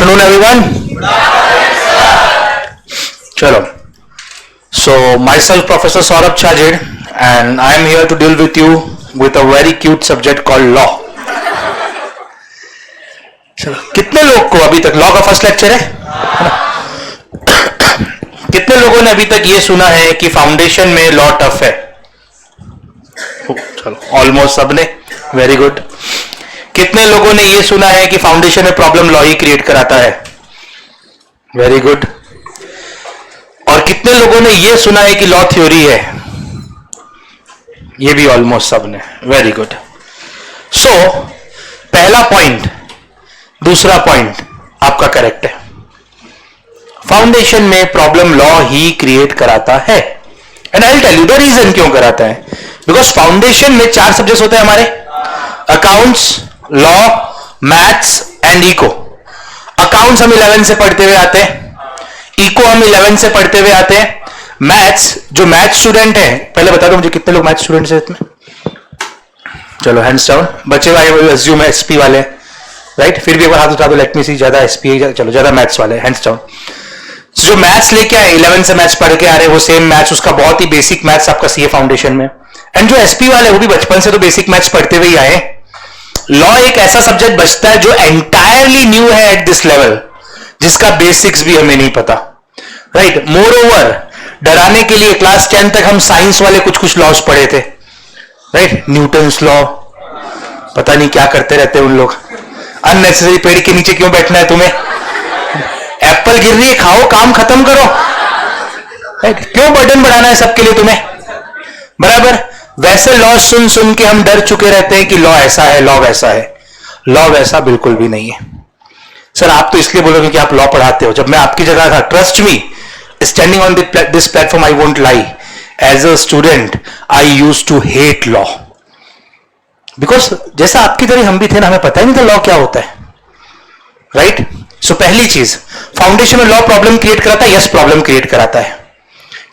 afternoon, everyone. Chalo. So, myself, Professor Saurabh Chajed, and I am here to deal with you with a very cute subject called law. चलो, कितने लोग को अभी तक law का first lecture है? कितने लोगों ने अभी तक ये सुना है कि फाउंडेशन में लॉ टफ है? चलो, ऑलमोस्ट सबने. Very good. कितने लोगों ने ये सुना है कि फाउंडेशन में प्रॉब्लम लॉ ही क्रिएट कराता है? Very good. और कितने लोगों ने ये सुना है कि लॉ थ्योरी है? ये भी ऑलमोस्ट सबने. Very good. सो पहला पॉइंट, दूसरा पॉइंट आपका करेक्ट है. फाउंडेशन में प्रॉब्लम लॉ ही क्रिएट कराता है. And I will tell you the reason क्यों कराता है. बिकॉज फाउंडेशन में 4 सब्जेक्ट्स होते हैं हमारे: accounts, law, maths and eco. Accounts हम 11 से पढ़ते हुए आते हैं, इको हम 11 से पढ़ते हुए आते हैं. मैथ्स, जो मैथ स्टूडेंट है, पहले बता दो मुझे कितने लोग मैथ स्टूडेंट्स हैं इसमें? चलो हैंड्स डाउन. बच्चे भाई एसयू में एसपी वाले, राइट? फिर भी एक बार हाथ उठा दो, लेट मी सी. ज्यादा एसपी, चलो ज्यादा मैथ्स वाले, हैंड्स डाउन. जो मैथ्स लेके आए, 11 से मैथ्स पढ़ के आ रहे, वो सेम मैथ्स, उसका बहुत ही बेसिक मैथ्स आपका सीए फाउंडेशन में. एंड जो एसपी वाले, वो भी बचपन से तो बेसिक मैथ्स पढ़ते हुए ही आए. लॉ एक ऐसा सब्जेक्ट बचता है जो एंटायरली न्यू है एट दिस लेवल, जिसका बेसिक्स भी हमें नहीं पता, राइट? मोर ओवर, डराने के लिए क्लास 10 तक हम साइंस वाले कुछ कुछ लॉज पढ़े थे, राइट? न्यूटन्स लॉ, पता नहीं क्या करते रहते उन लोग. अननेसेसरी पेड़ के नीचे क्यों बैठना है तुम्हें? एप्पल गिर रही है, खाओ, काम खत्म करो, राइट? क्यों बर्डन बढ़ाना है सबके लिए तुम्हें? बराबर. वैसे लॉ सुन सुन के हम डर चुके रहते हैं कि लॉ ऐसा है, लॉ वैसा है. लॉ वैसा बिल्कुल भी नहीं है. सर आप तो इसलिए बोलोगे कि आप लॉ पढ़ाते हो. जब मैं आपकी जगह था, trust me, standing on this platform, I won't lie, as a student I used to hate law. Because जैसा आपकी तरह हम भी थे ना, हमें पता ही नहीं था लॉ क्या होता है, राइट? सो पहली चीज, फाउंडेशन में लॉ प्रॉब्लम क्रिएट कराता है. यस, प्रॉब्लम क्रिएट कराता है.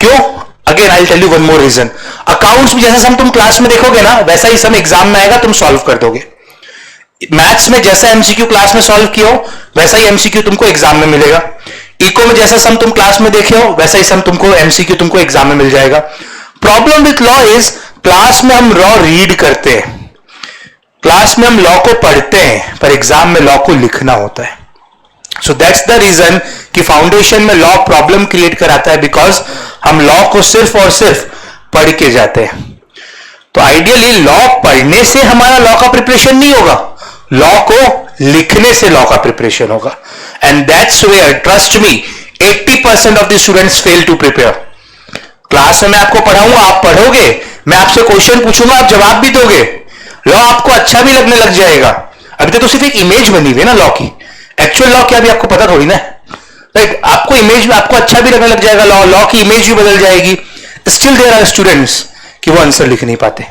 क्यों? Again I will tell you one more reason. Accounts में जैसा सम तुम क्लास में देखोगे ना, वैसा ही सम एग्जाम में आएगा, तुम सॉल्व कर दोगे. मैथ्स में जैसा एमसीक्यू क्लास में सॉल्व किया हो, वैसा ही एमसीक्यू तुमको एग्जाम में मिलेगा. इको में जैसा सम तुम क्लास में देखे हो, वैसा ही सम तुमको एमसीक्यू तुमको एग्जाम में मिल जाएगा. Problem with law is, class में हम लॉ रीड करते हैं, क्लास में हम लॉ को पढ़ते हैं, पर एग्जाम में लॉ को लिखना होता है. सो दैट्स द रीजन कि फाउंडेशन में लॉ प्रॉब्लम क्रिएट कराता है, बिकॉज हम लॉ को सिर्फ और सिर्फ पढ़ के जाते हैं. तो आइडियली लॉ पढ़ने से हमारा लॉ का प्रिपरेशन नहीं होगा, लॉ को लिखने से लॉ का प्रिपरेशन होगा. And that's where, trust me, 80% of the students fail to prepare. Class में मैं आपको पढ़ाऊंगा, आप पढ़ोगे, मैं आपसे क्वेश्चन पूछूंगा, आप जवाब भी दोगे, लॉ आपको अच्छा भी लगने लग जाएगा. अभी तक तो सिर्फ एक इमेज बनी हुई है ना लॉ की. एक्चुअल लॉ क्या भी आपको पता थोड़ी ना, राइट? आपको इमेज में आपको अच्छा भी लगने लग जाएगा, लॉ की इमेज भी बदल जाएगी. स्टिल देयर आर स्टूडेंट्स कि वो आंसर लिख नहीं पाते.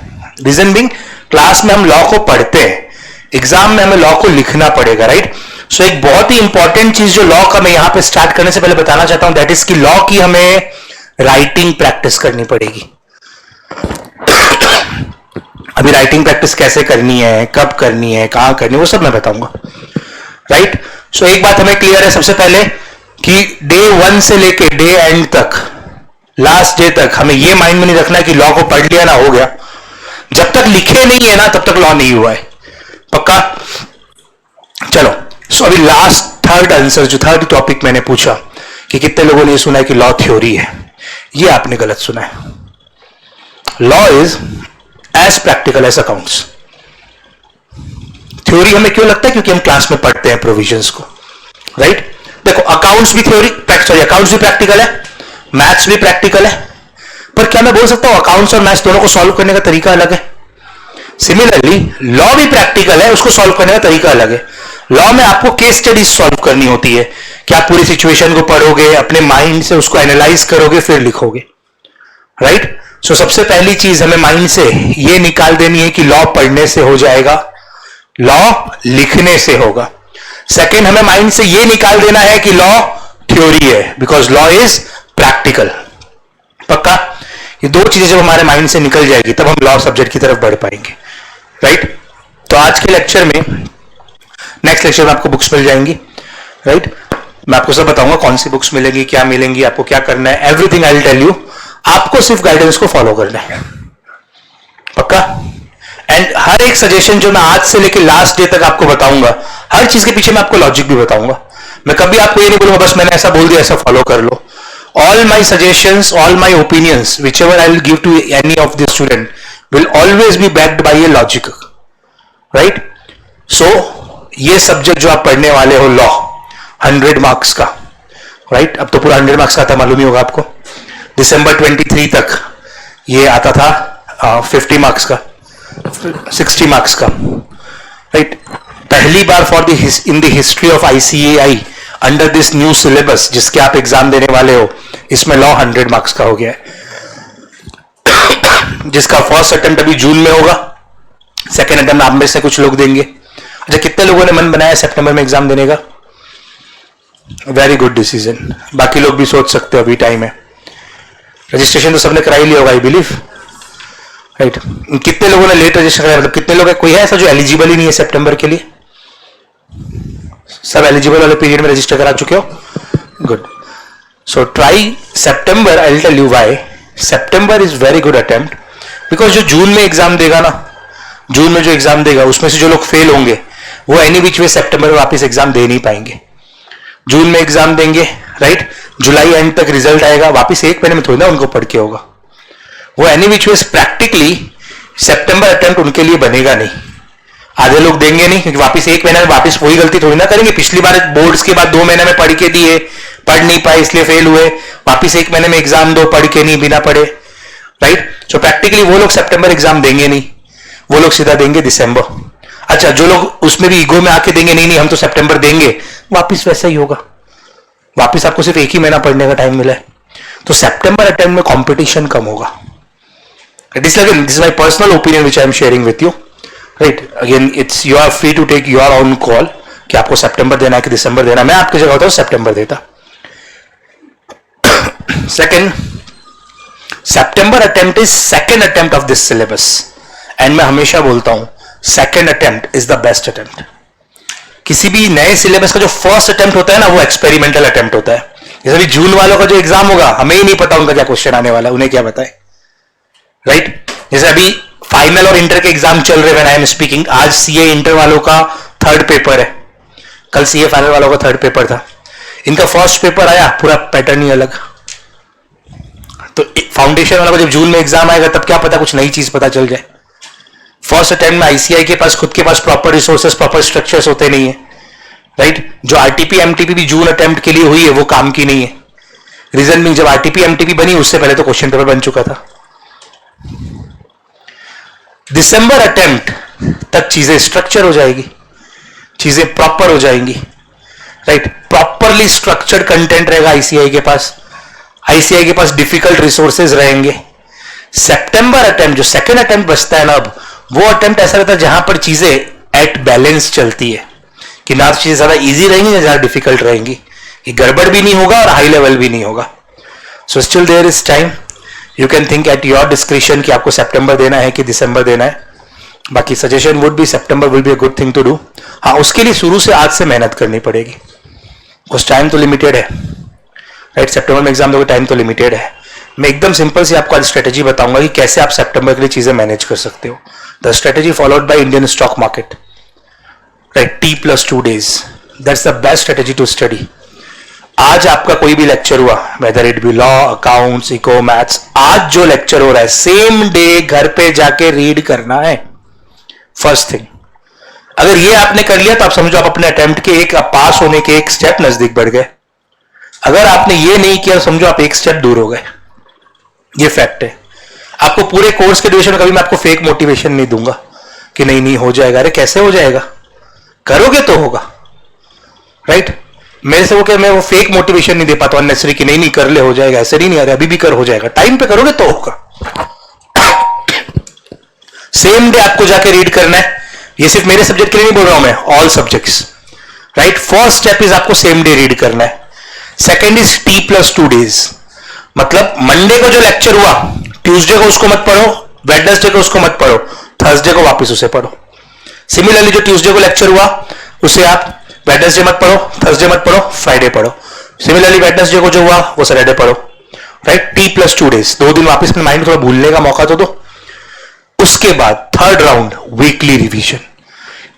रीजन बीइंग, क्लास में हम लॉ को पढ़ते हैं, एग्जाम में हमें लॉ को लिखना पड़ेगा, राइट? सो एक बहुत ही इंपॉर्टेंट चीज जो लॉ का मैं यहां पे स्टार्ट करने से पहले बताना चाहता हूं, दैट इज कि लॉ की हमें राइटिंग प्रैक्टिस करनी पड़ेगी. अभी राइटिंग प्रैक्टिस कैसे करनी है, कब करनी है, कहां करनी है, वो सब मैं बताऊंगा, राइट? सो एक बात हमें क्लियर है सबसे पहले कि डे 1 से लेके डे एंड तक, लास्ट डे तक, हमें ये माइंड में नहीं रखना है कि लॉ को पढ़ लिया ना हो गया. जब तक लिखे नहीं है ना, तब तक लॉ नहीं हुआ है. पक्का? चलो. सो अभी लास्ट थर्ड आंसर, जो थर्ड टॉपिक मैंने पूछा कि कितने लोगों ने ये सुना है कि लॉ थ्योरी है, ये आपने गलत सुना है. Law is as practical as accounts. Theory हमें क्यों लगता है? क्योंकि हम क्लास में पढ़ते हैं प्रोविजंस को, राइट? देखो, अकाउंट्स भी थ्योरी, सॉरी अकाउंट्स भी प्रैक्टिकल है, मैथ्स भी प्रैक्टिकल है, पर क्या मैं बोल सकता हूं अकाउंट्स और मैथ्स दोनों को सॉल्व करने का तरीका अलग है? सिमिलरली लॉ भी प्रैक्टिकल है, उसको सॉल्व करने का तरीका अलग है. लॉ में आपको केस स्टडीज सॉल्व करनी होती है कि आप पूरी सिचुएशन को पढ़ोगे, अपने माइंड से उसको एनालाइज करोगे, फिर लिखोगे, राइट? सो सबसे पहली चीज हमें माइंड से ये निकाल देनी है कि लॉ पढ़ने से हो जाएगा, लॉ लिखने से होगा. सेकेंड, हमें माइंड से ये निकाल देना है कि लॉ थ्योरी है, बिकॉज लॉ इज प्रैक्टिकल. पक्का? ये दो चीजें जब हमारे माइंड से निकल जाएगी, तब हम लॉ सब्जेक्ट की तरफ बढ़ पाएंगे, राइट? तो आज के लेक्चर में, नेक्स्ट लेक्चर में आपको बुक्स मिल जाएंगी, राइट मैं आपको सब बताऊंगा कौन सी बुक्स मिलेंगी, क्या मिलेंगी, आपको क्या करना है, everything I will tell you. आपको सिर्फ गाइडेंस को फॉलो करना है, पक्का। एंड हर एक सजेशन जो मैं आज से लेकर लास्ट डे तक आपको बताऊंगा, हर चीज के पीछे मैं आपको लॉजिक भी बताऊंगा। मैं कभी आपको ये नहीं बोलूंगा बस मैंने ऐसा बोल दिया ऐसा फॉलो कर लो। All my suggestions, all my opinions whichever I will give to any of this student will always be backed by a logic, right. So ये सब्जेक्ट जो आप पढ़ने वाले हो लॉ 100 मार्क्स का, राइट अब तो पूरा 100 मार्क्स का था, मालूम ही होगा आपको। दिसंबर 23 तक ये आता था 50 मार्क्स का, 60 मार्क्स का, राइट। पहली बार for in the history of ICAI under this new syllabus जिसके आप एग्जाम देने वाले हो, इसमें लॉ 100 मार्क्स का हो गया है, जिसका फर्स्ट अटेम्प्ट अभी जून में होगा, सेकेंड अटेम्प्ट आप में से कुछ लोग देंगे। अच्छा कितने लोगों ने मन बनाया सितंबर में एग्जाम देने का? Very good decision. बाकी लोग भी सोच सकते हो, अभी टाइम है। रजिस्ट्रेशन तो सबने करा ही लिया होगा आई बिलीव, राइट। कितने लोगों ने लेट रजिस्टर कराया, मतलब कितने लोग है, कोई है ऐसा जो एलिजिबल ही नहीं है सितंबर के लिए? सब एलिजिबल वाले पीरियड में रजिस्टर करा चुके हो, गुड। सो ट्राई सितंबर, I will tell you why. सितंबर is very good attempt because जो जून में एग्जाम देगा ना, जून में जो एग्जाम देगा उसमें से जो लोग फेल होंगे वो एनी विच वे सितंबर में वापस एग्जाम दे नहीं पाएंगे। जून में एग्जाम देंगे, राइट, जुलाई एंड तक रिजल्ट आएगा, वापस एक महीने में थोड़ी ना उनको पढ़ के होगा। वो any which way practically September attempt उनके लिए बनेगा नहीं। आधे लोग देंगे नहीं क्योंकि वापस एक महीने में वापस वही गलती थोड़ी ना करेंगे। पिछली बार बोर्ड्स के बाद 2 महीने में पढ़ के दिए, पढ़ नहीं पाए इसलिए फेल हुए, वापस एक महीने में एग्जाम दो, पढ़ के नहीं, बिना पढ़े, राइट। सो प्रैक्टिकली वो लोग सितंबर एग्जाम देंगे नहीं, वो लोग सीधा देंगे दिसंबर। अच्छा जो लोग उसमें भी ईगो में आके देंगे नहीं नहीं हम तो सितंबर देंगे, वापस वैसा ही होगा, वापस आपको सिर्फ एक ही महीना पढ़ने का टाइम मिला है। तो सितंबर अटेम्प्ट में कंपटीशन कम होगा। This is my personal opinion which I am sharing with you, right. Again it's you are free to take your own call कि आपको सितंबर देना है कि दिसंबर देना है। मैं आपकी जगह होता हूं सितंबर देता। Second, September attempt is second attempt of this syllabus and मैं हमेशा बोलता हूं second attempt is the best attempt. किसी भी नए सिलेबस का जो फर्स्ट अटेम्प्ट होता है ना वो एक्सपेरिमेंटल अटेम्प्ट होता है। जैसे अभी जून वालों का जो एग्जाम होगा हमें ही नहीं पता उनका क्या क्वेश्चन आने वाला है, उन्हें क्या बताए, राइट। जैसे अभी फाइनल और इंटर के एग्जाम चल रहे हैं, आई एम स्पीकिंग, आज सीए इंटर वालों का थर्ड पेपर है, कल सीए फाइनल वालों का थर्ड पेपर था। इनका फर्स्ट पेपर आया, पूरा पैटर्न ही अलग। तो फाउंडेशन वाला को जब जून में एग्जाम आएगा तब क्या पता कुछ नई चीज पता चल जाए। फर्स्ट अटेम्प्ट में आईसीआई के पास खुद के पास प्रॉपर रिसोर्सेस, प्रॉपर स्ट्रक्चर्स होते नहीं है, राइट। जो आरटीपी एमटीपी भी जून अटेम्प्ट के लिए हुई है वो काम की नहीं है। रीजन भी जब आरटीपी एमटीपी बनी उससे पहले तो क्वेश्चन पेपर बन चुका था। दिसंबर अटेम्प्ट तक चीजें स्ट्रक्चर हो जाएगी, चीजें प्रॉपर हो जाएंगी, राइट। प्रॉपरली स्ट्रक्चर्ड कंटेंट रहेगा आईसीआई के पास, आईसीआई के पास डिफिकल्ट रिसोर्सेज रहेंगे। सितंबर अटेम्प्ट जो सेकंड अटेम्प्ट बचता है ना अब, वो अटेम्प्ट ऐसा रहता है जहां पर चीजें एट बैलेंस चलती है कि ना तो चीजें ज्यादा इजी रहेंगी ना ज्यादा डिफिकल्ट रहेंगी, कि गड़बड़ भी नहीं होगा और हाई लेवल भी नहीं होगा। So still there is time, you can think at your description कि आपको सितंबर देना है कि दिसंबर देना है। बाकी सजेशन वुड बी सितंबर will be a good thing to do. हाँ उसके लिए शुरू से आज से मेहनत करनी पड़ेगी, कुछ टाइम तो लिमिटेड है, राइट। सितंबर में एग्जाम दोगे, टाइम तो लिमिटेड है। मैं एकदम सिंपल सी आपको आज स्ट्रेटेजी बताऊंगा कि कैसे आप सितंबर के लिए चीजें मैनेज कर सकते हो। The strategy followed by Indian stock market, right, T+2 days, that's the best strategy to study. आज आपका कोई भी लेक्चर हुआ, whether it be law, accounts, eco, maths, आज जो लेक्चर हो रहा है सेम डे घर पे जाके रीड करना है, फर्स्ट थिंग। अगर ये आपने कर लिया तो आप समझो आप अपने अटेम्प्ट के एक पास होने के एक स्टेप नजदीक बढ़ गए। अगर आपने ये नहीं किया समझो आप एक स्टेप दूर हो गए, ये फैक्ट है। आपको पूरे कोर्स के ड्यूरेशन में कभी मैं आपको फेक मोटिवेशन नहीं दूंगा कि नहीं नहीं हो जाएगा। अरे कैसे हो जाएगा, करोगे तो होगा, राइट। मेरे से वो क्या, मैं वो फेक मोटिवेशन नहीं दे पाता अननेसेसरी कि नहीं नहीं कर ले हो जाएगा, ऐसे नहीं आ रहा, अभी भी कर हो जाएगा। टाइम पे करोगे तो होगा। सेम डे आपको जाके रीड करना है। ये सिर्फ मेरे सब्जेक्ट के लिए नहीं बोल रहा हूं मैं, all subjects, right. First step is आपको सेम डे रीड करना है। सेकेंड इज T+2 days, मतलब मंडे को जो लेक्चर हुआ ट्यूसडे को उसको मत पढ़ो, वेडनेसडे को उसको मत पढ़ो, थर्सडे को वापस उसे पढ़ो। सिमिलरली जो ट्यूसडे को लेक्चर हुआ उसे आप वेडनेसडे मत पढ़ो, थर्सडे मत पढ़ो, फ्राइडे पढ़ो। सिमिलरली वेडनेसडे को जो हुआ वो सैटरडे पढ़ो, राइट। T+2 डेज, 2 दिन वापस अपने माइंड को थोड़ा भूलने का मौका तो दो। उसके बाद थर्ड राउंड वीकली रिवीजन,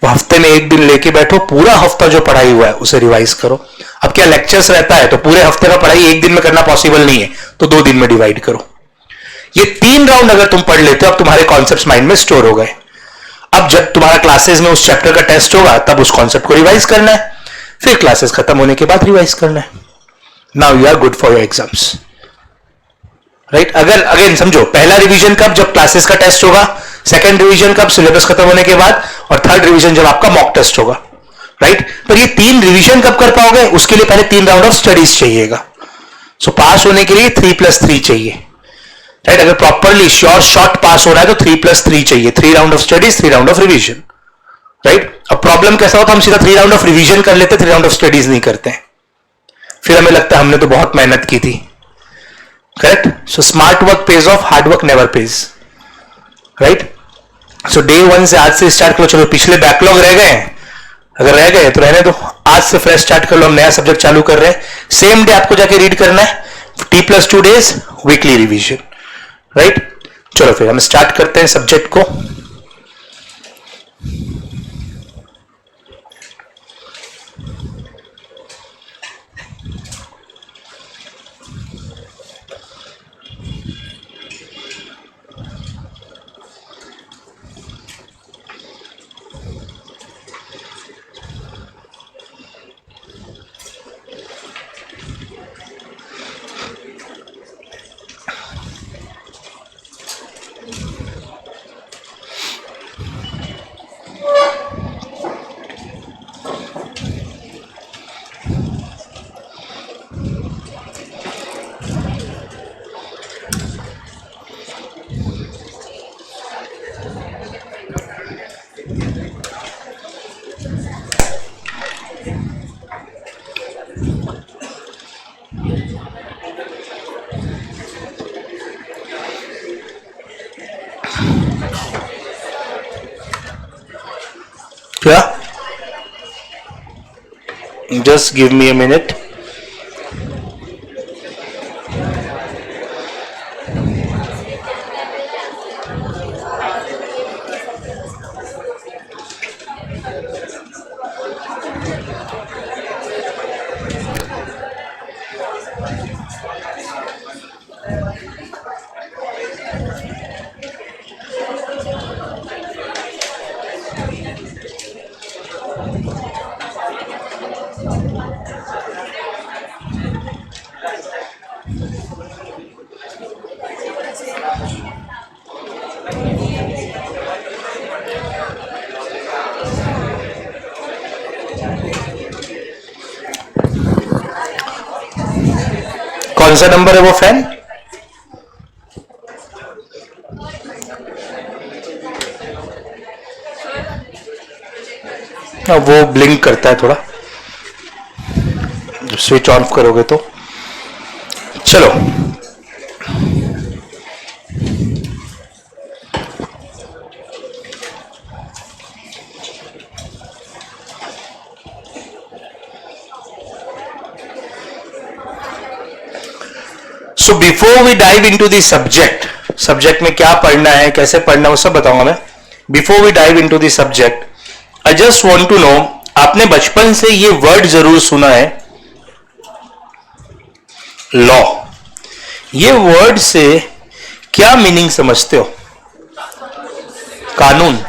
वो हफ्ते में एक दिन लेके बैठो, पूरा हफ्ता जो पढ़ाई हुआ है उसे रिवाइज करो। अब क्या लेक्चर्स रहता है तो पूरे हफ्ते का पढ़ाई एक दिन में करना पॉसिबल नहीं है, तो 2 दिन में डिवाइड करो। ये 3 राउंड अगर तुम पढ़ लेते हो, अब तुम्हारे कॉन्सेप्ट्स माइंड में स्टोर हो गए। अब जब तुम्हारा क्लासेस में उस चैप्टर का टेस्ट होगा तब उस कॉन्सेप्ट को रिवाइज करना है, फिर क्लासेस खत्म होने के बाद रिवाइज करना है। Now you are good for your exams, right. अगर अगेन समझो, पहला रिवीजन कब, जब क्लासेस का टेस्ट होगा, सेकंड रिवीजन कब, सिलेबस खत्म होने के बाद, और थर्ड रिवीजन जब आपका मॉक टेस्ट होगा, राइट। पर ये 3 रिवीजन कब कर पाओगे, उसके लिए पहले 3 राउंड ऑफ स्टडीज चाहिएगा। सो पास होने के लिए 3+3 चाहिए, राइट। अगर प्रॉपरली श्योर शॉर्ट पास हो रहा है तो 3+3 चाहिए, 3 round of studies, 3 round of revision, right. अब प्रॉब्लम कैसा होता है, हम सीधा 3 राउंड ऑफ रिवीजन कर लेते, 3 राउंड ऑफ स्टडीज नहीं करते, फिर हमें लगता है हमने तो बहुत मेहनत की थी, correct. So smart work page of, hard work never page, right. So day 1 से आज से स्टार्ट करो। चलो पिछले बैकलॉग रह गए, अगर रह गए तो रहने दो, आज से फ्रेश स्टार्ट कर लो। हम नया सब्जेक्ट चालू कर रहे हैं, सेम डे आपको जाके रीड करना है, T+2 days weekly revision, right. चलो फिर हम स्टार्ट करते हैं सब्जेक्ट को। क्या, just give me a minute. कौन सा नंबर है वो फैन? वो ब्लिंक करता है थोड़ा, जब स्विच ऑफ करोगे तो। चलो so before we dive into the subject, subject में क्या पढ़ना है, कैसे पढ़ना है, वो सब बताऊंगा मैं। Before we dive into the subject, I just want to know, आपने बचपन से ये वर्ड जरूर सुना है, लॉ। ये वर्ड से क्या मीनिंग समझते हो? कानून,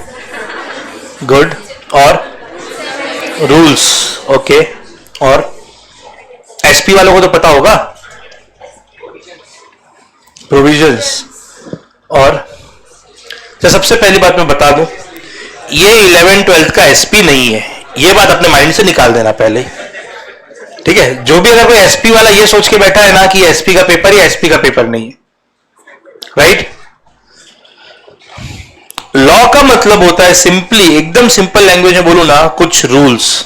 गुड, और रूल्स, ओके। और एसपी वालों को तो पता होगा, प्रोविजंस। और तो सबसे पहली बात मैं बता दूं, ये 11th-12th का एसपी नहीं है, ये बात अपने माइंड से निकाल देना पहले, ठीक है। जो भी अगर कोई एसपी वाला ये सोच के बैठा है ना कि एसपी का पेपर या एसपी का पेपर नहीं है, राइट। लॉ का मतलब होता है सिंपली, एकदम सिंपल लैंग्वेज में बोलूं ना, कुछ रूल्स।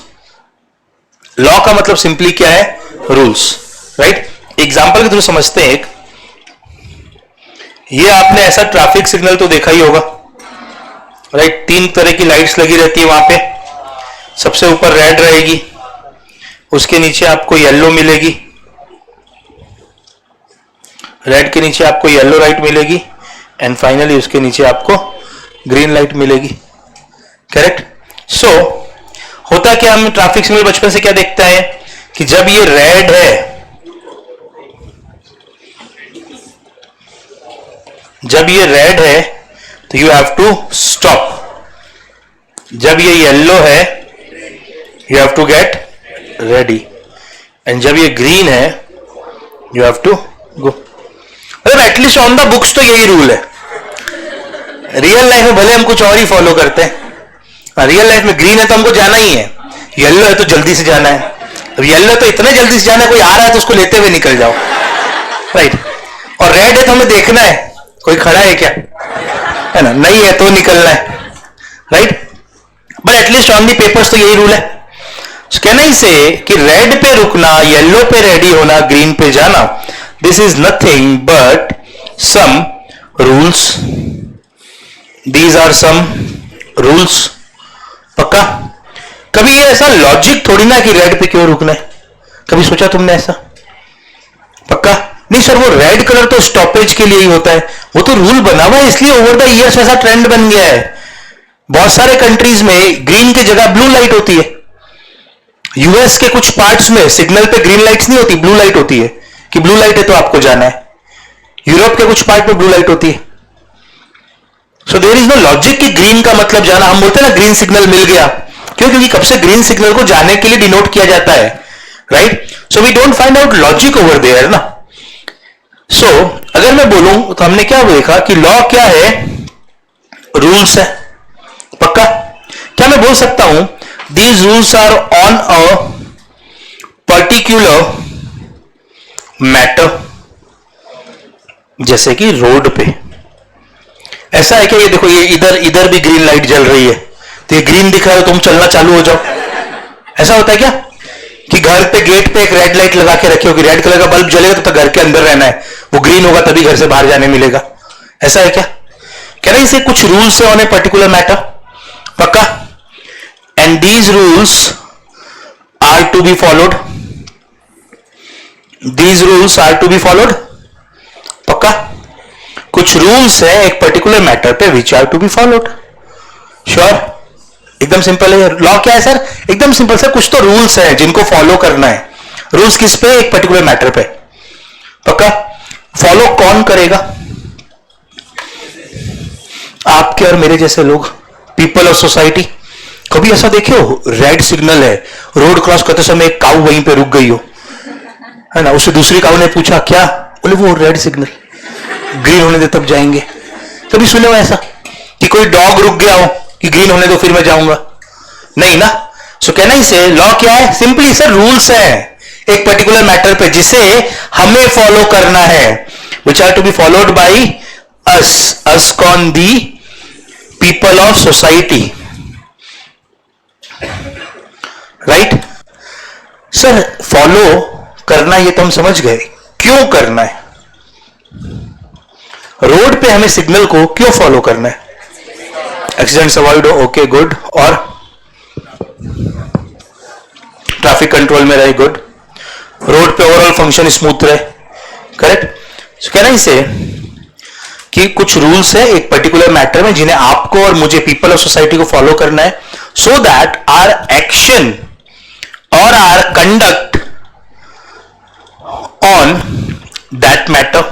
लॉ का मतलब सिंपली क्या है? Rules, right. एग्जांपल के थ्रू समझते हैं। एक ये आपने ऐसा ट्रैफिक सिग्नल तो देखा ही होगा, राइट। 3 तरह की लाइट्स लगी रहती है वहां पे, सबसे ऊपर रेड रहेगी, उसके नीचे आपको येलो मिलेगी, रेड के नीचे आपको येलो लाइट मिलेगी, एंड फाइनली उसके नीचे आपको ग्रीन लाइट मिलेगी। करेक्ट? सो होता क्या, हम ट्रैफिक सिग्नल बचपन से क्या देखता है कि जब ये रेड है, जब ये रेड है तो यू हैव टू स्टॉप, जब ये येलो है you have to get ready, and जब ये ग्रीन है यू हैव टू गो। मतलब एटलीस्ट ऑन द बुक्स तो यही रूल है। रियल लाइफ में भले हम कुछ और ही फॉलो करते हैं, रियल लाइफ में ग्रीन है तो हमको जाना ही है, येलो है तो जल्दी से जाना है। अब येलो है तो इतने जल्दी से जाना है, कोई आ रहा है तो उसको लेते हुए निकल जाओ, राइट। और रेड है तो हमें देखना है कोई खड़ा है क्या, है ना, नहीं है तो निकलना है, right. But at least on the papers तो यही रूल है। कहना ही से कि रेड पे रुकना, येलो पे रेडी होना, ग्रीन पे जाना, this is nothing but some rules, these are some rules. पक्का? कभी ये ऐसा लॉजिक थोड़ी ना कि रेड पे क्यों रुकना है, कभी सोचा तुमने ऐसा? पक्का नहीं सर, वो रेड कलर तो स्टॉपेज के लिए ही होता है, वो तो रूल बना हुआ है, इसलिए ओवर द ईयर्स ऐसा ट्रेंड बन गया है। बहुत सारे कंट्रीज में ग्रीन की जगह ब्लू लाइट होती है। यूएस के कुछ पार्ट्स में सिग्नल पे ग्रीन लाइट्स नहीं होती, ब्लू लाइट होती है कि ब्लू लाइट है तो आपको जाना है। यूरोप के कुछ पार्ट में ब्लू लाइट होती है। So there is no logic कि ग्रीन का मतलब जाना। हम बोलते हैं ना ग्रीन सिग्नल मिल गया, क्यों? क्योंकि कब से ग्रीन सिग्नल को जाने के लिए डिनोट किया जाता है, right. So we don't find out logic over there ना। सो अगर मैं बोलूं तो हमने क्या देखा कि लॉ क्या है, रूल्स है। पक्का? क्या मैं बोल सकता हूं these rules are on a particular matter, जैसे कि रोड पे ऐसा है कि ये देखो, ये इधर भी ग्रीन लाइट जल रही है, तो ये ग्रीन दिख रहा है, तुम चलना चालू हो जाओ। ऐसा होता है क्या कि घर पे गेट पे एक रेड लाइट लगा के रखी होगी, रेड कलर का बल्ब जलेगा तो घर के अंदर रहना है, वो ग्रीन होगा तभी घर से बाहर जाने मिलेगा। ऐसा है क्या? कह रहे इसे कुछ रूल्स है ऑन ए पर्टिकुलर मैटर। पक्का? And these rules are to be followed, these rules are to be followed. पक्का? कुछ रूल्स है एक पर्टिकुलर मैटर पे which are to be followed. Sure? एकदम सिंपल है। लॉ क्या है सर? एकदम सिंपल सर, कुछ तो रूल्स है जिनको फॉलो करना है। रूल्स किस पे? एक पर्टिकुलर मैटर पे। पक्का? फॉलो कौन करेगा? आपके और मेरे जैसे लोग, पीपल ऑफ सोसाइटी। कभी ऐसा देखे हो रेड सिग्नल है, रोड क्रॉस करते समय एक काऊ वहीं पे रुक गई हो, है ना, उससे दूसरी काऊ ने पूछा क्या, बोले वो रेड सिग्नल, ग्रीन होने दे तब जाएंगे। कभी सुने हो ऐसा कि कोई डॉग रुक गया हो कि ग्रीन होने दो फिर मैं जाऊंगा? नहीं ना। सो कहना ही से लॉ क्या है? सिंपली सर रूल्स है एक पर्टिकुलर मैटर पे जिसे हमें फॉलो करना है, which are to be followed by us कौन? The people of society, right. Sir follow करना ये तो हम समझ गए, क्यों करना है? रोड पे हमें सिग्नल को क्यों फॉलो करना है? एक्सीडेंट्स अवॉइड हो, ओके गुड, और ट्रैफिक कंट्रोल में रहे, गुड, रोड पे ओवरऑल फंक्शन स्मूथ रहे, करेक्ट। कहना इसे कि कुछ रूल्स है एक पर्टिकुलर मैटर में जिन्हें आपको और मुझे, पीपल ऑफ सोसाइटी को फॉलो करना है, सो दैट आर एक्शन और our conduct on that matter,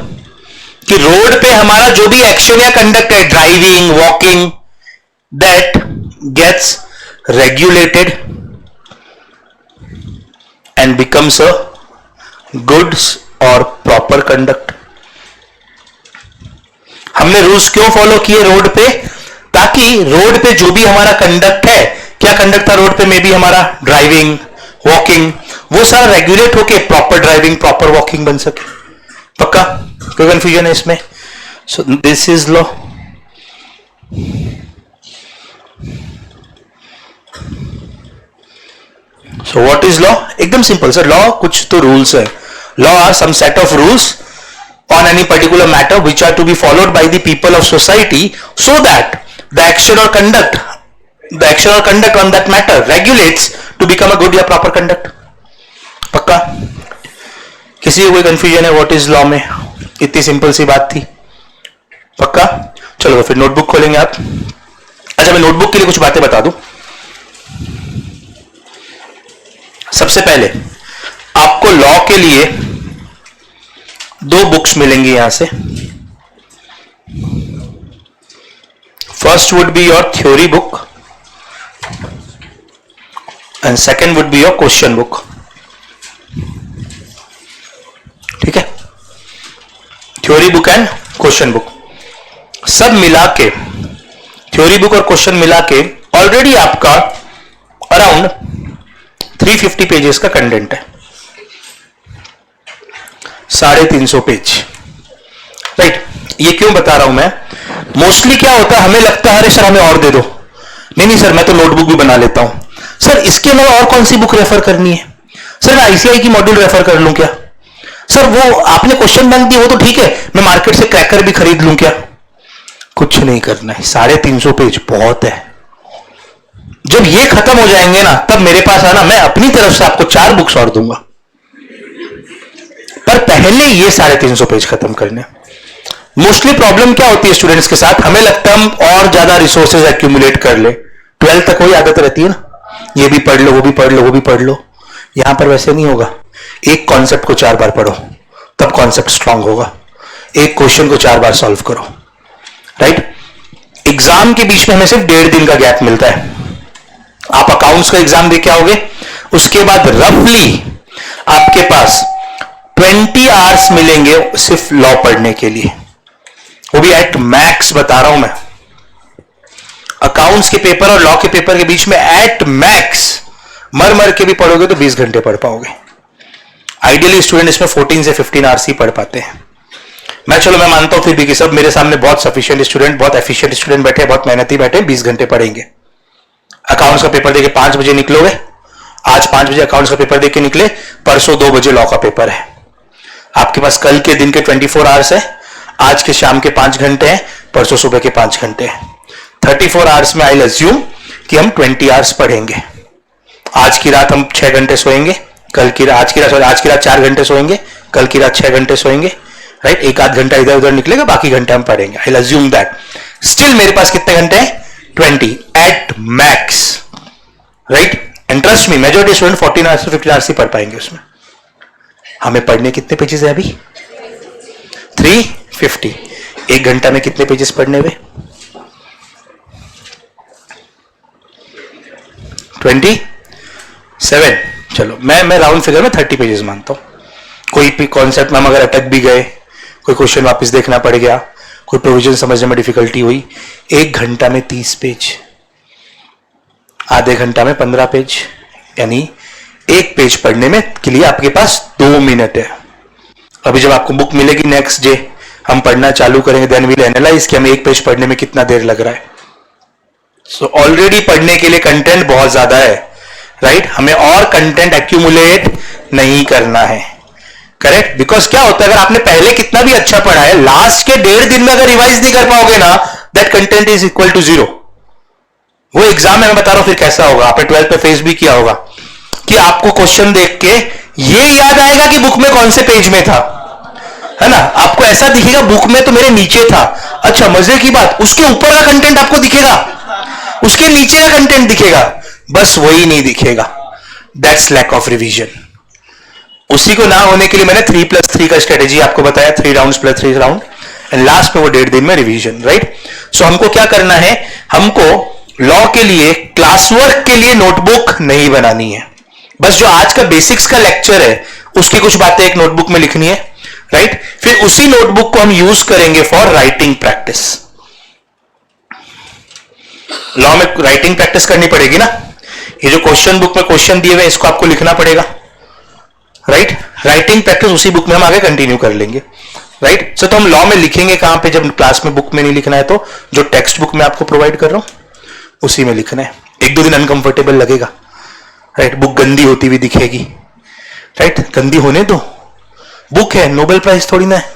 कि रोड पे हमारा जो भी एक्शन या कंडक्ट है, driving, walking, that gets regulated and becomes a goods और प्रॉपर कंडक्ट। हमने रूल्स क्यों फॉलो किए रोड पे? ताकि रोड पे जो भी हमारा कंडक्ट है, क्या कंडक्ट था रोड पे में भी हमारा, ड्राइविंग, वॉकिंग, वो सारा रेगुलेट होके प्रॉपर ड्राइविंग, प्रॉपर वॉकिंग बन सके। पक्का? कोई कंफ्यूजन है इसमें? So this is law. So what is law? एकदम सिंपल सर, लॉ कुछ तो रूल्स है। Law are some set of rules on any particular matter which are to be followed by the people of society, so that the action or conduct on that matter regulates to become a good or proper conduct. पक्का? किसी को कोई confusion है what is law में? इतनी simple सी बात थी। पक्का? चलो तो फिर नोटबुक खोलेंगे आप। अच्छा, मैं नोटबुक के लिए कुछ बातें बता दूं। सबसे पहले आपको लॉ के लिए 2 बुक्स मिलेंगी यहां से। First would be your theory book and second would be your question book. ठीक है? Theory book and question book सब मिला के, थ्योरी बुक और क्वेश्चन मिला के ऑलरेडी आपका अराउंड 350 पेजेस का कंटेंट है, 350 पेज। राइट? ये क्यों बता रहा हूं मैं? मोस्टली क्या होता है, हमें लगता है अरे सर हमें और दे दो। नहीं सर, मैं तो नोटबुक भी बना लेता हूं। सर इसके अलावा और कौन सी बुक रेफर करनी है? सर मैं आईसीआई की मॉड्यूल रेफर कर लूं क्या? सर वो आपने क्वेश्चन बैंक दिया वो तो ठीक है, मैं मार्केट से क्रैकर भी खरीद लूं क्या? कुछ नहीं करना है, 350 पेज बहुत है। जब ये खत्म हो जाएंगे ना, तब मेरे पास आना, मैं अपनी तरफ से आपको 4 बुक्स और दूंगा, पर पहले ये 350 पेज खत्म करने। मोस्टली प्रॉब्लम क्या होती है स्टूडेंट्स के साथ, हमें लगता है हम और ज्यादा रिसोर्सेज एक्यूमुलेट कर ले। 12 तक वही आदत रहती है ना, ये भी पढ़ लो, वो भी पढ़ लो, वो भी पढ़ लो। यहां पर वैसे नहीं होगा। एक कॉन्सेप्ट को 4 बार पढ़ो, तब कॉन्सेप्ट स्ट्रांग होगा। एक क्वेश्चन को 4 बार सॉल्व करो। राइट? एग्जाम के बीच में हमें सिर्फ 1.5 दिन का गैप मिलता है। आप अकाउंट्स का एग्जाम दे के आओगे, उसके बाद रफली आपके पास 20 आवर्स मिलेंगे सिर्फ लॉ पढ़ने के लिए, वो भी एट मैक्स बता रहा हूं मैं। अकाउंट्स के पेपर और लॉ के पेपर के बीच में एट मैक्स मर मर के भी पढ़ोगे तो 20 घंटे पढ़ पाओगे। आइडियली स्टूडेंट इसमें 14 से 15 आवर्स ही पढ़ पाते हैं। मैं मानता हूं फिर भी कि सब मेरे सामने बहुत सफिशिएंट स्टूडेंट, बहुत एफिशिएंट स्टूडेंट बैठे, बहुत मेहनती बैठे, 20 घंटे पढ़ेंगे। अकाउंट्स का पेपर देके 5 बजे निकलोगे, आज 5 बजे अकाउंट्स का पेपर देके निकले, परसों 2 बजे लॉ का पेपर है। आपके पास कल के दिन के 24 आवर्स है, आज के शाम के 5 घंटे हैं, परसों सुबह के 5 घंटे हैं। 34 आवर्स में आई अज्यूम कि हम 20 आवर्स पढ़ेंगे। आज की रात हम 6 घंटे सोएंगे, आज की रात 4 घंटे सोएंगे, कल की रात 6 घंटे सोएंगे। राइट? 1 आध घंटा इधर उधर निकलेगा, बाकी घंटे हम पढ़ेंगे। आई अज्यूम दैट स्टिल मेरे पास कितने घंटे हैं? 20 at max. Right? And trust me, majority student 14 hours से 15 आवर्स ही पढ़ पाएंगे उसमें। हमें पढ़ने कितने पेजेस है अभी? 350। 1 घंटा में कितने पेजेस पढ़ने हुए? 27। चलो मैं राउंड फिगर में 30 पेजेस मानता हूं। कोई भी कॉन्सेप्ट में हम अगर अटक भी गए, कोई क्वेश्चन वापस देखना पड़ गया, कोई प्रोविजन समझने में डिफिकल्टी हुई, 1 घंटा में 30 पेज, आधे घंटा में 15 पेज, यानी 1 पेज पढ़ने में के लिए आपके पास 2 मिनट है। अभी जब आपको बुक मिलेगी नेक्स्ट डे, हम पढ़ना चालू करेंगे, देन वील एनालाइज कि हमें 1 पेज पढ़ने में कितना देर लग रहा है। सो ऑलरेडी पढ़ने के लिए कंटेंट बहुत ज्यादा है। राइट? हमें और कंटेंट एक्यूमुलेट नहीं करना है। करेक्ट? बिकॉज क्या होता है, अगर आपने पहले कितना भी अच्छा पढ़ा है, लास्ट के 1.5 दिन में अगर रिवाइज नहीं कर पाओगे ना, that content is equal to 0। वो एग्जाम में मैं बता रहा हूं फिर कैसा होगा। आपने 12th पे फेस भी किया होगा कि आपको क्वेश्चन देख के ये याद आएगा कि बुक में कौन से पेज में था, है ना? आपको ऐसा दिखेगा बुक में तो मेरे नीचे था। अच्छा, मजे की बात, उसके ऊपर का कंटेंट आपको दिखेगा, उसके नीचे का कंटेंट दिखेगा, बस वही नहीं दिखेगा। That's lack of revision. उसी को ना होने के लिए मैंने 3+3 का स्ट्रेटेजी आपको बताया, 3 round plus 3 round, and last में वो 1.5 दिन में रिवीजन। राइट? सो हमको क्या करना है, हमको लॉ के लिए क्लास वर्क के लिए नोटबुक नहीं बनानी है। बस जो आज का बेसिक्स का लेक्चर है उसकी कुछ बातें एक नोटबुक में लिखनी है। राइट? फिर उसी नोटबुक को हम यूज करेंगे फॉर राइटिंग प्रैक्टिस। लॉ में राइटिंग प्रैक्टिस करनी पड़ेगी ना। ये जो क्वेश्चन बुक में क्वेश्चन दिए हुए इसको आपको लिखना पड़ेगा। राइट? राइटिंग प्रैक्टिस उसी बुक में हम आगे कंटिन्यू कर लेंगे। राइट? तो हम लॉ में लिखेंगे कहां पे, जब क्लास में बुक में नहीं लिखना है तो जो टेक्स्ट बुक में आपको प्रोवाइड कर रहा हूं उसी में लिखना है। 1-2 दिन अनकंफर्टेबल लगेगा। राइट? बुक गंदी होती हुई दिखेगी। राइट? गंदी होने दो, बुक है, नोबेल प्राइज थोड़ी ना है,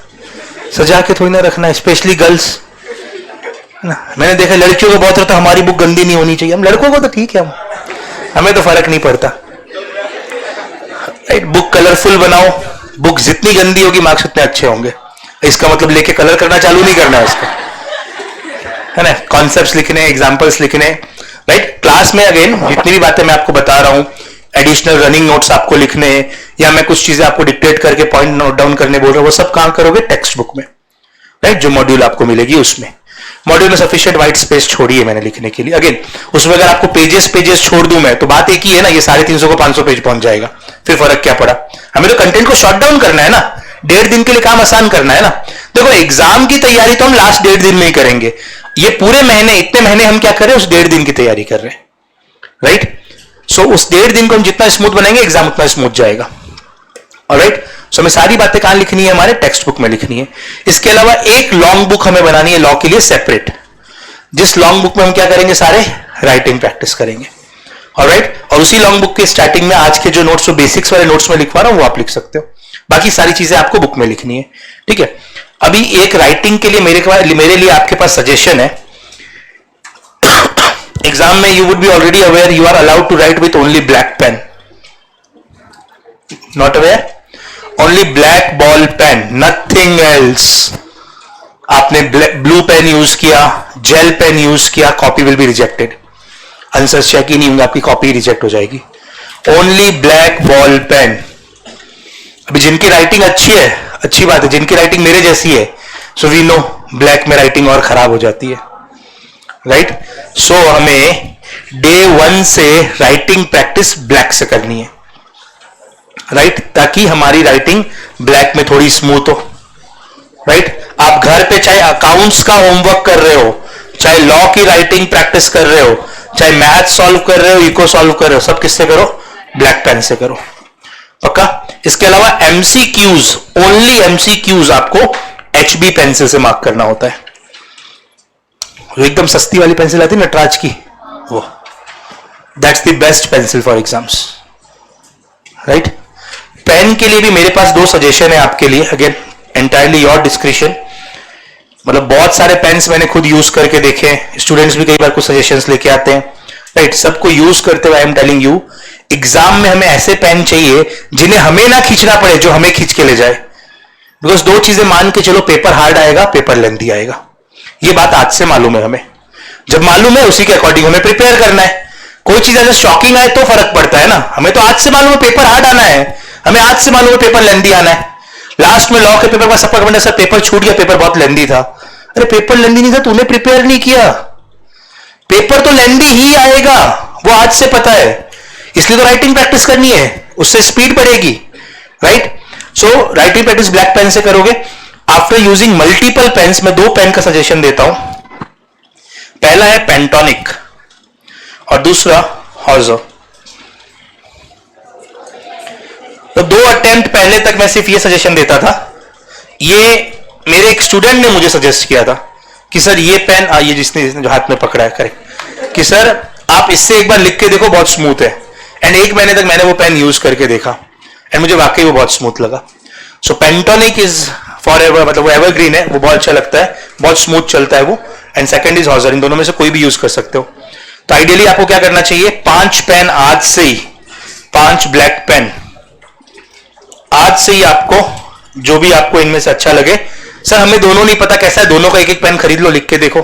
सजा के थोड़ी ना रखना है, स्पेशली गर्ल्स ना। मैंने देखा लड़कियों को बहुत रहता हमारी बुक गंदी नहीं होनी चाहिए। हम लड़कों को तो ठीक है, हमें तो फर्क नहीं पड़ता। राइट। बुक कलरफुल बनाओ, बुक जितनी गंदी होगी मार्क्स उतने अच्छे होंगे। इसका मतलब लेके कलर करना चालू नहीं करना है उसका, है ना। कॉन्सेप्ट्स लिखने, एग्जांपल्स लिखने, राइट। क्लास में अगेन जितनी भी बातें मैं आपको बता रहा हूं, एडिशनल रनिंग नोट्स आपको लिखने, या मैं कुछ चीजें आपको डिक्टेट करके पॉइंट नोट डाउन करने बोल रहा हूं, वो सब कहां करोगे? टेक्स्ट बुक में, राइट। जो मॉड्यूल आपको मिलेगी उसमें, मॉड्यूल में सफिशिएंट व्हाइट स्पेस छोड़ी है मैंने लिखने के लिए। अगेन उसमें अगर आपको पेजेस छोड़ दूं मैं, तो बात एक ही है ना, ये 350 को 500 पेज पहुंच जाएगा, फिर फर्क क्या पड़ा? हमें तो कंटेंट को शॉर्ट डाउन करना है ना, 1.5 दिन के लिए काम आसान करना है ना। देखो एग्जाम की तैयारी तो हम लास्ट 1.5 दिन में ही करेंगे, ये पूरे महीने, इतने महीने हम क्या कर रहे हैं? उस 1.5 दिन की तैयारी कर रहे हैं, राइट। सो उस 1.5 दिन को हम जितना स्मूथ बनाएंगे, एग्जाम उतना स्मूथ जाएगा। ऑलराइट। सो हमें सारी बातें कहां लिखनी है? हमारे टेक्स्ट बुक में लिखनी है। इसके अलावा एक लॉन्ग बुक हमें बनानी है लॉ के लिए सेपरेट, जिस लॉन्ग बुक में हम क्या करेंगे? सारे राइटिंग प्रैक्टिस करेंगे। ऑलराइट। और उसी लॉन्ग बुक के स्टार्टिंग में आज के जो नोट्स, जो बेसिक्स वाले नोट्स में लिखवा रहा हूं, वो आप लिख सकते हो। बाकी सारी चीजें आपको बुक में लिखनी है, ठीक है। अभी एक राइटिंग के लिए मेरे लिए आपके पास सजेशन है। एग्जाम में you would be already aware, you are allowed to write with only black pen. Not aware? Only black ball pen, nothing else. आपने ब्लू पेन यूज किया, जेल पेन यूज किया, copy will be rejected. Answer check ही नहीं होंगे, आपकी copy reject हो जाएगी। Only black ball pen. अभी जिनकी राइटिंग अच्छी है, अच्छी बात है, जिनकी राइटिंग मेरे जैसी है, सो वी नो ब्लैक में राइटिंग और खराब हो जाती है, राइट। सो हमें डे 1 से राइटिंग प्रैक्टिस ब्लैक से करनी है, राइट, ताकि हमारी राइटिंग ब्लैक में थोड़ी स्मूथ हो, राइट। आप घर पे चाहे अकाउंट्स का होमवर्क कर रहे हो, चाहे लॉ की राइटिंग प्रैक्टिस कर रहे हो, चाहे मैथ सॉल्व कर रहे हो, इको सॉल्व कर रहे हो, सब किससे करो? ब्लैक पेन से करो, पक्का। इसके अलावा एमसीक्यूज, ओनली एमसीक्यूज आपको एचबी पेंसिल से मार्क करना होता है। जो एकदम सस्ती वाली पेंसिल आती है नटराज की, वो that's the best pencil for exams, right. Pen के लिए भी मेरे पास 2 सजेशन है आपके लिए, अगेन एंटायरली योर डिस्क्रिप्शन। मतलब बहुत सारे पेन्स मैंने खुद यूज करके देखे हैं, स्टूडेंट्स भी कई बार कुछ सजेशंस लेके आते हैं, राइट। सबको यूज करते हुए I am telling you, exam में हमें ऐसे पेन चाहिए जिन्हें हमें ना खींचना पड़े, जो हमें खींच के ले जाए। बिकॉज 2 चीजें मान के चलो, पेपर हार्ड आएगा, पेपर लेंथी आएगा। ये बात आज से मालूम है हमें। जब मालूम है उसी के अकॉर्डिंग हमें प्रिपेयर करना है। कोई चीज अगर शॉकिंग आए तो फर्क पड़ता है ना। हमें तो आज से मालूम है पेपर हार्ड आना है, हमें आज से मालूम है पेपर लेंथी आना है। लास्ट में लॉ के पेपर का सबका कमेंट, सर पेपर छूट गया, पेपर बहुत लेंथी था। अरे पेपर लेंथी नहीं था, तूने प्रिपेयर नहीं किया। पेपर तो लेंथी ही आएगा, वो आज से पता है। इसलिए तो राइटिंग प्रैक्टिस करनी है, उससे स्पीड बढ़ेगी, right. So writing practice black pen से करोगे। आफ्टर यूजिंग मल्टीपल पेन्स, मैं 2 पेन का सजेशन देता हूं। पहला है पेंटोनिक और दूसरा हॉर्जो। तो 2 अटेम्प्ट पहले तक मैं सिर्फ ये सजेशन देता था। ये मेरे एक स्टूडेंट ने मुझे सजेस्ट किया था कि सर ये पेन, ये जिसने जो हाथ में पकड़ा है, करेक्ट, कि सर आप इससे एक बार लिख के देखो, बहुत स्मूथ है। एंड 1 महीने तक मैंने वो पेन यूज करके देखा एंड मुझे वाकई वो बहुत स्मूथ लगा। सो पेंटोनिक इज फॉर एवर, मतलब वो एवरग्रीन है, वो बहुत अच्छा लगता है, बहुत स्मूथ चलता है वो। एंड सेकंड इज हॉर्जर, इन दोनों में से कोई भी यूज कर सकते हो। तो आइडियली आपको क्या करना चाहिए? 5 पेन आज से ही, 5 ब्लैक पेन आज से ही आपको, जो भी आपको इनमें से अच्छा लगे। सर हमें दोनों नहीं पता कैसा है, दोनों का 1-1 पेन खरीद लो, लिख के देखो,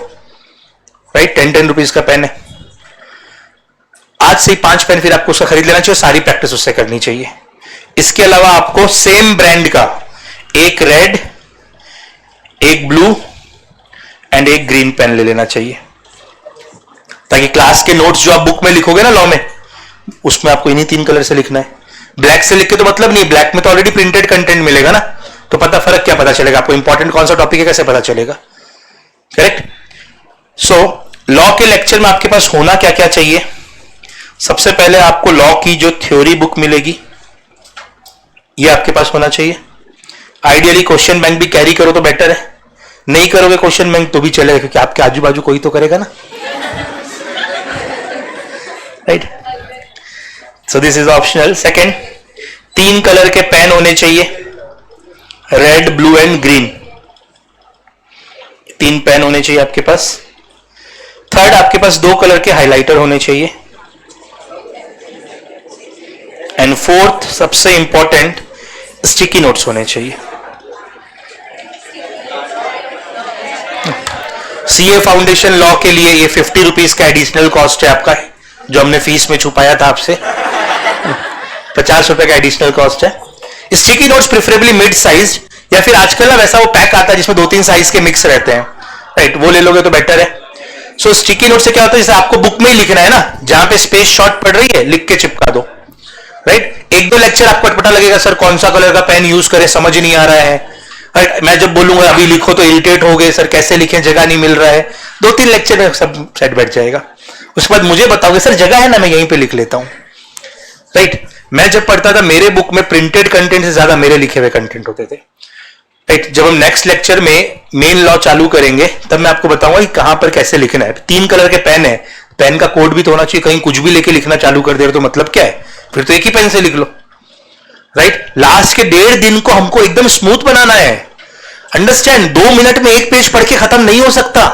राइट। 10-10 रुपीज का पेन है। आज से ही 5 पेन फिर आपको उसका खरीद लेना चाहिए, सारी प्रैक्टिस उससे करनी चाहिए। इसके अलावा आपको सेम ब्रांड का एक रेड, एक ब्लू एंड एक ग्रीन पेन ले लेना चाहिए, ताकि क्लास के नोट्स जो आप बुक में लिखोगे ना लॉ में, उसमें आपको इन्हीं 3 कलर से लिखना है। ब्लैक से लिख के तो मतलब नहीं, ब्लैक में तो ऑलरेडी प्रिंटेड कंटेंट मिलेगा ना, तो पता फर्क क्या पता चलेगा आपको? इंपॉर्टेंट कौन सा टॉपिक है कैसे पता चलेगा? करेक्ट। सो लॉ के लेक्चर में आपके पास होना क्या क्या चाहिए? सबसे पहले आपको लॉ की जो थ्योरी बुक मिलेगी, ये आपके पास होना चाहिए। आइडियली क्वेश्चन बैंक भी कैरी करो तो बेटर है, नहीं करोगे क्वेश्चन बैंक तो भी चलेगा, क्योंकि आपके आजू बाजू कोई तो करेगा ना, right. So this is optional. Second, 3 colour के पेन होने चाहिए, red, blue and green. 3 pen होने चाहिए आपके पास। थर्ड, आपके पास 2 कलर के हाइलाइटर होने चाहिए एंड फोर्थ सबसे इंपॉर्टेंट स्टिकी नोट्स होने चाहिए। सीए फाउंडेशन लॉ के लिए ये 50 रुपीज का एडिशनल कॉस्ट है आपका, जो हमने फीस में छुपाया था आपसे। 50 रुपए का एडिशनल कॉस्ट है। Sticky notes preferably mid size, या फिर आजकल ना वैसा वो पैक आता है जिसमें 2-3 साइज के मिक्स रहते हैं, राइट, वो ले लोगे तो बेटर है। सो स्टिकी नोट से क्या होता है, जैसे आपको बुक में ही लिखना है ना, जहां पे स्पेस शॉर्ट पड़ रही है लिख के चिपका दो, राइट। 1-2 लेक्चर आपको पता लगेगा सर कौन सा कलर का पेन यूज करें, समझ नहीं आ रहा है, राइट। मैं जब बोलूंगा अभी लिखो तो इरिटेट हो गए, सर कैसे लिखें, जगह नहीं मिल रहा है, 2-3 लेक्चर में सब सेट बैठ जाएगा। उसके बाद मुझे बताओगे सर जगह है ना, मैं यहीं पे लिख लेता हूं, राइट। मैं जब पढ़ता था मेरे बुक में प्रिंटेड कंटेंट से ज्यादा मेरे लिखे हुए कंटेंट होते थे, राइट। जब हम नेक्स्ट लेक्चर में मेन लॉ चालू करेंगे तब मैं आपको बताऊंगा कि कहां पर कैसे लिखना है। 3 कलर के पेन है, पेन का कोड भी तो होना चाहिए, कहीं कुछ भी लेके लिखना चालू कर दे रहे तो मतलब क्या है, फिर तो एक ही पेन से लिख लो, राइट। लास्ट के 1.5 दिन को हमको एकदम स्मूथ बनाना है, अंडरस्टैंड। 2 मिनट में एक पेज पढ़ के खत्म नहीं हो सकता।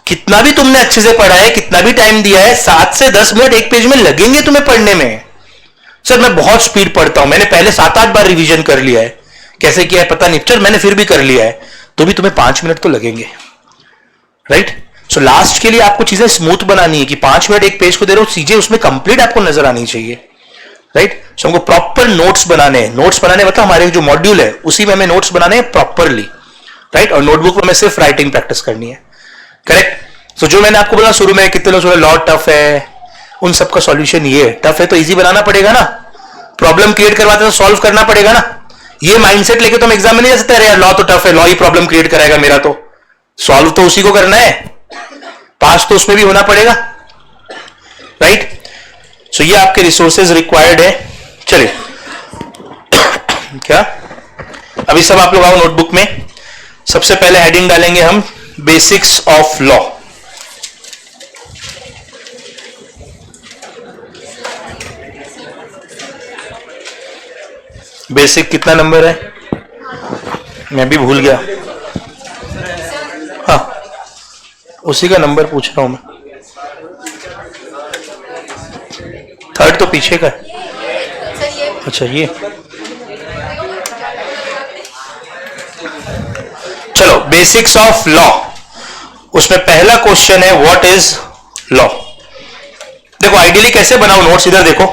कितना भी तुमने अच्छे से पढ़ा है, कितना भी टाइम दिया है, 7 से 10 मिनट एक पेज में लगेंगे तुम्हें पढ़ने में। सर मैं बहुत स्पीड पढ़ता हूं, मैंने पहले 7-8 बार रिवीजन कर लिया है, कैसे किया है पता नहीं, चल मैंने फिर भी कर लिया है, तो भी तुम्हें 5 मिनट तो लगेंगे, राइट। सो लास्ट के लिए आपको चीजें स्मूथ बनानी है कि 5 मिनट एक पेज को दे रहे हो, चीजें उसमें कंप्लीट आपको नजर आनी चाहिए, राइट। सो हमको प्रॉपर नोट्स बनाने हैं। नोट्स बनाने मतलब हमारे जो मॉड्यूल है उसी में हमें नोट्स बनाने हैं प्रॉपरली, राइट। और नोटबुक में हमें सिर्फ राइटिंग प्रैक्टिस करनी है, करेक्ट। सो जो मैंने आपको बोला शुरू में, कितने लोग बोले लॉ टफ है, उन सबका सॉल्यूशन ये है। टफ है तो इजी बनाना पड़ेगा ना, प्रॉब्लम क्रिएट करवाते तो सॉल्व करना पड़ेगा ना। ये माइंडसेट लेके तो हम एग्जाम में नहीं जा सकते, अरे यार लॉ तो टफ है, लॉ ही प्रॉब्लम क्रिएट कराएगा मेरा, तो सॉल्व तो उसी को करना है, पास तो उसमें भी होना पड़ेगा, राइट। सो ये आपके रिसोर्सेज रिक्वायर्ड है। चलिए क्या अभी सब आप लोग आओ नोटबुक में। सबसे पहले हेडिंग डालेंगे हम बेसिक्स ऑफ लॉ। बेसिक कितना नंबर है, मैं भी भूल गया, हाँ उसी का नंबर पूछ रहा हूं मैं, 3rd तो पीछे का है, अच्छा ये। चलो बेसिक्स ऑफ लॉ, उसमें पहला क्वेश्चन है व्हाट इज लॉ। देखो आइडियली कैसे बनाओ नोट्स, इधर देखो,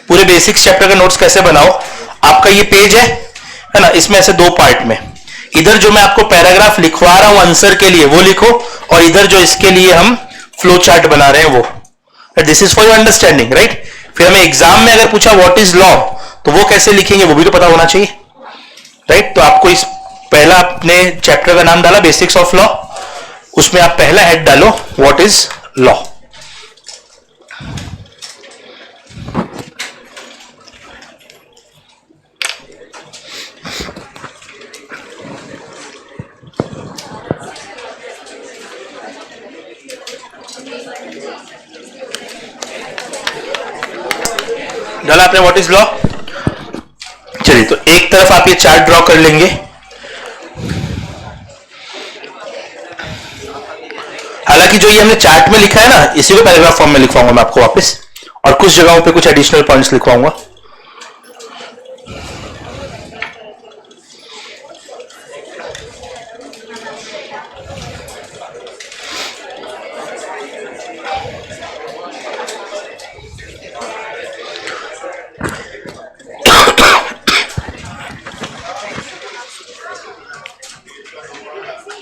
पूरे बेसिक्स चैप्टर के नोट्स कैसे बनाओ। आपका ये पेज है ना, इसमें ऐसे 2 पार्ट में, इधर जो मैं आपको पैराग्राफ लिखवा रहा हूं आंसर के लिए वो लिखो, और इधर जो इसके लिए हम फ्लो चार्ट बना रहे हैं वो। This is for your understanding, right. फिर हमें एग्जाम में अगर पूछा व्हाट इज लॉ तो वो कैसे लिखेंगे वो भी तो पता होना चाहिए, राइट। तो आपको इस पहला अपने चैप्टर का नाम डाला बेसिक्स ऑफ लॉ, उसमें आप पहला हेड डालो व्हाट इज लॉ। डाला आपने व्हाट इज लॉ। चलिए तो एक तरफ आप ये चार्ट ड्रॉ कर लेंगे, हालांकि जो ये हमने चार्ट में लिखा है ना इसी को पैराग्राफ फॉर्म में लिखवाऊंगा मैं आपको वापस, और कुछ जगहों पे कुछ एडिशनल पॉइंट्स लिखवाऊंगा।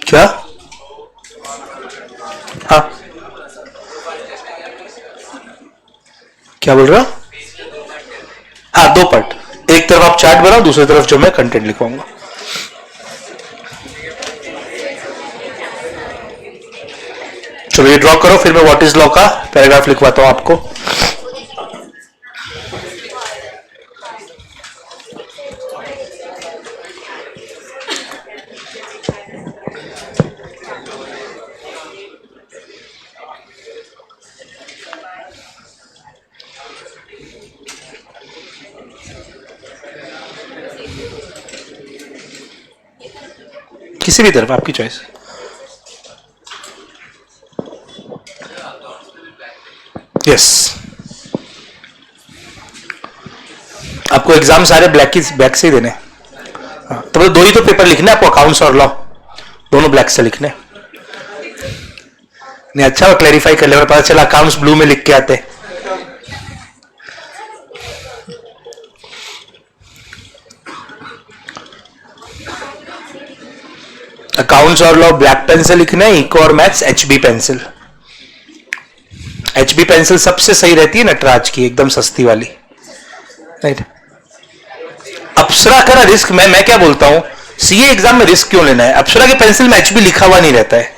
क्या, हाँ क्या बोल रहा, हाँ 2 पार्ट, एक तरफ आप चार्ट बनाओ, दूसरी तरफ जो मैं कंटेंट लिखवाऊंगा। चलो ये ड्रॉ करो, फिर मैं व्हाट इज लॉ का पैराग्राफ लिखवाता हूं आपको। किसी भी तरफ आपकी चॉइस। यस आपको एग्जाम सारे ब्लैक से ही देने। हाँ, तो दो ही तो पेपर लिखने आपको, अकाउंट्स और लॉ, दोनों ब्लैक से लिखने। नहीं अच्छा वो क्लैरिफाई कर ले, पता चला अकाउंट्स ब्लू में लिख के आते। अकाउंट्स और लॉ ब्लैक पेन से लिखना है, इको और maths HB pencil. HB pencil सबसे सही रहती है नटराज की, एकदम सस्ती वाली, राइट। अप्सरा का ना रिस्क, मैं क्या बोलता हूं, सीए एग्जाम में रिस्क क्यों लेना है? अप्सरा के पेंसिल में एचबी लिखा हुआ नहीं रहता है,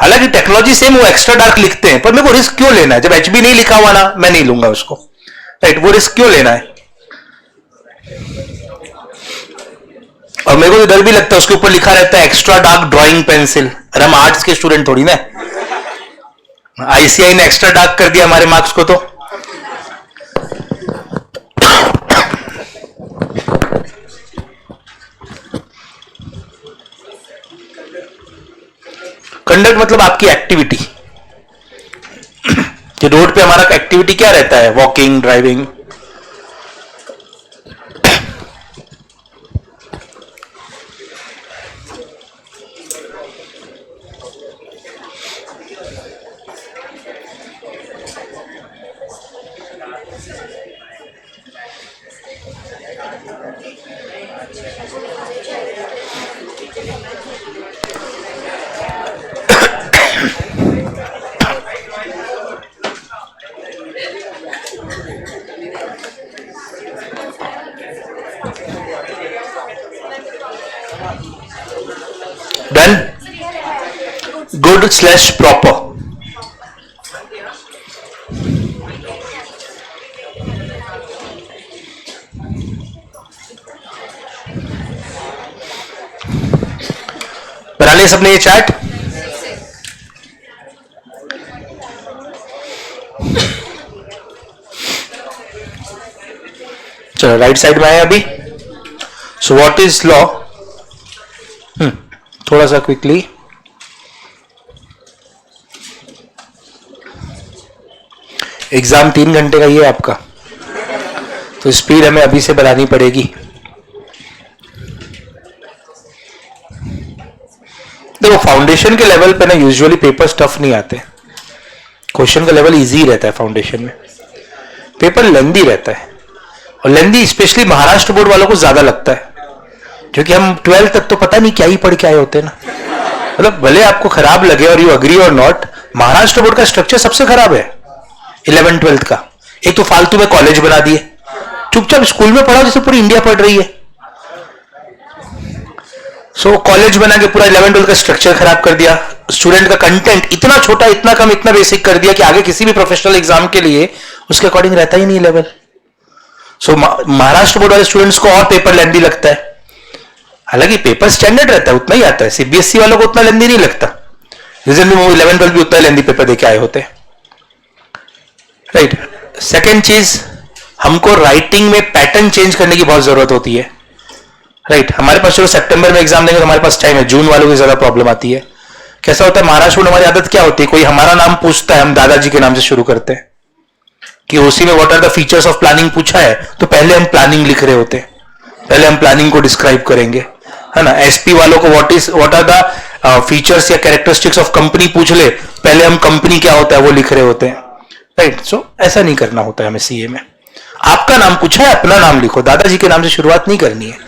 हालांकि टेक्नोलॉजी सेम, वो एक्स्ट्रा डार्क लिखते हैं, पर मेरे को रिस्क क्यों लेना है? जब एचबी नहीं लिखा हुआ ना, मैं नहीं लूंगा उसको, राइट। वो रिस्क क्यों लेना है? और मेरे को डर भी लगता है, उसके ऊपर लिखा रहता है एक्स्ट्रा डार्क ड्राइंग पेंसिल। अरे हम आर्ट्स के स्टूडेंट थोड़ी ना, आईसीआई ने एक्स्ट्रा डार्क कर दिया हमारे मार्क्स को। तो कंडक्ट मतलब आपकी एक्टिविटी, कि रोड पे हमारा एक्टिविटी क्या रहता है? Walking, driving. Done? Good slash proper. बना लिया सबने ये चार्ट? चलो राइट साइड में आए अभी। सो व्हाट इज लॉ? थोड़ा सा क्विकली, एग्जाम 3 घंटे का ही है आपका, तो स्पीड हमें अभी से बढ़ानी पड़ेगी। देखो फाउंडेशन के लेवल पे ना यूजुअली पेपर्स टफ नहीं आते, क्वेश्चन का लेवल इजी रहता है फाउंडेशन में, पेपर लेंदी रहता है, और लेंदी स्पेशली महाराष्ट्र बोर्ड वालों को ज्यादा लगता है, क्योंकि हम 12th तक तो पता नहीं क्या ही पढ़ के आए होते हैं ना। मतलब भले आपको खराब लगे और यू अग्री और नॉट, महाराष्ट्र बोर्ड का स्ट्रक्चर सबसे खराब है 11th 12th का। एक तो फालतू में कॉलेज बना दिए, चुपचाप स्कूल में पढ़ाओ जैसे पूरी इंडिया पढ़ रही है। सो कॉलेज बना के पूरा 11th 12th का स्ट्रक्चर खराब कर दिया, स्टूडेंट का कंटेंट इतना छोटा, इतना कम, इतना बेसिक कर दिया कि आगे किसी भी प्रोफेशनल एग्जाम के लिए उसके अकॉर्डिंग रहता ही नहीं लेवल। सो महाराष्ट्र बोर्ड वाले स्टूडेंट्स को और पेपर लेंदी लगता है, हालांकि पेपर स्टैंडर्ड रहता है, उतना ही आता है। सीबीएसई वालों को उतना लेंदी नहीं लगता, रीजन भी वो 11th 12th भी उतना लेंदी पेपर देके आए होते, राइट। सेकेंड चीज, हमको राइटिंग में पैटर्न चेंज करने की बहुत जरूरत होती है, राइट। हमारे पास चलो सितंबर में एग्जाम देंगे तो हमारे पास टाइम है, जून वालों की ज्यादा प्रॉब्लम आती है। कैसा होता है महाराष्ट्र में, हमारी आदत क्या होती है, कोई हमारा नाम पूछता है, हम दादाजी के नाम से शुरू करते हैं कि उसी में what are the features of planning पूछा है, तो पहले हम प्लानिंग लिख रहे होते हैं, पहले हम प्लानिंग को डिस्क्राइब करेंगे, है ना। एसपी वालों को व्हाट आर द फीचर्स या कैरेक्टरिस्टिक्स ऑफ कंपनी पूछ ले, पहले हम कंपनी क्या होता है वो लिख रहे होते हैं, राइट। सो ऐसा नहीं करना होता है हमें सीए में। आपका नाम पूछा है, अपना नाम लिखो, दादाजी के नाम से शुरुआत नहीं करनी है।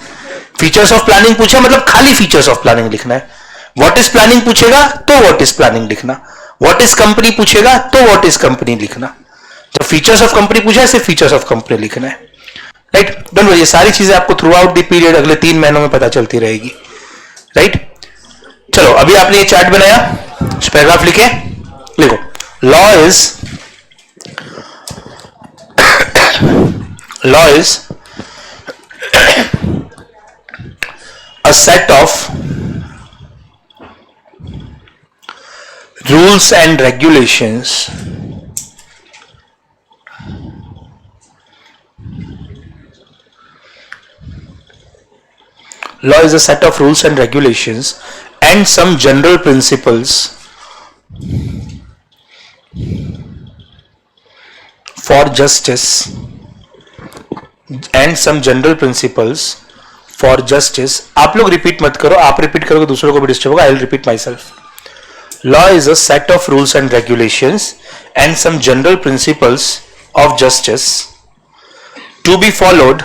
फीचर्स ऑफ प्लानिंग पूछा मतलब खाली फीचर्स ऑफ प्लानिंग लिखना है। व्हाट इज प्लानिंग पूछेगा तो व्हाट इज प्लानिंग लिखना, व्हाट इज कंपनी पूछेगा तो व्हाट इज कंपनी लिखना, तो फीचर्स ऑफ कंपनी पूछा है सिर्फ फीचर्स ऑफ कंपनी लिखना है, राइट। डोंट वरी, ये सारी चीजें आपको थ्रू आउट द पीरियड अगले 3 महीनों में पता चलती रहेगी, राइट। चलो अभी आपने ये चार्ट बनाया, पैराग्राफ लिखे, लिखो law is a set of rules and regulations law is a set of rules and regulations and some general principles for justice, and some general principles for justice. आप लोग repeat मत करो, आप repeat करोगे दूसरों को भी डिस्टर्ब होगा. I will repeat myself. Law is a set of rules and regulations and some general principles of justice to be followed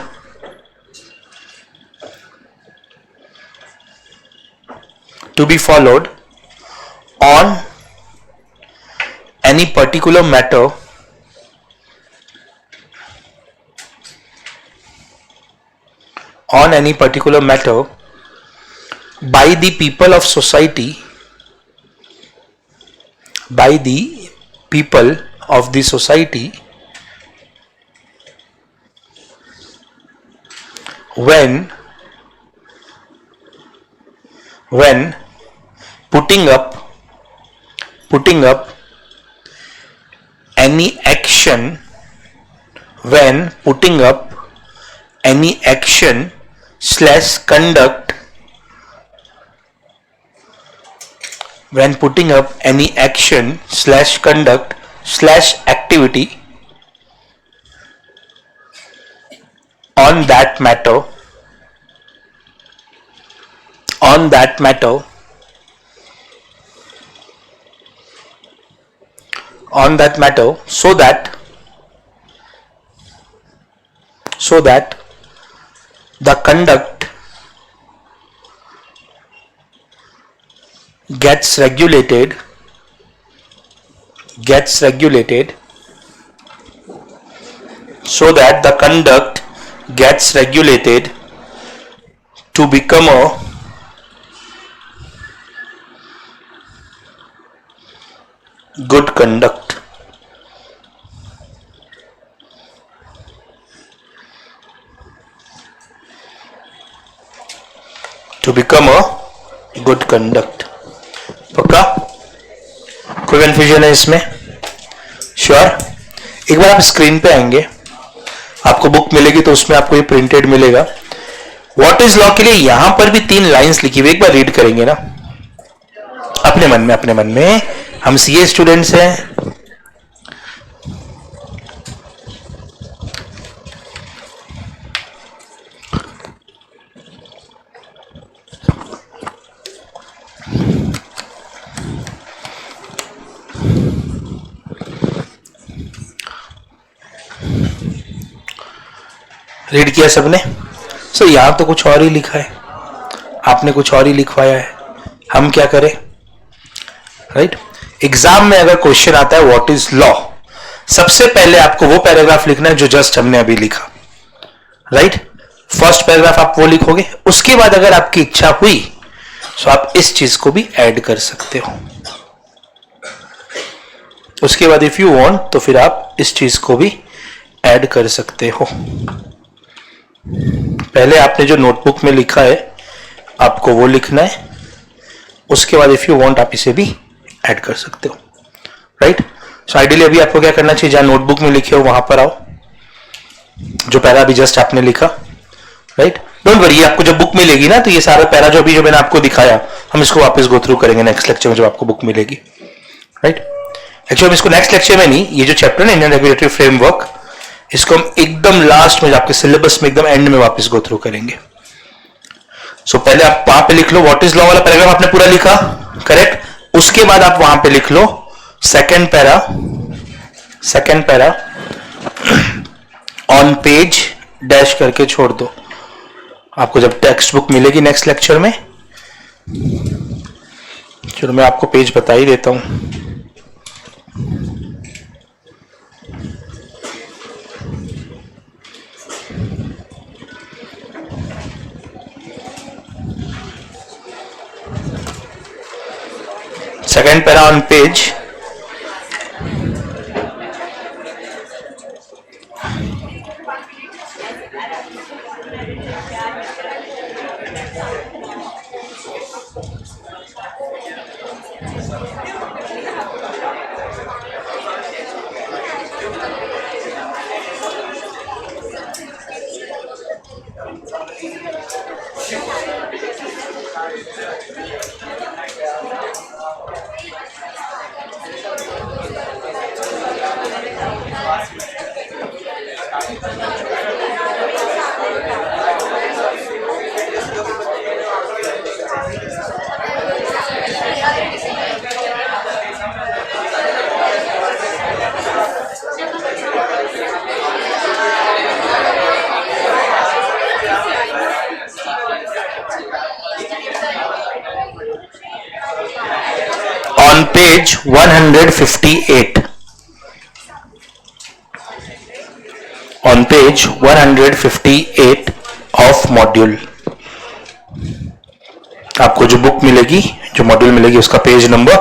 on any particular matter by the people of society, when putting up any action slash conduct slash activity on that matter so that the conduct gets regulated to become a good conduct. पक्का? कोई confusion है इसमें? Sure? एक बार आप screen पे आएंगे, आपको book मिलेगी तो उसमें आपको ये प्रिंटेड मिलेगा. व्हाट इज लॉ के लिए यहां पर भी 3 लाइंस लिखी हुई, एक बार रीड करेंगे ना अपने मन में. हम सीए स्टूडेंट्स हैं. रीड किया सबने? सो यहां तो कुछ और ही लिखा है, आपने कुछ और ही लिखवाया है. हम क्या करें? राइट. एग्जाम में अगर क्वेश्चन आता है व्हाट इज लॉ, सबसे पहले आपको वो पैराग्राफ लिखना है जो जस्ट हमने अभी लिखा. राइट. फर्स्ट पैराग्राफ आप वो लिखोगे. उसके बाद अगर आपकी इच्छा हुई तो आप इस चीज को भी ऐड कर सकते हो. उसके बाद इफ यू वांट तो फिर आप इस चीज को भी ऐड कर सकते हो. पहले आपने जो नोटबुक में लिखा है आपको वो लिखना है. उसके बाद इफ यू वांट आप इसे भी ऐड कर सकते हो. राइट. सो आइडियली अभी आपको क्या करना चाहिए, जहां नोटबुक में लिखे हो वहां पर आओ, जो पैरा अभी जस्ट आपने लिखा. राइट. डोंट वरी, आपको जब बुक मिलेगी ना तो ये सारा पैरा जो मैंने आपको दिखाया हम इसको वापस गो थ्रू करेंगे नेक्स्ट लेक्चर में जब आपको बुक मिलेगी. राइट. एक्चुअली हम इसको नेक्स्ट लेक्चर में नहीं, ये जो चैप्टर है इंडियन रेगुलेटरी फ्रेमवर्क, इसको हम एकदम लास्ट में आपके सिलेबस में एकदम एंड में वापस गो थ्रू करेंगे. सो पहले आप वहां पे लिख लो व्हाट इज लॉ वाला पैराग्राफ आपने पूरा लिखा. करेक्ट. उसके बाद आप वहां पे लिख लो second para on page dash करके छोड़ दो. आपको जब टेक्स्ट बुक मिलेगी नेक्स्ट लेक्चर में, चलो मैं आपको पेज बता ही देता हूं. Second para on page page 158. On page 158 of module, आपको जो बुक मिलेगी, जो मॉड्यूल मिलेगी, उसका पेज नंबर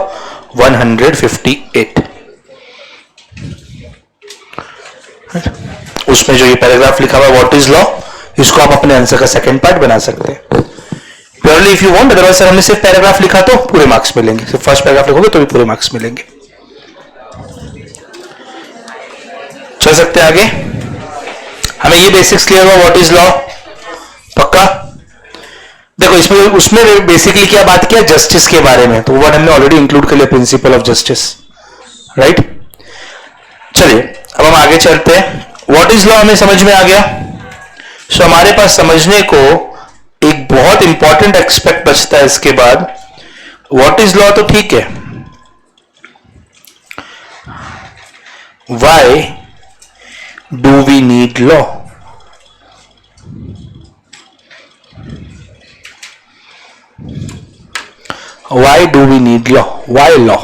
158. उसमें जो ये पैराग्राफ लिखा हुआ व्हाट इज लॉ, इसको आप अपने आंसर का सेकंड पार्ट बना सकते हैं purely if you want. Otherwise sir हमने सिर्फ पैराग्राफ लिखा तो पूरे मार्क्स मिलेंगे, सिर्फ फर्स्ट पैराग्राफ लिखोगे तो भी पूरे मार्क्स मिलेंगे. चल सकते हैं आगे. हमें ये बेसिक्स क्लियर हुआ व्हाट इज लॉ. पक्का. देखो इसमें उसमें बेसिकली क्या बात किया, जस्टिस के बारे में, तो वर्ड हमने ऑलरेडी इंक्लूड कर लिया, प्रिंसिपल ऑफ जस्टिस. राइट. चलिए अब हम आगे चलते हैं. व्हाट इज लॉ हमें समझ में आ गया. सो हमारे पास समझने को एक बहुत इंपॉर्टेंट एस्पेक्ट बचता है इसके बाद. व्हाट इज लॉ तो ठीक है, why do we need law. Why do we need law? Why law?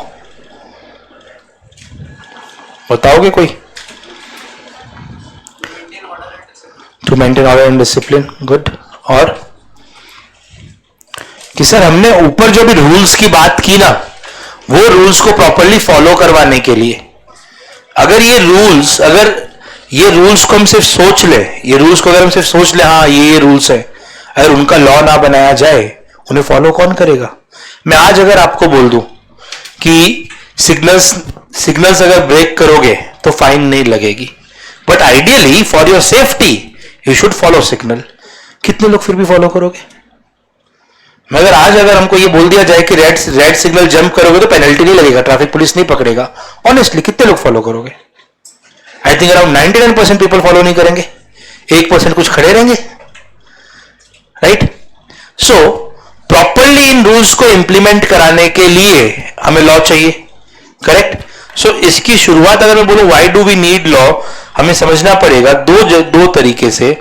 बताओगे कोई? To maintain order and discipline. Good. और कि सर हमने ऊपर जो भी रूल्स की बात की ना, वो रूल्स को प्रॉपरली फॉलो करवाने के लिए. अगर ये रूल्स को हम सिर्फ सोच ले, ये रूल्स को अगर हम सिर्फ सोच ले, हाँ ये रूल्स है, अगर उनका लॉ ना बनाया जाए, उन्हें फॉलो कौन करेगा. मैं आज अगर आपको बोल दूं कि सिग्नल्स अगर ब्रेक करोगे तो फाइन नहीं लगेगी, but ideally for your safety you should follow signal, कितने लोग फिर भी फॉलो करोगे. मगर आज अगर हमको ये बोल दिया जाए कि रेड सिग्नल जंप करोगे तो पेनल्टी नहीं लगेगा, ट्रैफिक पुलिस नहीं पकड़ेगा, ऑनेस्टली कितने लोग फॉलो करोगे. I think around 99% people follow नहीं करेंगे, 1% कुछ खड़े रहेंगे. Right. So properly in rules को इंप्लीमेंट कराने के लिए हमें लॉ चाहिए. करेक्ट. सो इसकी शुरुआत अगर मैं बोलूं why do we need law, हमें समझना पड़ेगा दो तरीके से.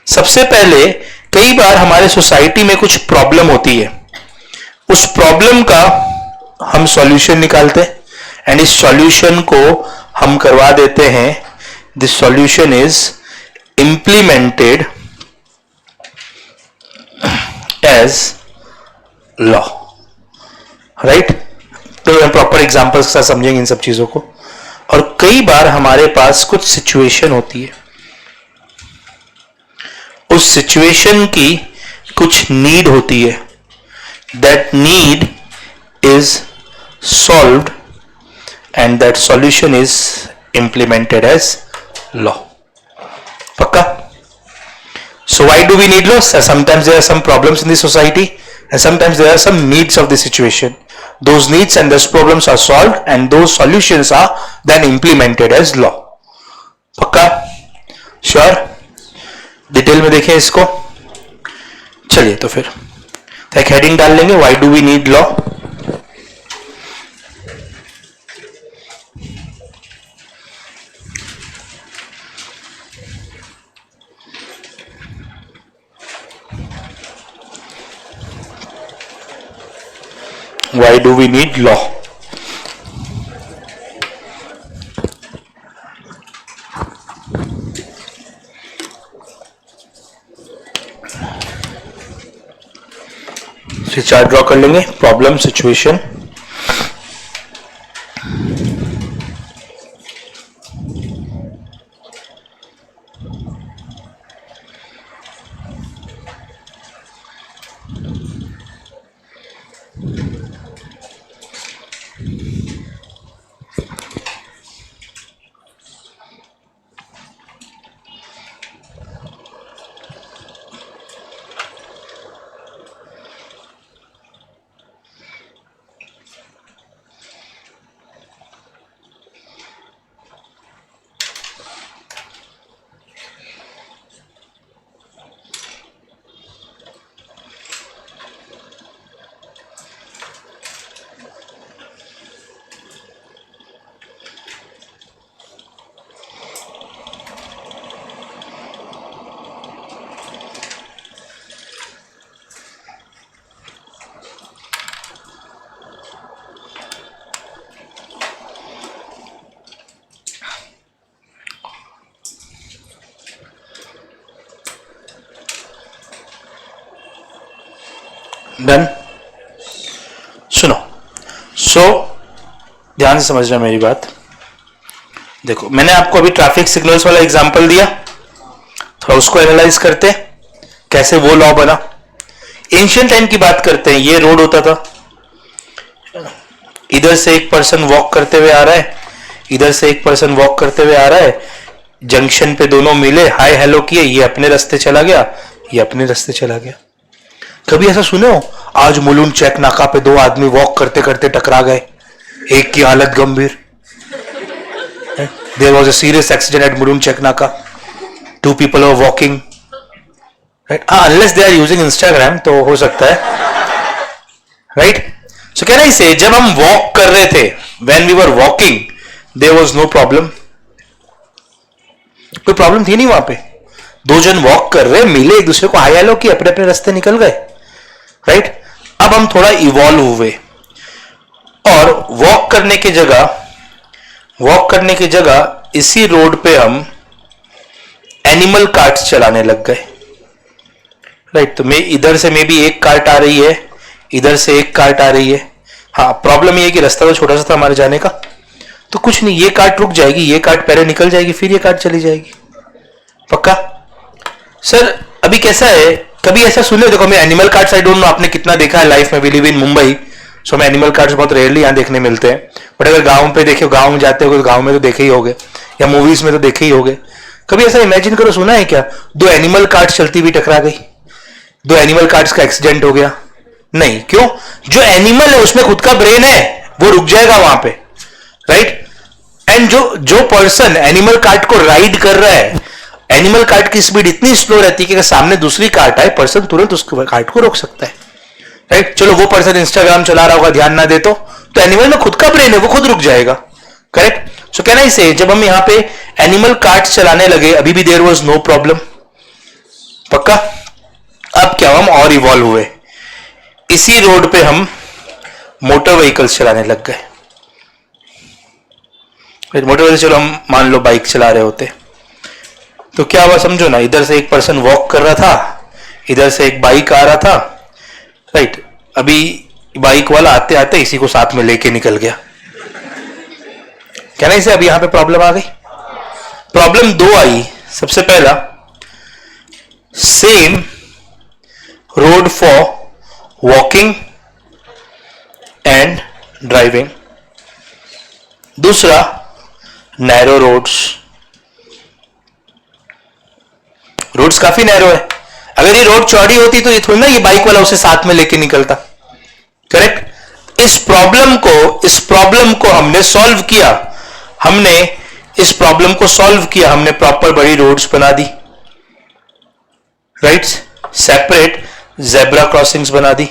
सबसे पहले कई बार हमारे सोसाइटी में कुछ प्रॉब्लम होती है, उस प्रॉब्लम का हम सॉल्यूशन निकालते हैं एंड इस सॉल्यूशन को हम करवा देते हैं. This solution is implemented as law. Right. तो हम प्रॉपर एग्जांपल्स के साथ समझेंगे इन सब चीजों को. और कई बार हमारे पास कुछ सिचुएशन होती है, उस सिचुएशन की कुछ नीड होती है, that need is solved and that solution is implemented as law. पक्का. So why do we need laws? Sometimes there are some problems in the society and sometimes there are some needs of the situation. Those needs and those problems are solved and those solutions are then implemented as law. पक्का. Sure. Detail में देखें इसको. चलिए तो फिर एक heading डाल लेंगे, why do we need law. Why do we need law? Chart draw कर लेंगे. Problem, situation, done. सुनो, ध्यान से समझना मेरी बात। देखो, मैंने आपको अभी ट्रैफिक सिग्नल्स वाला एग्जांपल दिया, थोड़ा उसको एनालाइज करते हैं कैसे वो लॉ बना। एंशिएंट टाइम की बात करते हैं। ये रोड होता था, इधर से एक पर्सन वॉक करते हुए आ रहा है, इधर से एक पर्सन वॉक करते हुए आ रहा है, जंक्शन पे दोनों मिले, हाय हेलो किए, ये अपने रास्ते चला गया, ये अपने रास्ते चला गया। कभी ऐसा सुने हो आज मुलुंड चेक नाका पे दो आदमी वॉक करते करते टकरा गए, एक की हालत गंभीर। There was a serious accident at Mulund check नाका, 2 people are walking, right? Unless they are using Instagram तो हो सकता है, राइट? सो कैन आई से जब हम वॉक कर रहे थे, when we were walking, there was no problem, कोई प्रॉब्लम थी नहीं वहां पे। दो जन वॉक कर रहे, मिले, एक दूसरे को हाय हेलो किए, अपने अपने रास्ते निकल गए, राइट? अब हम थोड़ा इवॉल्व हुए और वॉक करने की जगह इसी रोड पे हम एनिमल कार्ट्स चलाने लग गए, राइट? तो मैं इधर से मे भी एक कार्ट आ रही है, इधर से एक कार्ट आ रही है। हाँ, प्रॉब्लम ये है कि रास्ता तो छोटा सा था हमारे जाने का, तो कुछ नहीं, ये कार्ट रुक जाएगी, ये कार्ट पहले निकल जाएगी, फिर ये कार्ट चली जाएगी। पक्का? सर अभी कैसा है, कभी ऐसा सुने? देखो, मैं animal cards, I don't know आपने कितना देखा है लाइफ में, वी लिव इन मुंबई, सो मैं एनिमल कार्ड्स बहुत रेयरली यहाँ देखने मिलते हैं, बट अगर गांव पे देखे, गांव में जाते हो तो गांव में तो देखे ही होगे, या मूवीज में तो देखे ही होगे। कभी ऐसा इमेजिन करो, सुना है क्या दो एनिमल कार्ड्स चलती हुई टकरा गई, दो एनिमल कार्ड्स का एक्सीडेंट हो गया? नहीं, क्यों? जो एनिमल है उसमें खुद का ब्रेन है, वो रुक जाएगा वहां पे, राइट? एंड जो पर्सन एनिमल कार्ट को राइड कर रहा है, एनिमल कार्ट की स्पीड इतनी स्लो रहती है कि अगर सामने दूसरी कार्ट आए, पर्सन तुरंत उस कार्ट को रोक सकता है, राइट? चलो वो पर्सन इंस्टाग्राम चला रहा होगा, ध्यान ना दे तो एनिमल में खुद का ब्रेन है, वो खुद रुक जाएगा, करेक्ट? सो कैन आई से जब हम यहां पे एनिमल कार्ट चलाने लगे, अभी भी देयर वाज नो प्रॉब्लम। पक्का? अब क्या, हम और इवॉल्व हुए, इसी रोड पे हम मोटर व्हीकल्स चलाने लग गए। मोटर व्हीकल, चलो हम मान लो बाइक चला रहे होते, तो क्या हुआ समझो ना, इधर से एक पर्सन वॉक कर रहा था, इधर से एक बाइक आ रहा था, राइट? अभी बाइक वाला आते आते इसी को साथ में लेके निकल गया। क्या नहीं से अभी यहां पे प्रॉब्लम आ गई? प्रॉब्लम दो आई। सबसे पहला, same road for walking and driving, दूसरा नैरो रोड्स काफी नैरो है। अगर ये रोड चौड़ी होती तो ये थोड़ी ना ये बाइक वाला उसे साथ में लेके निकलता, करेक्ट? इस प्रॉब्लम को हमने सॉल्व किया, हमने प्रॉपर बड़ी रोड्स बना दी, राइट? सेपरेट जेब्रा क्रॉसिंग्स बना दी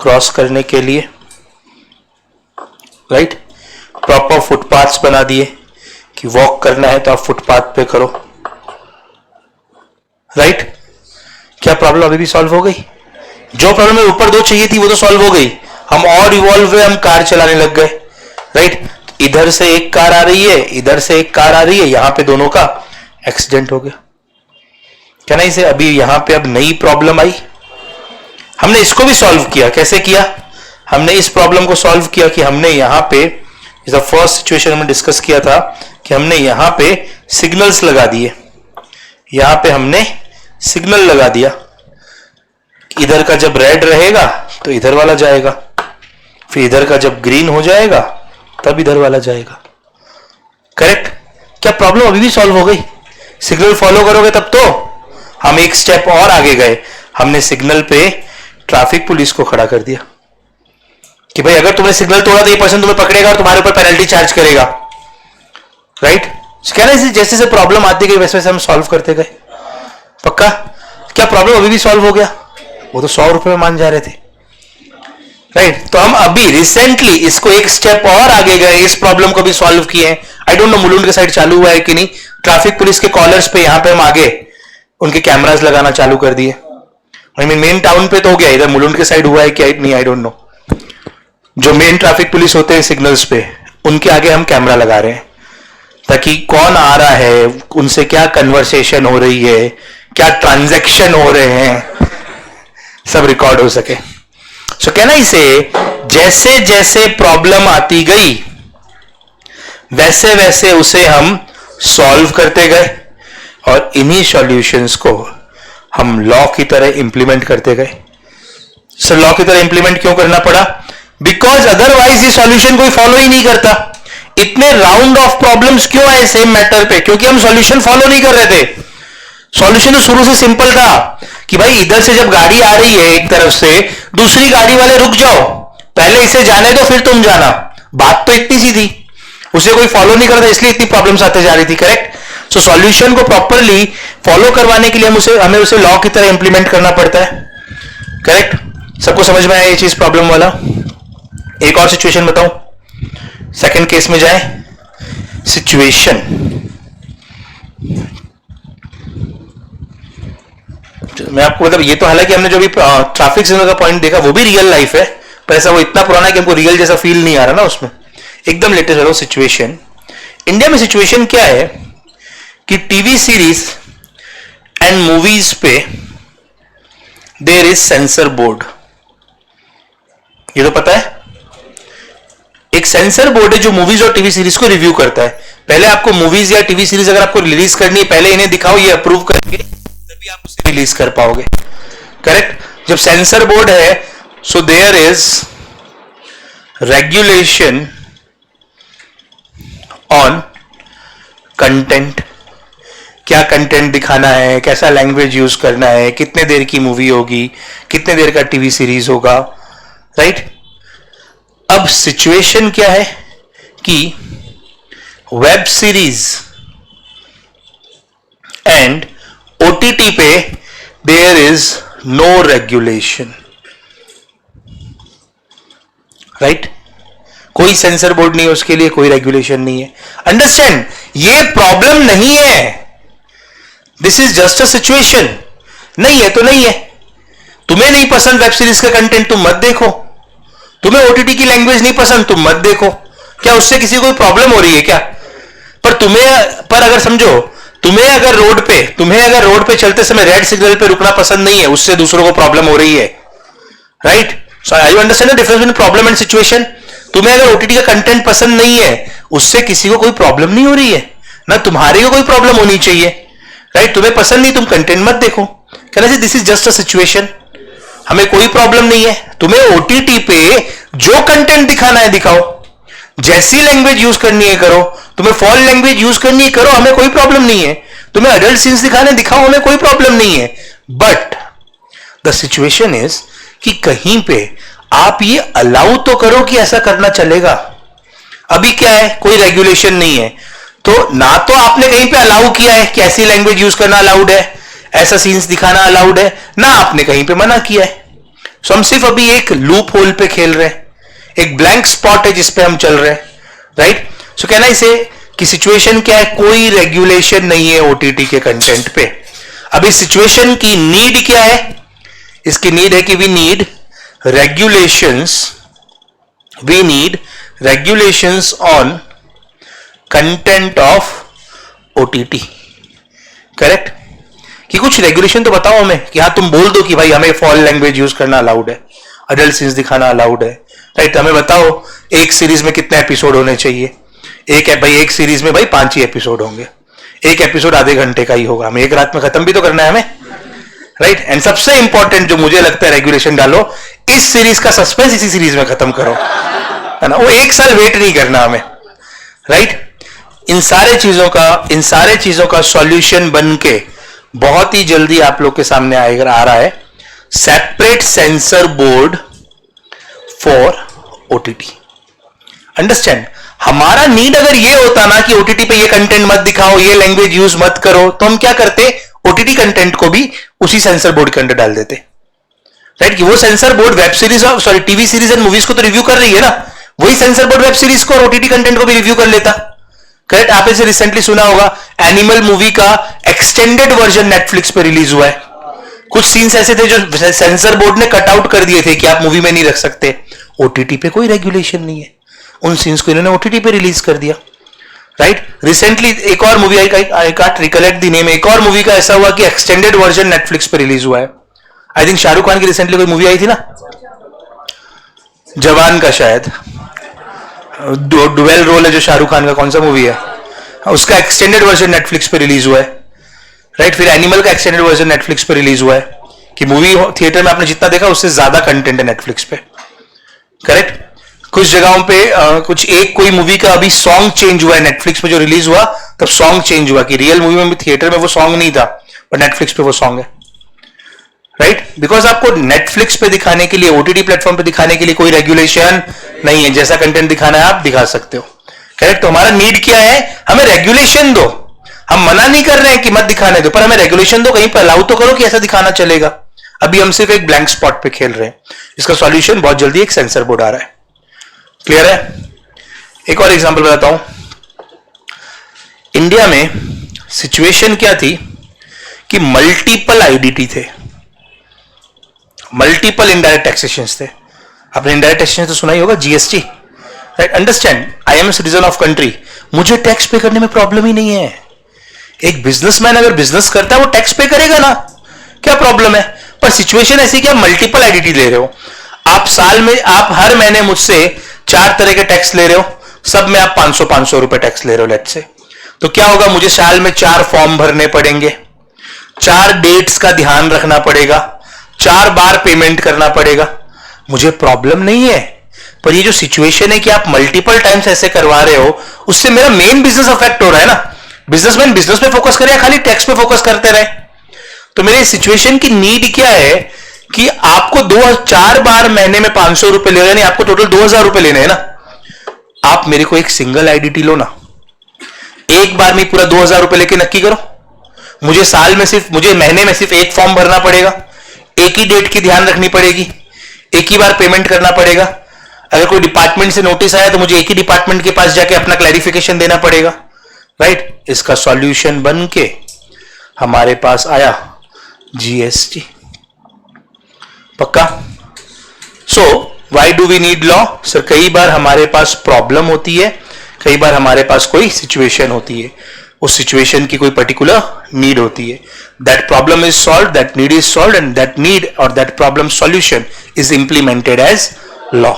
क्रॉस करने के लिए, राइट? प्रॉपर फुटपाथ्स बना दिए कि वॉक करना है तो आप फुटपाथ पे करो, राइट? क्या प्रॉब्लम अभी भी सॉल्व हो गई? जो प्रॉब्लम में ऊपर दो चाहिए थी वो तो सॉल्व हो गई, हम और इवॉल्व हुए, हम कार चलाने लग गए, राइट? इधर से एक कार आ रही है, इधर से एक कार आ रही है, यहां पे दोनों का एक्सीडेंट हो गया। क्या नहीं से अभी यहां पे अब नई प्रॉब्लम आई, हमने इसको भी सॉल्व किया। कैसे किया? हमने इस प्रॉब्लम को सॉल्व किया कि हमने यहां पे, इज द फर्स्ट सिचुएशन हमने डिस्कस किया था कि हमने यहां पे सिग्नल्स लगा दिए, यहां पे हमने सिग्नल लगा दिया, इधर का जब रेड रहेगा तो इधर वाला जाएगा, फिर इधर का जब ग्रीन हो जाएगा तब इधर वाला जाएगा, करेक्ट? क्या प्रॉब्लम अभी भी सॉल्व हो गई? सिग्नल फॉलो करोगे तब तो। हम एक स्टेप और आगे गए, हमने सिग्नल पे ट्रैफिक पुलिस को खड़ा कर दिया कि भाई अगर तुमने सिग्नल तोड़ा तो ये पर्सन तुम्हें पकड़ेगा और तुम्हारे ऊपर पेनल्टी चार्ज करेगा, राइट? क्या ना, जैसे जैसे प्रॉब्लम आती गई वैसे वैसे हम सॉल्व करते गए। पक्का? क्या प्रॉब्लम अभी भी सॉल्व हो गया? वो तो 100 रुपए में मान जा रहे थे, राइट? तो हम अभी रिसेंटली इसको एक स्टेप और आगे गए, इस प्रॉब्लम को भी सॉल्व किए हैं। आई डोंट नो मुलुंड के साइड चालू हुआ है कि नहीं, ट्रैफिक पुलिस के कॉलर्स पे यहां पे हम आगे उनके कैमरास लगाना चालू कर दिए। आई मीन मेन टाउन पे तो हो गया, इधर मुलुंड के साइड हुआ है कि नहीं आई डोंट नो। जो मेन ट्रैफिक पुलिस होते हैं सिग्नल्स पे, उनके आगे हम कैमरा लगा रहे हैं ताकि कौन आ रहा है, उनसे क्या कन्वर्सेशन हो रही है, क्या ट्रांजैक्शन हो रहे हैं, सब रिकॉर्ड हो सके। सो कैन आई से जैसे जैसे प्रॉब्लम आती गई वैसे वैसे उसे हम सॉल्व करते गए और इन्हीं सॉल्यूशंस को हम लॉ की तरह इंप्लीमेंट करते गए. सर लॉ की तरह इंप्लीमेंट क्यों करना पड़ा? बिकॉज अदरवाइज ये सॉल्यूशन कोई फॉलो ही नहीं करता. इतने राउंड ऑफ प्रॉब्लम्स क्यों आए सेम मैटर पे? क्योंकि हम सॉल्यूशन फॉलो नहीं कर रहे थे. सॉल्यूशन तो शुरू से सिंपल था कि भाई इधर से जब गाड़ी आ रही है एक तरफ से, दूसरी गाड़ी वाले रुक जाओ, पहले इसे जाने दो फिर तुम जाना. बात तो इतनी सी थी, उसे कोई फॉलो नहीं करता इसलिए इतनी प्रॉब्लम्स आते जा रही थी. करेक्ट. सो सॉल्यूशन को प्रॉपरली फॉलो करवाने के लिए हमें उसे लॉ की तरह इंप्लीमेंट करना पड़ता है. करेक्ट. सबको समझ में आया ये चीज प्रॉब्लम वाला? एक और सिचुएशन बताऊं, सेकंड केस में जाए. सिचुएशन मैं आपको मतलब ये तो हालांकि हमने जो भी ट्रैफिक सिग्नल का पॉइंट देखा वो भी रियल लाइफ है, पर ऐसा वो इतना पुराना है कि हमको रियल जैसा फील नहीं आ रहा ना उसमें. एकदम लेटेस्ट है सिचुएशन. इंडिया में सिचुएशन क्या है कि टीवी सीरीज एंड मूवीज पे देयर इज सेंसर बोर्ड. ये तो पता है. एक सेंसर बोर्ड है जो मूवीज और टीवी सीरीज को रिव्यू करता है. पहले आपको मूवीज या टीवी सीरीज अगर आपको रिलीज करनी है, पहले इन्हें दिखाओ, ये अप्रूव करेंगे तभी आप उसे रिलीज कर पाओगे. करेक्ट. जब सेंसर बोर्ड है so there is regulation on content. क्या कंटेंट दिखाना है, कैसा लैंग्वेज यूज करना है, कितने देर की मूवी होगी, कितने देर का टीवी सीरीज होगा. राइट. अब सिचुएशन क्या है कि वेब सीरीज एंड ओटीटी पे there is no regulation. Right. कोई सेंसर बोर्ड नहीं है उसके लिए, कोई रेगुलेशन नहीं है. अंडरस्टैंड. ये प्रॉब्लम नहीं है, this is just a situation. नहीं है तो नहीं है. तुम्हें नहीं पसंद वेब सीरीज का कंटेंट, तुम मत देखो. तुम्हें ओटीटी की लैंग्वेज नहीं पसंद, तुम मत देखो. क्या उससे किसी को कोई प्रॉब्लम हो रही है क्या? पर अगर समझो, तुम्हें अगर रोड पे चलते समय रेड सिग्नल पे रुकना पसंद नहीं है, उससे दूसरों को प्रॉब्लम हो रही है. Right. So I you understand the difference between problem and situation. तुम्हें अगर ओटीटी का कंटेंट पसंद नहीं है, उससे किसी को कोई प्रॉब्लम नहीं हो रही है, ना तुम्हारी को कोई प्रॉब्लम होनी चाहिए. राइट. तुम्हें पसंद नहीं, तुम कंटेंट मत देखो. कहना चाहिए this is just a situation, हमें कोई प्रॉब्लम नहीं है. तुम्हें ओटीटी पे जो कंटेंट दिखाना है दिखाओ, जैसी लैंग्वेज यूज करनी है करो, तुम्हें फॉरेन लैंग्वेज यूज करनी है करो, हमें कोई प्रॉब्लम नहीं है. तुम्हें अडल्ट सीन्स दिखाने दिखाओ, हमें कोई प्रॉब्लम नहीं है. बट द सिचुएशन इज कि कहीं पे आप ये अलाउ तो करो कि ऐसा करना चलेगा. अभी क्या है, कोई रेगुलेशन नहीं है, तो ना तो आपने कहीं पे अलाउ किया है कि ऐसी लैंग्वेज यूज करना अलाउड है, ऐसा सीन्स दिखाना अलाउड है, ना आपने कहीं पे मना किया है. सो हम सिर्फ अभी एक लूप होल पे खेल रहे हैं, एक ब्लैंक स्पॉट है जिसपे हम चल रहे हैं. राइट. सो कहना इसे कि सिचुएशन क्या है, कोई रेगुलेशन नहीं है ओटीटी के कंटेंट पे. अभी सिचुएशन की नीड क्या है? इसकी नीड है कि we need regulations on content of OTT. Correct. कि कुछ रेगुलेशन तो बताओ हमें कि हाँ तुम बोल दो कि भाई हमें फॉरेन लैंग्वेज यूज करना अलाउड है, अडल्ट सीन्स दिखाना अलाउड है. राइट. हमें बताओ एक सीरीज में कितने एपिसोड होने चाहिए. एक सीरीज में भाई 5 ही एपिसोड होंगे, एक एपिसोड आधे घंटे का ही होगा, हमें एक रात में खत्म भी तो करना है हमें. राइट. एंड सबसे इंपॉर्टेंट जो मुझे लगता है रेगुलेशन डालो, इस सीरीज का सस्पेंस इसी सीरीज में खत्म करो, है ना. वो एक साल वेट नहीं करना हमें. राइट. इन सारे चीजों का सॉल्यूशन बन के बहुत ही जल्दी आप लोग के सामने आ रहा है separate sensor board for OTT. Understand. हमारा नीड अगर ये होता ना कि ओटीटी पे ये कंटेंट मत दिखाओ, ये लैंग्वेज यूज मत करो, तो हम क्या करते, ओटीटी कंटेंट को भी उसी सेंसर बोर्ड के अंदर डाल देते. राइट. कि वो सेंसर बोर्ड वेब सीरीज और टीवी सीरीज एंड मूवीज को तो रिव्यू कर रही है ना, वही सेंसर बोर्ड वेब सीरीज को और ओटीटी कंटेंट को भी रिव्यू कर लेता. करेक्ट. आपने से रिसेंटली सुना होगा एनिमल मूवी का एक्सटेंडेड वर्जन नेटफ्लिक्स पे रिलीज हुआ है. कुछ सीन्स ऐसे थे जो सेंसर बोर्ड ने कट आउट कर दिए थे कि आप मूवी में नहीं रख सकते. ओटीटी पे कोई रेगुलेशन नहीं है, उन सीन्स को इन्होंने ओटीटी पे रिलीज कर दिया. राइट. रिसेंटली एक और movie I can't recollect the name, एक और मूवी का ऐसा हुआ कि एक्सटेंडेड वर्जन नेटफ्लिक्स पे रिलीज हुआ है. आई थिंक शाहरुख खान की रिसेंटली कोई मूवी आई थी ना, जवान का शायद डुएल रोल है जो शाहरुख खान का, कौन सा मूवी है उसका एक्सटेंडेड वर्जन नेटफ्लिक्स पे रिलीज हुआ है, राइट। फिर एनिमल का एक्सटेंडेड वर्जन नेटफ्लिक्स पे रिलीज हुआ है कि मूवी थिएटर में आपने जितना देखा उससे ज्यादा कंटेंट है नेटफ्लिक्स पे, करेक्ट। कुछ जगहों पे कुछ एक कोई मूवी का अभी सॉन्ग चेंज हुआ है नेटफ्लिक्स पे, जो रिलीज हुआ तब सॉन्ग चेंज हुआ कि रियल मूवी में भी थिएटर में वो सॉन्ग नहीं था पर नेटफ्लिक्स पे वो सॉन्ग है, राइट। बिकॉज आपको नेटफ्लिक्स पे दिखाने के लिए, ओटीटी प्लेटफॉर्म पे दिखाने के लिए कोई रेगुलेशन नहीं है, जैसा कंटेंट दिखाना है आप दिखा सकते हो, करेक्ट। तो हमारा नीड क्या है, हमें रेगुलेशन दो। हम मना नहीं कर रहे हैं कि मत दिखाने दो, पर हमें रेगुलेशन दो, कहीं पर अलाउ तो करो कि ऐसा दिखाना चलेगा। अभी हम सिर्फ एक ब्लैंक स्पॉट पे खेल रहे हैं। इसका सॉल्यूशन बहुत जल्दी एक सेंसर बोर्ड आ रहा है, क्लियर है। एक और एग्जांपल बताता हूं। इंडिया में सिचुएशन क्या थी कि मल्टीपल आईडीटी थे, मल्टीपल इनडायरेक्ट टैक्सेशन थे। आपने इनडायरेक्ट टैक्सेशन तो सुना ही होगा, GST, right. Understand, I am a citizen of country, मुझे टैक्स पे करने में प्रॉब्लम ही नहीं है। एक बिजनेसमैन अगर बिजनेस करता है वो टैक्स पे करेगा ना, क्या प्रॉब्लम है। पर सिचुएशन ऐसी कि आप मल्टीपल आईडीटी ले रहे हो, आप साल में, आप हर महीने मुझसे 4 तरह के टैक्स ले रहे हो, सब में आप 500 रुपए टैक्स ले रहे हो लेट्स से। तो क्या होगा, मुझे साल में 4 फॉर्म भरने पड़ेंगे, 4 डेट्स का ध्यान रखना पड़ेगा, 4 बार पेमेंट करना पड़ेगा। मुझे प्रॉब्लम नहीं है, पर ये जो सिचुएशन है कि आप मल्टीपल टाइम्स ऐसे करवा रहे हो, उससे मेरा मेन बिजनेस अफेक्ट हो रहा है ना। बिजनेसमैन बिजनेस पे फोकस करे या खाली टैक्स पे फोकस करते रहे। तो मेरे सिचुएशन की नीड क्या है कि आपको 4 बार महीने में 500 रुपए ले रहे, नहीं आपको टोटल 2000 रुपए लेने हैं ना। आप मेरे को एक सिंगल आईडीटी लो ना, एक बार में पूरा 2000 रुपए लेके नक्की करो। मुझे साल में सिर्फ, मुझे महीने में सिर्फ एक फॉर्म भरना पड़ेगा, एक ही डेट की ध्यान रखनी पड़ेगी, एक ही बार पेमेंट करना पड़ेगा। अगर कोई डिपार्टमेंट से नोटिस आया तो मुझे एक ही डिपार्टमेंट के पास जाके अपना क्लैरिफिकेशन देना पड़ेगा, राइट। इसका सॉल्यूशन बन के हमारे पास आया जीएसटी, पक्का। So why do we need law sir, कई बार हमारे पास प्रॉब्लम होती है, कई बार हमारे पास कोई सिचुएशन होती है, उस सिचुएशन की कोई पर्टिकुलर नीड होती है, that problem is solve, that need is solve, and that need और that problem solution is implemented as law.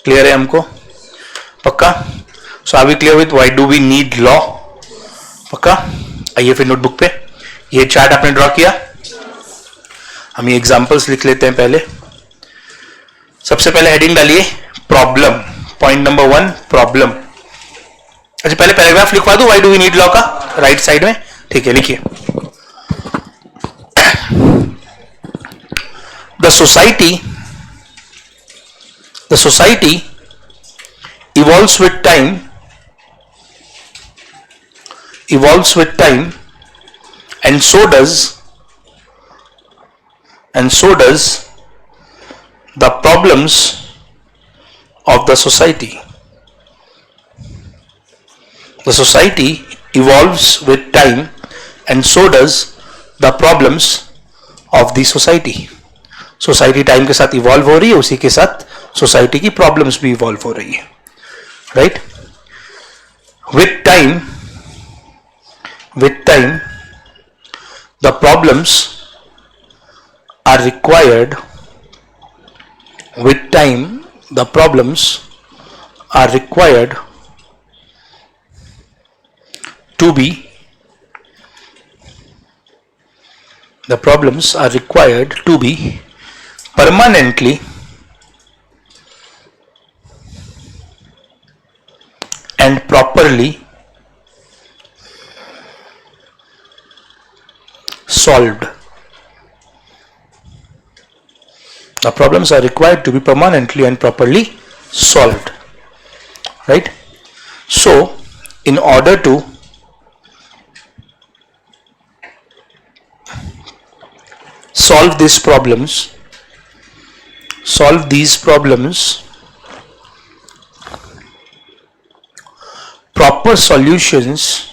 Clear है हमको, पक्का। So are we clear with why do we need law, पक्का। आइए फिर notebook पे, ये चार्ट आपने ड्रॉ किया, हम ये एग्जांपल्स लिख लेते हैं। पहले सबसे पहले हेडिंग डालिए प्रॉब्लम, पॉइंट नंबर 1 प्रॉब्लम। अच्छा पहले पैराग्राफ लिखवा दो why do we need law का, राइट साइड में, ठीक है, लिखिए। The society evolves with time, and so does the problems of the society. The society evolves with time and so does the problems of the society. Society time के साथ evolve हो रही है, उसी के साथ सोसाइटी की प्रॉब्लम्स भी इवॉल्व हो रही है, right. With time the problems are required, with time the problems are required to be, the problems are required to be permanently and properly solved. The problems are required to be permanently and properly solved, right? So in order to solve these problems, proper solutions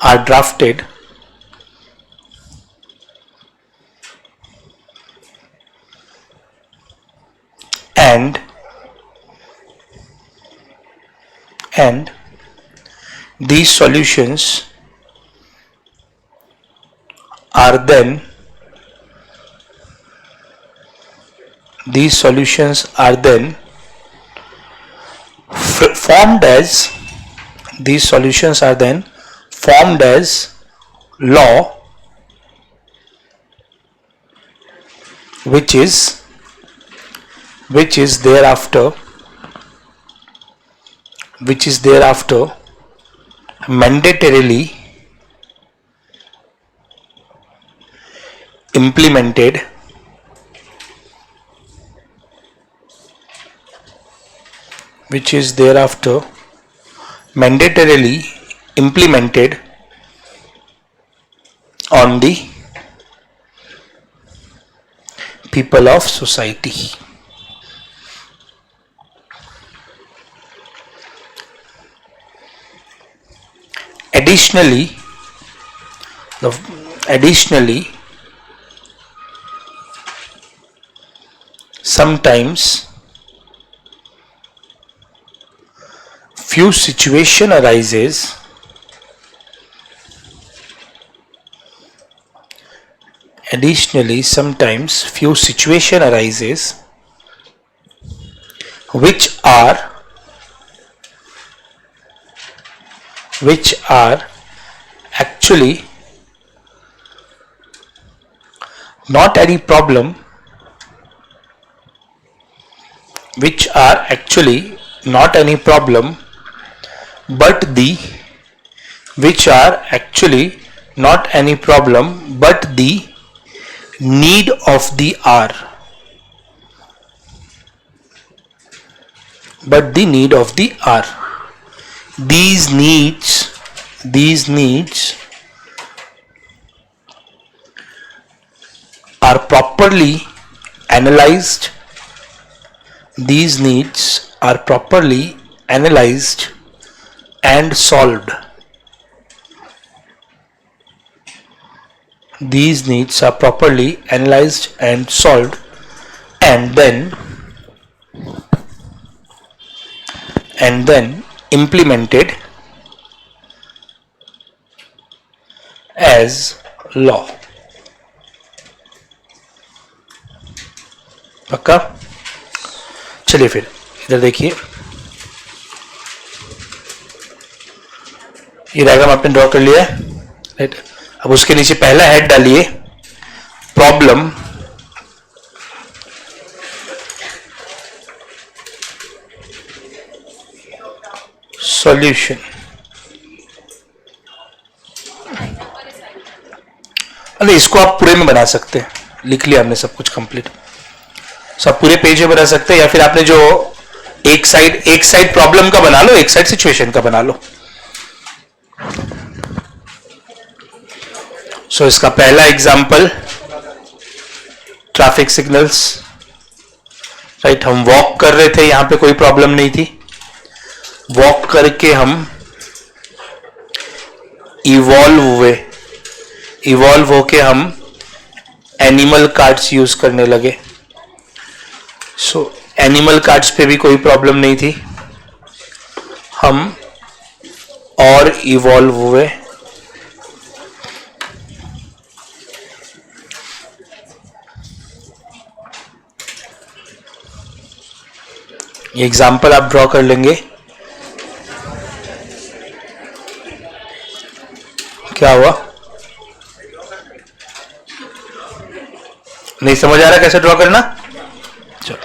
are drafted and these solutions are then formed as law, which is thereafter mandatorily implemented on the people of society. Additionally, sometimes few situation arises which are actually not any problem, but the need of the hour. These needs are properly analyzed and solved. And then implemented as law. पक्का? चलिए फिर इधर देखिए, ये diagram आपने draw कर लिया है, राइट? अब उसके नीचे पहला हेड डालिए, प्रॉब्लम सॉल्यूशन। अरे इसको आप पूरे में बना सकते हैं, लिख लिया हमने सब कुछ कंप्लीट, सब पूरे पेज में बना सकते हैं, या फिर आपने जो एक साइड प्रॉब्लम का बना लो, एक साइड सिचुएशन का बना लो। सो इसका पहला एग्जांपल ट्रैफिक सिग्नल्स, राइट? हम वॉक कर रहे थे, यहां पे कोई प्रॉब्लम नहीं थी, वॉक करके हम इवॉल्व होके हम एनिमल कार्ड्स यूज करने लगे। सो एनिमल कार्ड्स पे भी कोई प्रॉब्लम नहीं थी, हम और इवॉल्व हुए। ये एग्जाम्पल आप ड्रॉ कर लेंगे, क्या हुआ? नहीं समझ आ रहा कैसे ड्रॉ करना? चलो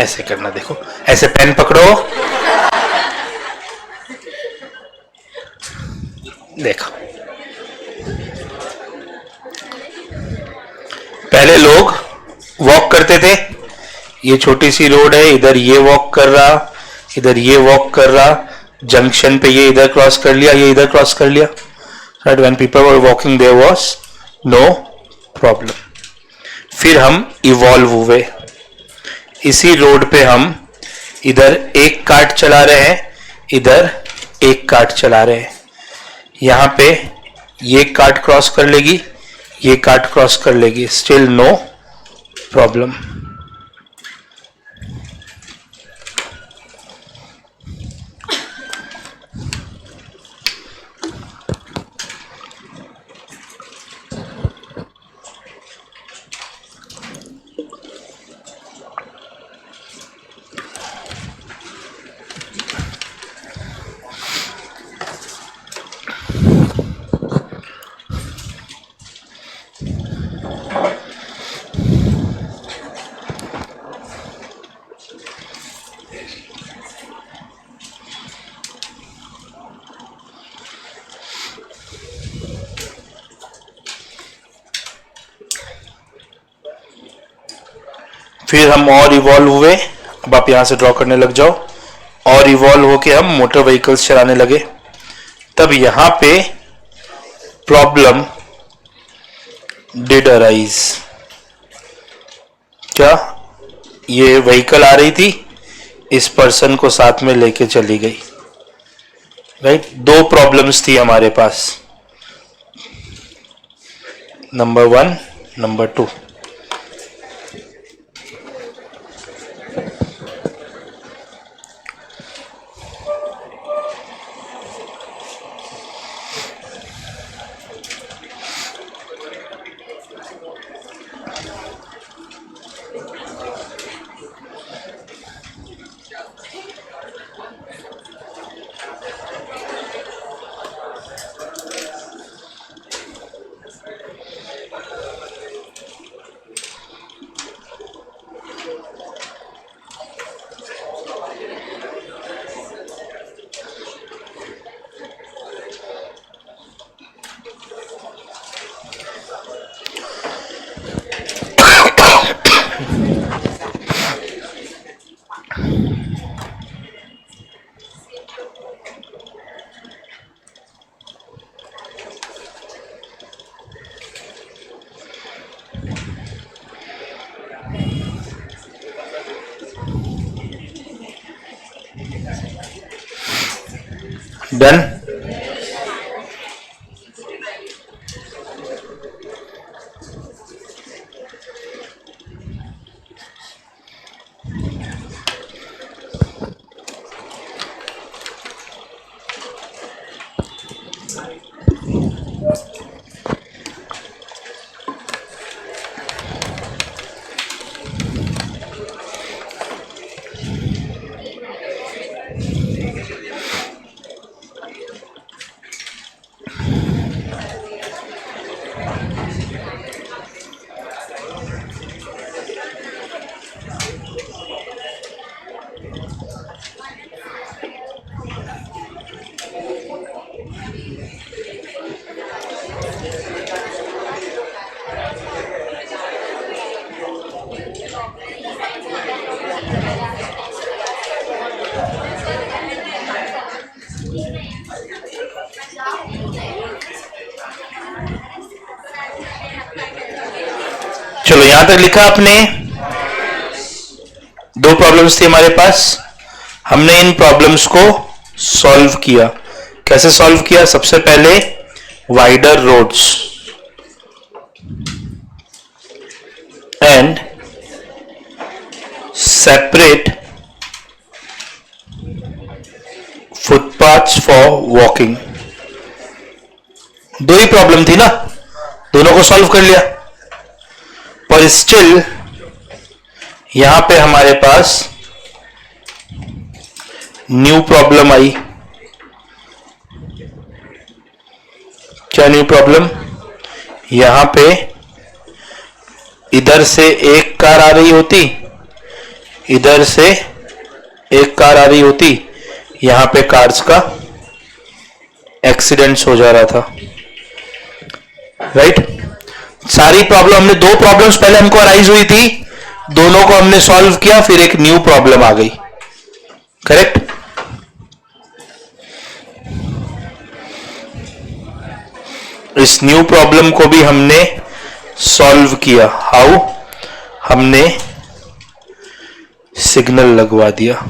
ऐसे करना, देखो ऐसे पेन पकड़ो, देखो पहले लोग वॉक करते थे, ये छोटी सी रोड है, इधर ये वॉक कर रहा, इधर ये वॉक कर रहा, जंक्शन पे ये इधर क्रॉस कर लिया, ये इधर क्रॉस कर लिया, right? When people were walking there was no problem. फिर हम इवॉल्व हुए, इसी रोड पे हम इधर एक कार्ट चला रहे हैं, इधर एक कार्ट चला रहे हैं, यहां पे ये कार्ट क्रॉस कर लेगी, ये कार्ट क्रॉस कर लेगी, स्टिल नो प्रॉब्लम। फिर हम और इवॉल्व हुए, अब आप यहां से ड्रॉ करने लग जाओ, और इवॉल्व होके हम मोटर व्हीकल्स चलाने लगे। तब यहां पे प्रॉब्लम डिड अराइज। क्या ये व्हीकल आ रही थी, इस पर्सन को साथ में लेके चली गई, राइट। दो प्रॉब्लम्स थी हमारे पास, नंबर 1, नंबर 2। डन। चलो यहां तक लिखा आपने। दो प्रॉब्लम्स थी हमारे पास, हमने इन प्रॉब्लम्स को सॉल्व किया। कैसे सॉल्व किया? सबसे पहले wider roads and separate footpaths for walking. दो ही प्रॉब्लम थी ना, दोनों को सॉल्व कर लिया। पर स्टिल यहां पे हमारे पास न्यू प्रॉब्लम आई। क्या न्यू प्रॉब्लम? यहां पे इधर से एक कार आ रही होती, इधर से एक कार आ रही होती, यहां पे कार्स का एक्सीडेंट्स हो जा रहा था, राइट। सारी प्रॉब्लम हमने, दो प्रॉब्लम्स पहले हमको अराइज हुई थी, दोनों को हमने सॉल्व किया, फिर एक न्यू प्रॉब्लम आ गई, करेक्ट। इस न्यू प्रॉब्लम को भी हमने सॉल्व किया। हाउ? हमने सिग्नल लगवा दिया।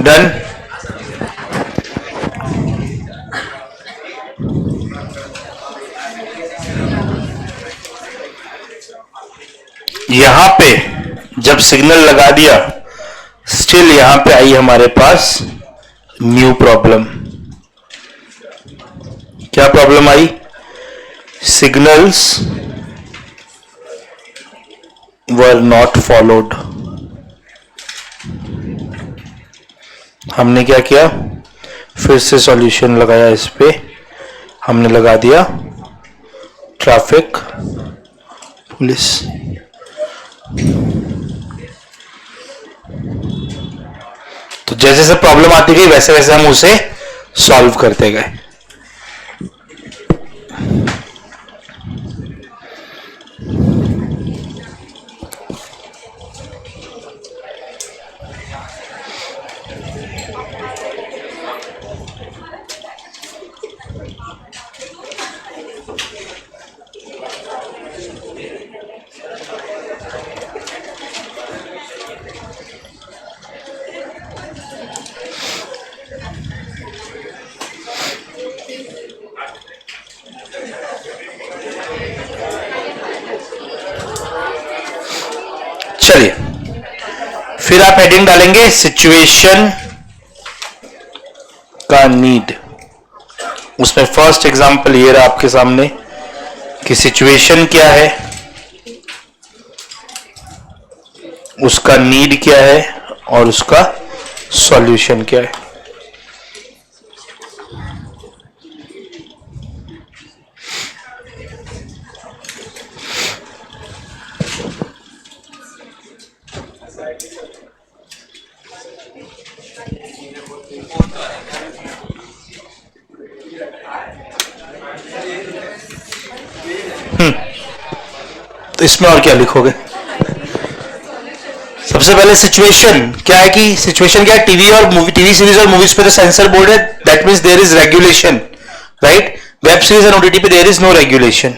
डन। यहां पे जब सिग्नल लगा दिया, स्टिल यहां पे आई हमारे पास न्यू प्रॉब्लम। क्या problem I? Signals were not followed. हमने क्या किया? फिर से सॉल्यूशन लगाया इस पे, हमने लगा दिया ट्रैफिक पुलिस। तो जैसे जैसे प्रॉब्लम आती गई वैसे वैसे हम उसे सॉल्व करते गए। चलिए, फिर आप हेडिंग डालेंगे सिचुएशन का नीड। उसमें फर्स्ट एग्जांपल ये रहा आपके सामने कि सिचुएशन क्या है, उसका नीड क्या है और उसका सॉल्यूशन क्या है। तो इसमें और क्या लिखोगे? सबसे पहले सिचुएशन क्या है कि सिचुएशन क्या है? टीवी और मूवी, टीवी सीरीज और मूवीज पे तो सेंसर बोर्ड है, that means there is regulation, right? Web series and OTT पे there is no regulation.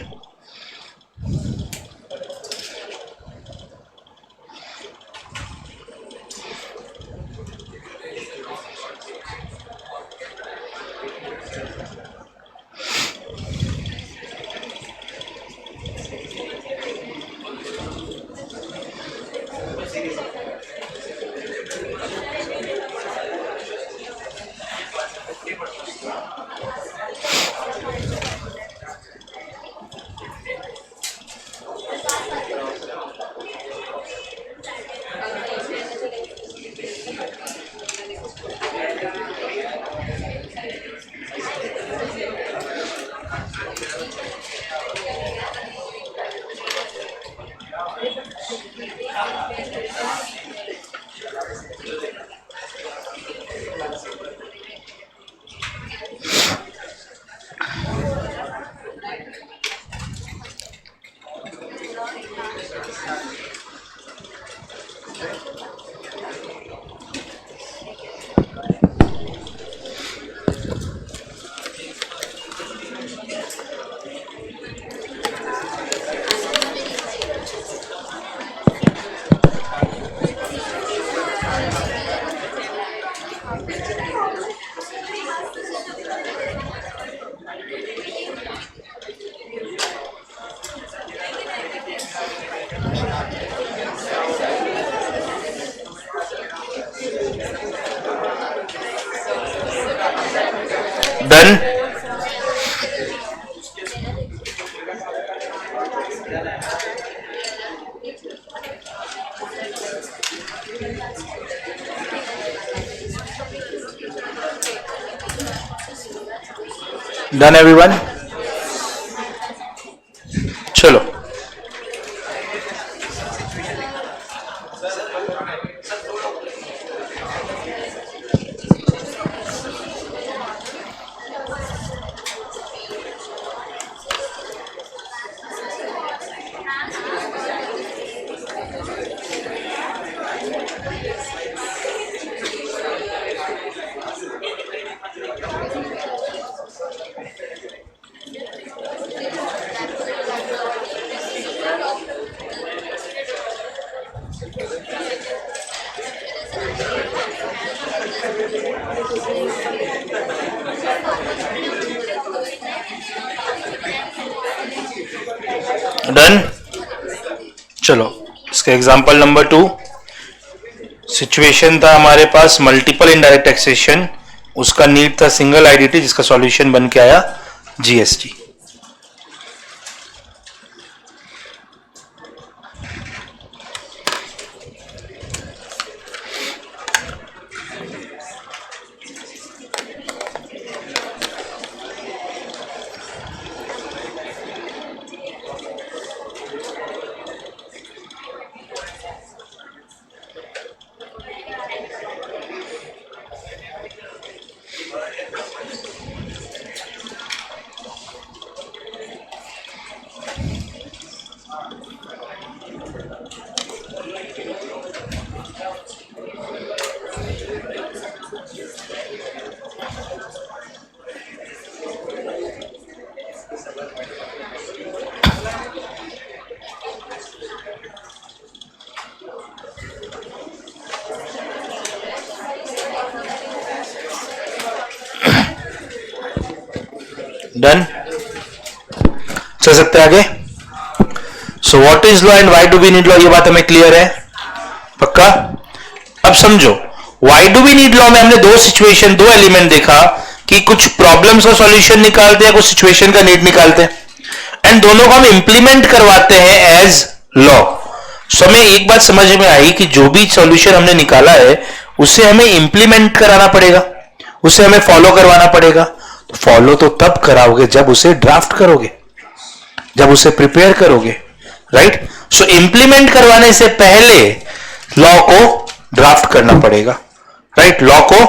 Done. Done everyone? चलो, डन। चलो इसका एग्जांपल नंबर 2, सिचुएशन था हमारे पास मल्टीपल इनडायरेक्ट टैक्सेशन, उसका नीड था सिंगल आईडीटी जिसका सॉल्यूशन बन के आया जीएसटी। डन, चल सकते हैं आगे। So what is law and why do we need law, ये बात हमें क्लियर है, पक्का। अब समझो why do we need law में हमने दो सिचुएशन, दो एलिमेंट देखा कि कुछ प्रॉब्लम्स का सॉल्यूशन निकालते हैं, कुछ सिचुएशन का नीड निकालते हैं, एंड दोनों को हम इंप्लीमेंट करवाते हैं एज लॉ। सो हमें एक बात समझ में आई कि जो भी सॉल्यूशन हमने निकाला है उसे हमें इंप्लीमेंट कराना पड़ेगा, उसे हमें फॉलो करवाना पड़ेगा। फॉलो तो तब कराओगे जब उसे ड्राफ्ट करोगे, जब उसे प्रिपेयर करोगे, राइट। सो इंप्लीमेंट करवाने से पहले लॉ को ड्राफ्ट करना पड़ेगा, राइट, लॉ को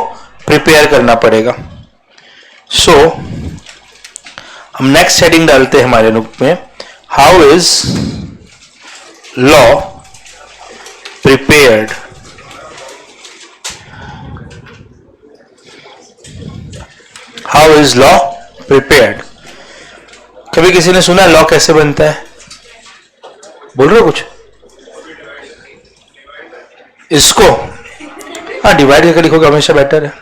प्रिपेयर करना पड़ेगा। सो हम नेक्स्ट हेडिंग डालते हैं हमारे बुक में, how is law prepared. How is law prepared. कभी किसी ने सुना लॉ कैसे बनता है? बोल रहे हो कुछ? इसको हाँ डिवाइड करके लिखोगे हमेशा बेटर है।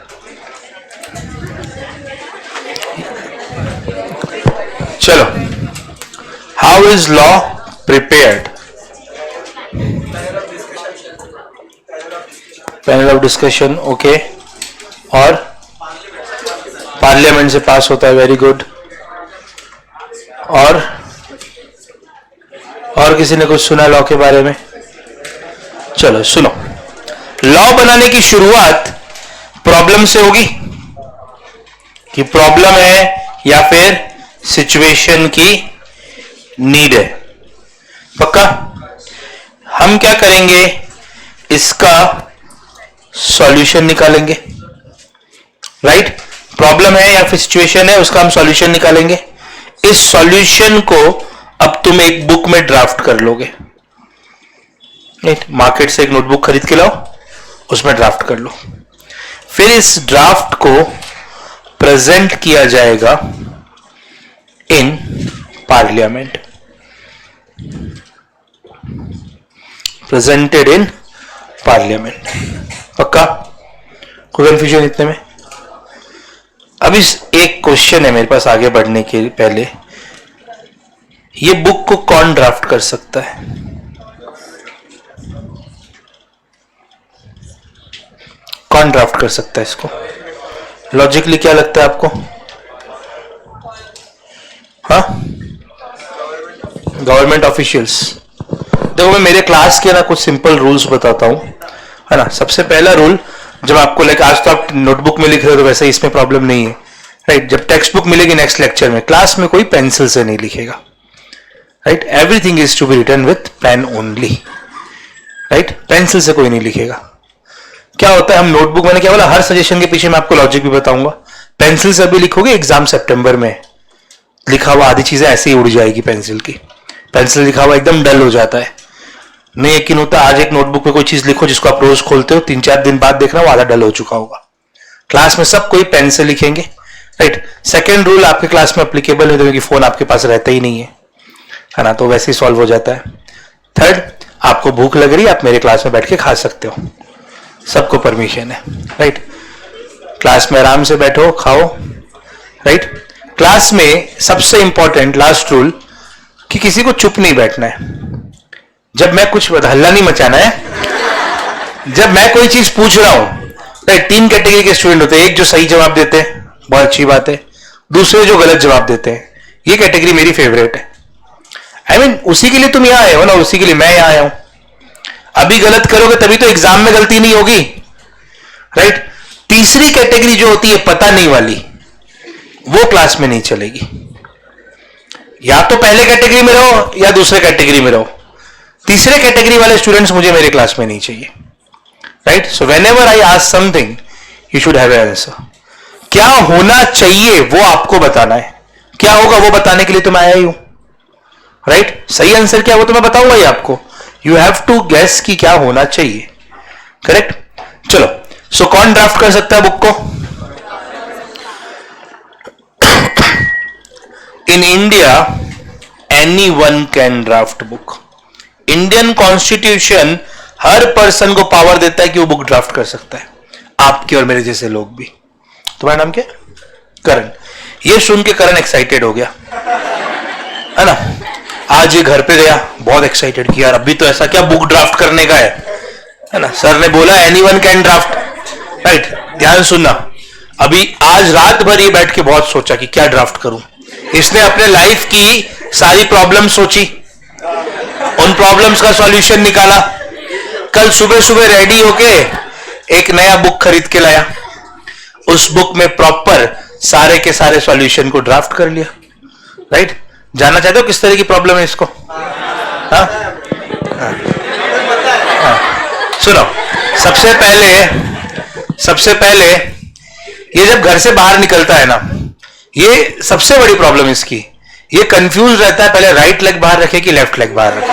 चलो, how is law prepared. Panel of discussion, okay, और पार्लियामेंट से पास होता है, वेरी गुड। और किसी ने कुछ सुना लॉ के बारे में? चलो सुनो, लॉ बनाने की शुरुआत प्रॉब्लम से होगी कि प्रॉब्लम है या फिर सिचुएशन की नीड है, पक्का। हम क्या करेंगे, इसका सॉल्यूशन निकालेंगे, राइट। प्रॉब्लम है या फिर सिचुएशन है, उसका हम सॉल्यूशन निकालेंगे। इस सॉल्यूशन को अब तुम एक बुक में ड्राफ्ट कर लोगे, राइट। मार्केट से एक नोटबुक खरीद के लाओ, उसमें ड्राफ्ट कर लो। फिर इस ड्राफ्ट को प्रेजेंट किया जाएगा in parliament, presented in parliament, पक्का। कोई कंफ्यूजन इतने में? अब इस एक क्वेश्चन है मेरे पास आगे बढ़ने के पहले, ये बुक को कौन ड्राफ्ट कर सकता है? कौन ड्राफ्ट कर सकता है इसको? लॉजिकली क्या लगता है आपको? हाँ, गवर्नमेंट ऑफिशियल्स। देखो मैं मेरे क्लास के ना कुछ सिंपल रूल्स बताता हूं, है ना। सबसे पहला रूल, जब आपको लाइक आज तो आप नोटबुक में लिख रहे हो तो वैसे इसमें प्रॉब्लम नहीं है, राइट। जब टेक्स्ट बुक मिलेगी नेक्स्ट लेक्चर में, क्लास में कोई पेंसिल से नहीं लिखेगा, right. Everything is to be written with pen only, right. Pencil से कोई नहीं लिखेगा। क्या होता है, हम नोटबुक, मैंने क्या बोला, हर सजेशन के पीछे मैं आपको लॉजिक भी बताऊंगा। पेंसिल से अभी लिखोगे, एग्जाम सितंबर में, लिखा हुआ आधी चीजें ऐसे ही उड़ जाएगी पेंसिल की। पेंसिल लिखा हुआ एकदम डल हो जाता है, नहीं यकीन होता। आज एक नोटबुक पे कोई चीज लिखो जिसको आप रोज खोलते हो, 3-4 दिन बाद देखना वो आधा डल हो चुका होगा। क्लास में सब कोई पेन से लिखेंगे, राइट। सेकेंड रूल आपके क्लास में अप्लीकेबल है क्योंकि फोन आपके पास रहता ही नहीं है ना, तो वैसे ही सॉल्व हो जाता है। थर्ड, आपको भूख लग रही है, आप मेरे क्लास में बैठ के खा सकते हो, सबको परमिशन है, राइट। क्लास में आराम से बैठो, खाओ, राइट। क्लास में सबसे इंपॉर्टेंट लास्ट रूल कि किसी को चुप नहीं बैठना है। जब मैं कुछ हल्ला नहीं मचाना है। जब मैं कोई चीज पूछ रहा हूं, राइट, 3 कैटेगरी के स्टूडेंट होते हैं। एक जो सही जवाब देते हैं, बहुत अच्छी बात है। दूसरे जो गलत जवाब देते हैं, ये कैटेगरी मेरी फेवरेट है। I mean, उसी के लिए तुम यहां आए हो ना, उसी के लिए मैं यहां आया हूं। अभी गलत करोगे तभी तो एग्जाम में गलती नहीं होगी, राइट। तीसरी कैटेगरी जो होती है पता नहीं वाली, वो क्लास में नहीं चलेगी। या तो पहले कैटेगरी में रहो या दूसरे कैटेगरी में रहो। तीसरे कैटेगरी वाले स्टूडेंट्स मुझे मेरे क्लास में नहीं चाहिए, right. So whenever I ask something you should have an answer. क्या होना चाहिए वो आपको बताना है, क्या होगा वो बताने के लिए तो मैं आया ही हूं, राइट। सही आंसर क्या वो तो मैं बताऊंगा ही आपको। यू हैव टू गेस कि क्या होना चाहिए, करेक्ट। चलो, सो कौन ड्राफ्ट कर सकता है बुक को? In India anyone can draft book. Indian constitution her person को पावर देता है कि वो बुक ड्राफ्ट कर सकता है, आपके और मेरे जैसे लोग भी। तुम्हारा नाम क्या? करण। ये सुन के करण एक्साइटेड हो गया, है ना। आज ये घर पे गया बहुत एक्साइटेड कि यार अभी तो ऐसा क्या बुक ड्राफ्ट करने का है ना। सर ने बोला एनीवन कैन ड्राफ्ट, राइट। ध्यान सुनना, अभी आज रात भर ये बैठ के बहुत सोचा कि क्या ड्राफ्ट करूं। इसने अपने लाइफ की सारी प्रॉब्लम सोची, उन प्रॉब्लम्स का सॉल्यूशन निकाला। कल सुबह सुबह रेडी होके एक नया बुक खरीद के लाया। उस बुक में प्रॉपर सारे के सारे सॉल्यूशन को ड्राफ्ट कर लिया, राइट। जानना चाहते हो किस तरह की प्रॉब्लम है इसको? हाँ? सुनो, सबसे पहले ये जब घर से बाहर निकलता है ना, ये सबसे बड़ी प्रॉब्लम इसकी, ये कंफ्यूज रहता है पहले राइट लेग बाहर रखे कि लेफ्ट लेग बाहर रखे।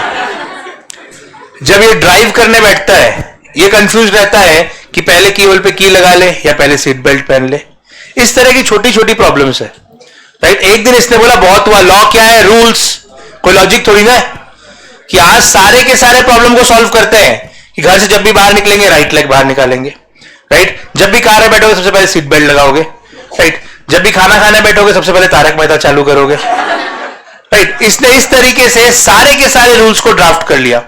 जब ये ड्राइव करने बैठता है ये कंफ्यूज रहता है कि पहले कीबोर्ड पे की लगा ले या पहले सीट बेल्ट पहन ले। इस तरह की छोटी छोटी प्रॉब्लम्स है, राइट। एक दिन इसने बोला बहुत हुआ, लॉ क्या है, रूल्स, कोई लॉजिक थोड़ी ना है कि आज सारे के सारे प्रॉब्लम को सॉल्व करते हैं कि घर से जब भी बाहर निकलेंगे राइट लेग बाहर निकालेंगे, राइट। जब भी कार में बैठोगे सबसे पहले सीट बेल्ट लगाओगे, राइट। जब भी खाना खाने बैठोगे सबसे पहले तारक मेहता चालू करोगे, राइट। इसने इस तरीके से सारे के सारे रूल्स को ड्राफ्ट कर लिया,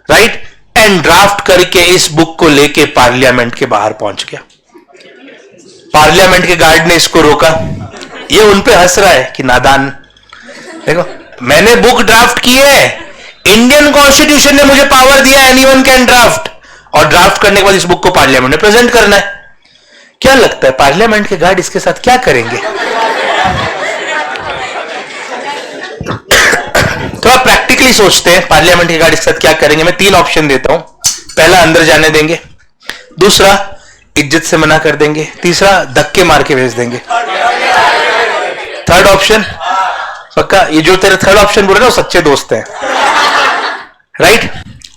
राइट। एंड ड्राफ्ट करके इस बुक को लेके पार्लियामेंट के बाहर पहुंच गया। पार्लियामेंट के गार्ड ने इसको रोका, ये उन पे हंस रहा है कि नादान, देखो मैंने बुक ड्राफ्ट की है, इंडियन कॉन्स्टिट्यूशन ने मुझे पावर दिया एनीवन कैन ड्राफ्ट, और ड्राफ्ट करने के बाद इस बुक को पार्लियामेंट में प्रेजेंट करना है। क्या लगता है पार्लियामेंट के गार्ड इसके साथ क्या करेंगे? थोड़ा प्रैक्टिकली सोचते हैं पार्लियामेंट के गार्ड इसके साथ क्या करेंगे। मैं 3 ऑप्शन देता हूं। पहला, अंदर जाने देंगे। दूसरा, इज्जत से मना कर देंगे। तीसरा, धक्के मार के भेज देंगे। थर्ड ऑप्शन पक्का? ये जो तेरे थर्ड ऑप्शन बोल रहे ना सच्चे दोस्त हैं, राइट।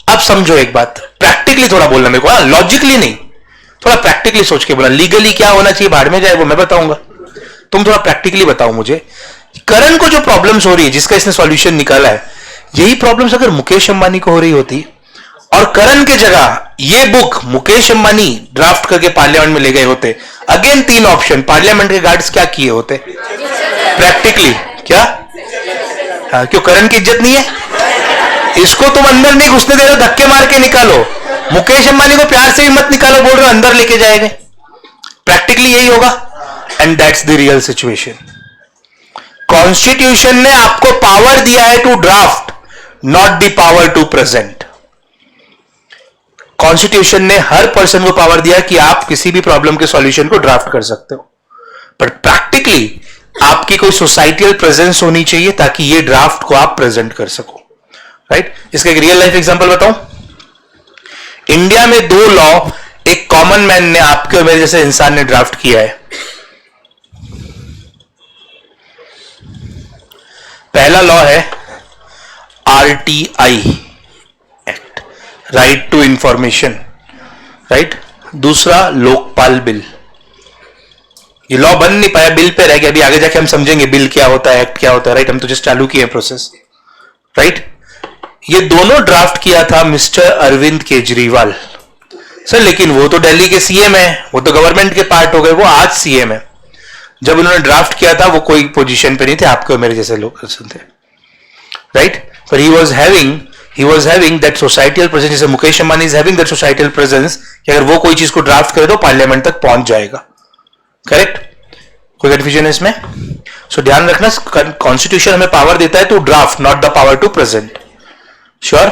अब समझो एक बात, प्रैक्टिकली थोड़ा बोलना मेरे को, लॉजिकली नहीं, थोड़ा प्रैक्टिकली सोच के बोला। लीगली क्या होना चाहिए बाहर में जाए वो मैं बताऊंगा, तुम थोड़ा प्रैक्टिकली बताओ मुझे। करण को जो प्रॉब्लम्स हो रही है जिसका इसने सॉल्यूशन निकाला है, यही प्रॉब्लम्स अगर मुकेश अंबानी को हो रही होती और करण के जगह ये बुक मुकेश अंबानी ड्राफ्ट करके पार्लियामेंट में ले गए होते, अगेन 3 ऑप्शन, पार्लियामेंट के गार्ड्स क्या किए होते? प्रैक्टिकली क्या? हाँ, क्यों करण की इज्जत नहीं है? इसको तुम अंदर नहीं घुसने दे रहे, धक्के मार के निकालो। मुकेश अंबानी को प्यार से भी मत निकालो, बोल रहे हो अंदर लेके जाएंगे। प्रैक्टिकली यही होगा, and that's the real situation. Constitution ने आपको पावर दिया है to draft, not the power to present. Constitution ने हर पर्सन को पावर दिया कि आप किसी भी प्रॉब्लम के सॉल्यूशन को ड्राफ्ट कर सकते हो, पर प्रैक्टिकली आपकी कोई सोसाइटियल प्रेजेंस होनी चाहिए ताकि ये ड्राफ्ट को आप प्रेजेंट कर सको, राइट। इसका एक रियल लाइफ एग्जांपल बताऊं। इंडिया में 2 लॉ एक कॉमन मैन ने, आपके और मेरे जैसे इंसान ने ड्राफ्ट किया है। पहला लॉ है RTI act, right to information, right. दूसरा लोकपाल बिल। ये लॉ बन नहीं पाया, बिल पे रह गया। अभी आगे जाके हम समझेंगे बिल क्या होता है, एक्ट क्या होता है, राइट। हम तो जस्ट चालू किए प्रोसेस, राइट। ये दोनों ड्राफ्ट किया था मिस्टर अरविंद केजरीवाल, सर लेकिन वो तो दिल्ली के सीएम है, वो तो गवर्नमेंट के पार्ट हो गए, वो आज सीएम है। जब उन्होंने ड्राफ्ट किया था वो कोई पोजीशन पे नहीं थे, आपके मेरे जैसे लोग थे, राइट? पर he was having that societal presence, जैसे Mukesh Ambani is having that societal presence कि अगर वो कोई चीज को ड्राफ्ट करे तो पार्लियामेंट तक पहुंच जाएगा। करेक्ट? कोई कंफ्यूजन है इसमें? सो ध्यान रखना, कॉन्स्टिट्यूशन हमें पावर देता है to draft, not the power to present. Sure?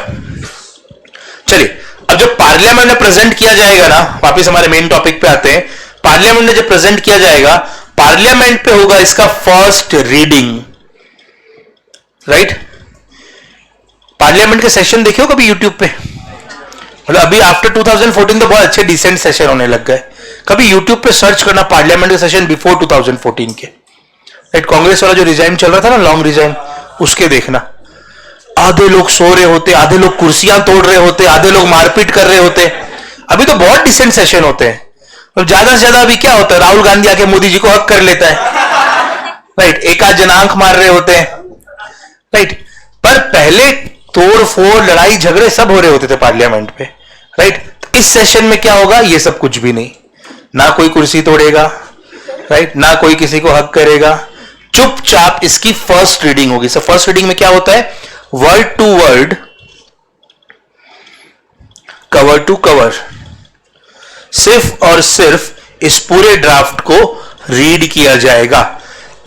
चलिए, अब जब पार्लियामेंट में प्रेजेंट किया जाएगा ना, वापिस हमारे मेन टॉपिक पे आते हैं। पार्लियामेंट में जब प्रेजेंट किया जाएगा, पार्लियामेंट पे होगा इसका फर्स्ट रीडिंग, राइट? पार्लियामेंट के सेशन देखे हो कभी यूट्यूब पे? मतलब अभी आफ्टर 2014 तो बहुत अच्छे डिसेंट सेशन होने लग गए। कभी यूट्यूब पे सर्च करना पार्लियामेंट के सेशन बिफोर 2014 के, राइट? कांग्रेस वाला जो रिजाइन चल रहा था ना, लॉन्ग रिजाइन, उसके देखना। आधे लोग सो रहे होते, आधे लोग कुर्सियां तोड़ रहे होते, आधे लोग मारपीट कर रहे होते। अभी तो बहुत डिसेंट सेशन होते हैं। और ज्यादा से ज्यादा अभी क्या होता है, राहुल गांधी आके मोदी जी को हक कर लेता है, राइट? एक आध जन आंख मार रहे होते हैं, राइट? पर पहले तोड़ फोड़, लड़ाई झगड़े सब हो रहे होते थे पार्लियामेंट पे, राइट? तो इस सेशन में क्या होगा? ये सब कुछ भी नहीं, ना कोई कुर्सी तोड़ेगा, राइट? ना कोई किसी को हक करेगा, चुपचाप इसकी फर्स्ट रीडिंग होगी। फर्स्ट रीडिंग में क्या होता है? Word to word, cover to cover, सिर्फ और सिर्फ इस पूरे ड्राफ्ट को रीड किया जाएगा।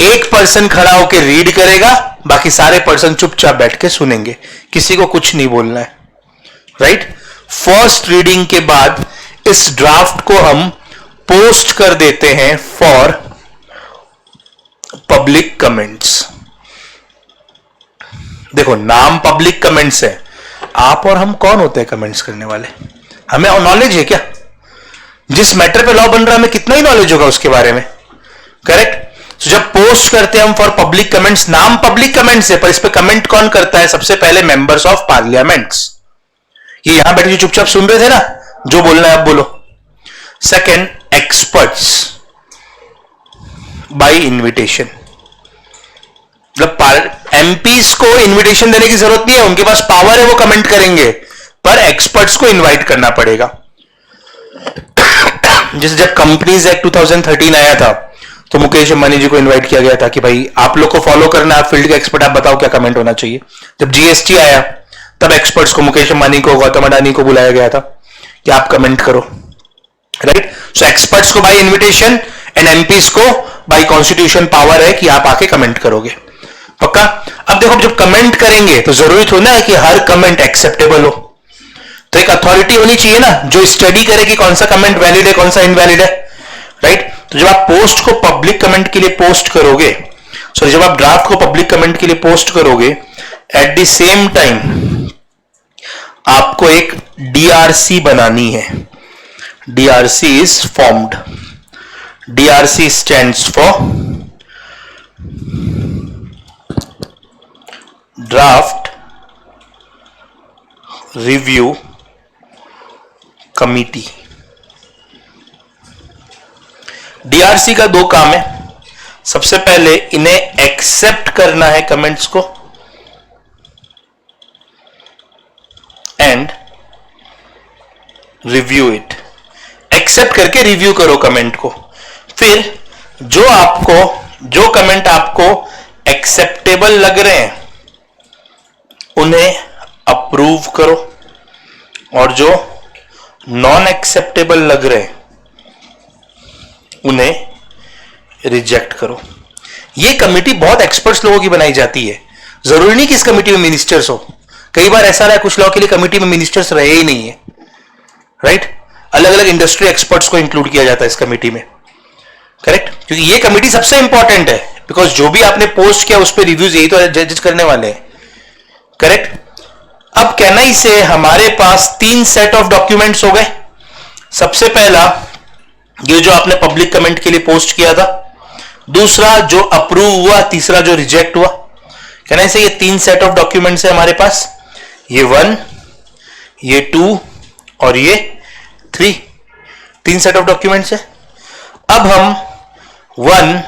एक पर्सन खड़ा होकर रीड करेगा, बाकी सारे पर्सन चुपचाप बैठ के सुनेंगे, किसी को कुछ नहीं बोलना है, राइट? फर्स्ट रीडिंग के बाद इस ड्राफ्ट को हम पोस्ट कर देते हैं फॉर पब्लिक कमेंट्स। देखो, नाम पब्लिक कमेंट्स है, आप और हम कौन होते हैं कमेंट्स करने वाले? हमें नॉलेज है क्या? जिस मैटर पे लॉ बन रहा है हमें कितना ही नॉलेज होगा उसके बारे में, करेक्ट? तो जब पोस्ट करते हैं हम फॉर पब्लिक कमेंट्स, नाम पब्लिक कमेंट्स है, पर इस पे कमेंट कौन करता है? सबसे पहले मेंबर्स ऑफ पार्लियामेंट्स। ये यहां बैठे जो चुपचाप सुन रहे थे ना, जो बोलना है आप बोलो। Second, experts by invitation. मतलब एमपीस को इन्विटेशन देने की जरूरत नहीं है, उनके पास पावर है, वो कमेंट करेंगे, पर एक्सपर्ट्स को इनवाइट करना पड़ेगा। जैसे जब कंपनीज एक्ट 2013 आया था तो मुकेश अंबानी जी को इनवाइट किया गया था कि भाई आप लोग को फॉलो करना, आप फील्ड के एक्सपर्ट, आप बताओ क्या कमेंट होना चाहिए। जब जीएसटी आया तब एक्सपर्ट्स को, मुकेश अंबानी को, गौतम अडानी को बुलाया गया था कि आप कमेंट करो, राइट? सो एक्सपर्ट्स को बाय इन्विटेशन एंड एमपीस को बाय कॉन्स्टिट्यूशन पावर है कि आप आके कमेंट करोगे। पक्का? अब देखो, जब कमेंट करेंगे तो जरूरी थोड़ा है कि हर कमेंट एक्सेप्टेबल हो, तो एक अथॉरिटी होनी चाहिए ना जो स्टडी करे कि कौन सा कमेंट वैलिड है, कौन सा इनवैलिड है, राइट? तो जब आप पोस्ट को पब्लिक कमेंट के लिए पोस्ट करोगे, सो जब आप ड्राफ्ट को पब्लिक कमेंट के लिए पोस्ट करोगे, एट द सेम टाइम आपको एक डीआरसी बनानी है। DRC is formed. DRC stands for draft review committee. DRC का दो काम है। सबसे पहले इन्हें एक्सेप्ट करना है कमेंट्स को, एंड रिव्यू इट। एक्सेप्ट करके रिव्यू करो कमेंट को, फिर जो कमेंट आपको एक्सेप्टेबल लग रहे हैं उन्हें अप्रूव करो, और जो नॉन एक्सेप्टेबल लग रहे हैं उन्हें रिजेक्ट करो। यह कमेटी बहुत एक्सपर्ट्स लोगों की बनाई जाती है, जरूरी नहीं कि इस कमेटी में मिनिस्टर्स हो। कई बार ऐसा रहा कुछ लॉ के लिए कमेटी में मिनिस्टर्स रहे ही नहीं है, राइट? अलग अलग इंडस्ट्री एक्सपर्ट्स को इंक्लूड किया जाता है इस कमेटी में, करेक्ट? क्योंकि ये कमेटी सबसे इंपॉर्टेंट है, बिकॉज जो भी आपने पोस्ट किया उस पर रिव्यूज यही तो जज करने वाले हैं, करेक्ट? अब कहना से हमारे पास 3 सेट ऑफ डॉक्यूमेंट्स हो गए। सबसे पहला ये जो आपने पब्लिक कमेंट के लिए पोस्ट किया था, दूसरा जो अप्रूव हुआ, तीसरा जो रिजेक्ट हुआ। कहना से ये 3 सेट ऑफ डॉक्यूमेंट्स है हमारे पास, ये 1, ये 2 और ये 3। 3 सेट ऑफ डॉक्यूमेंट्स है। अब हम 1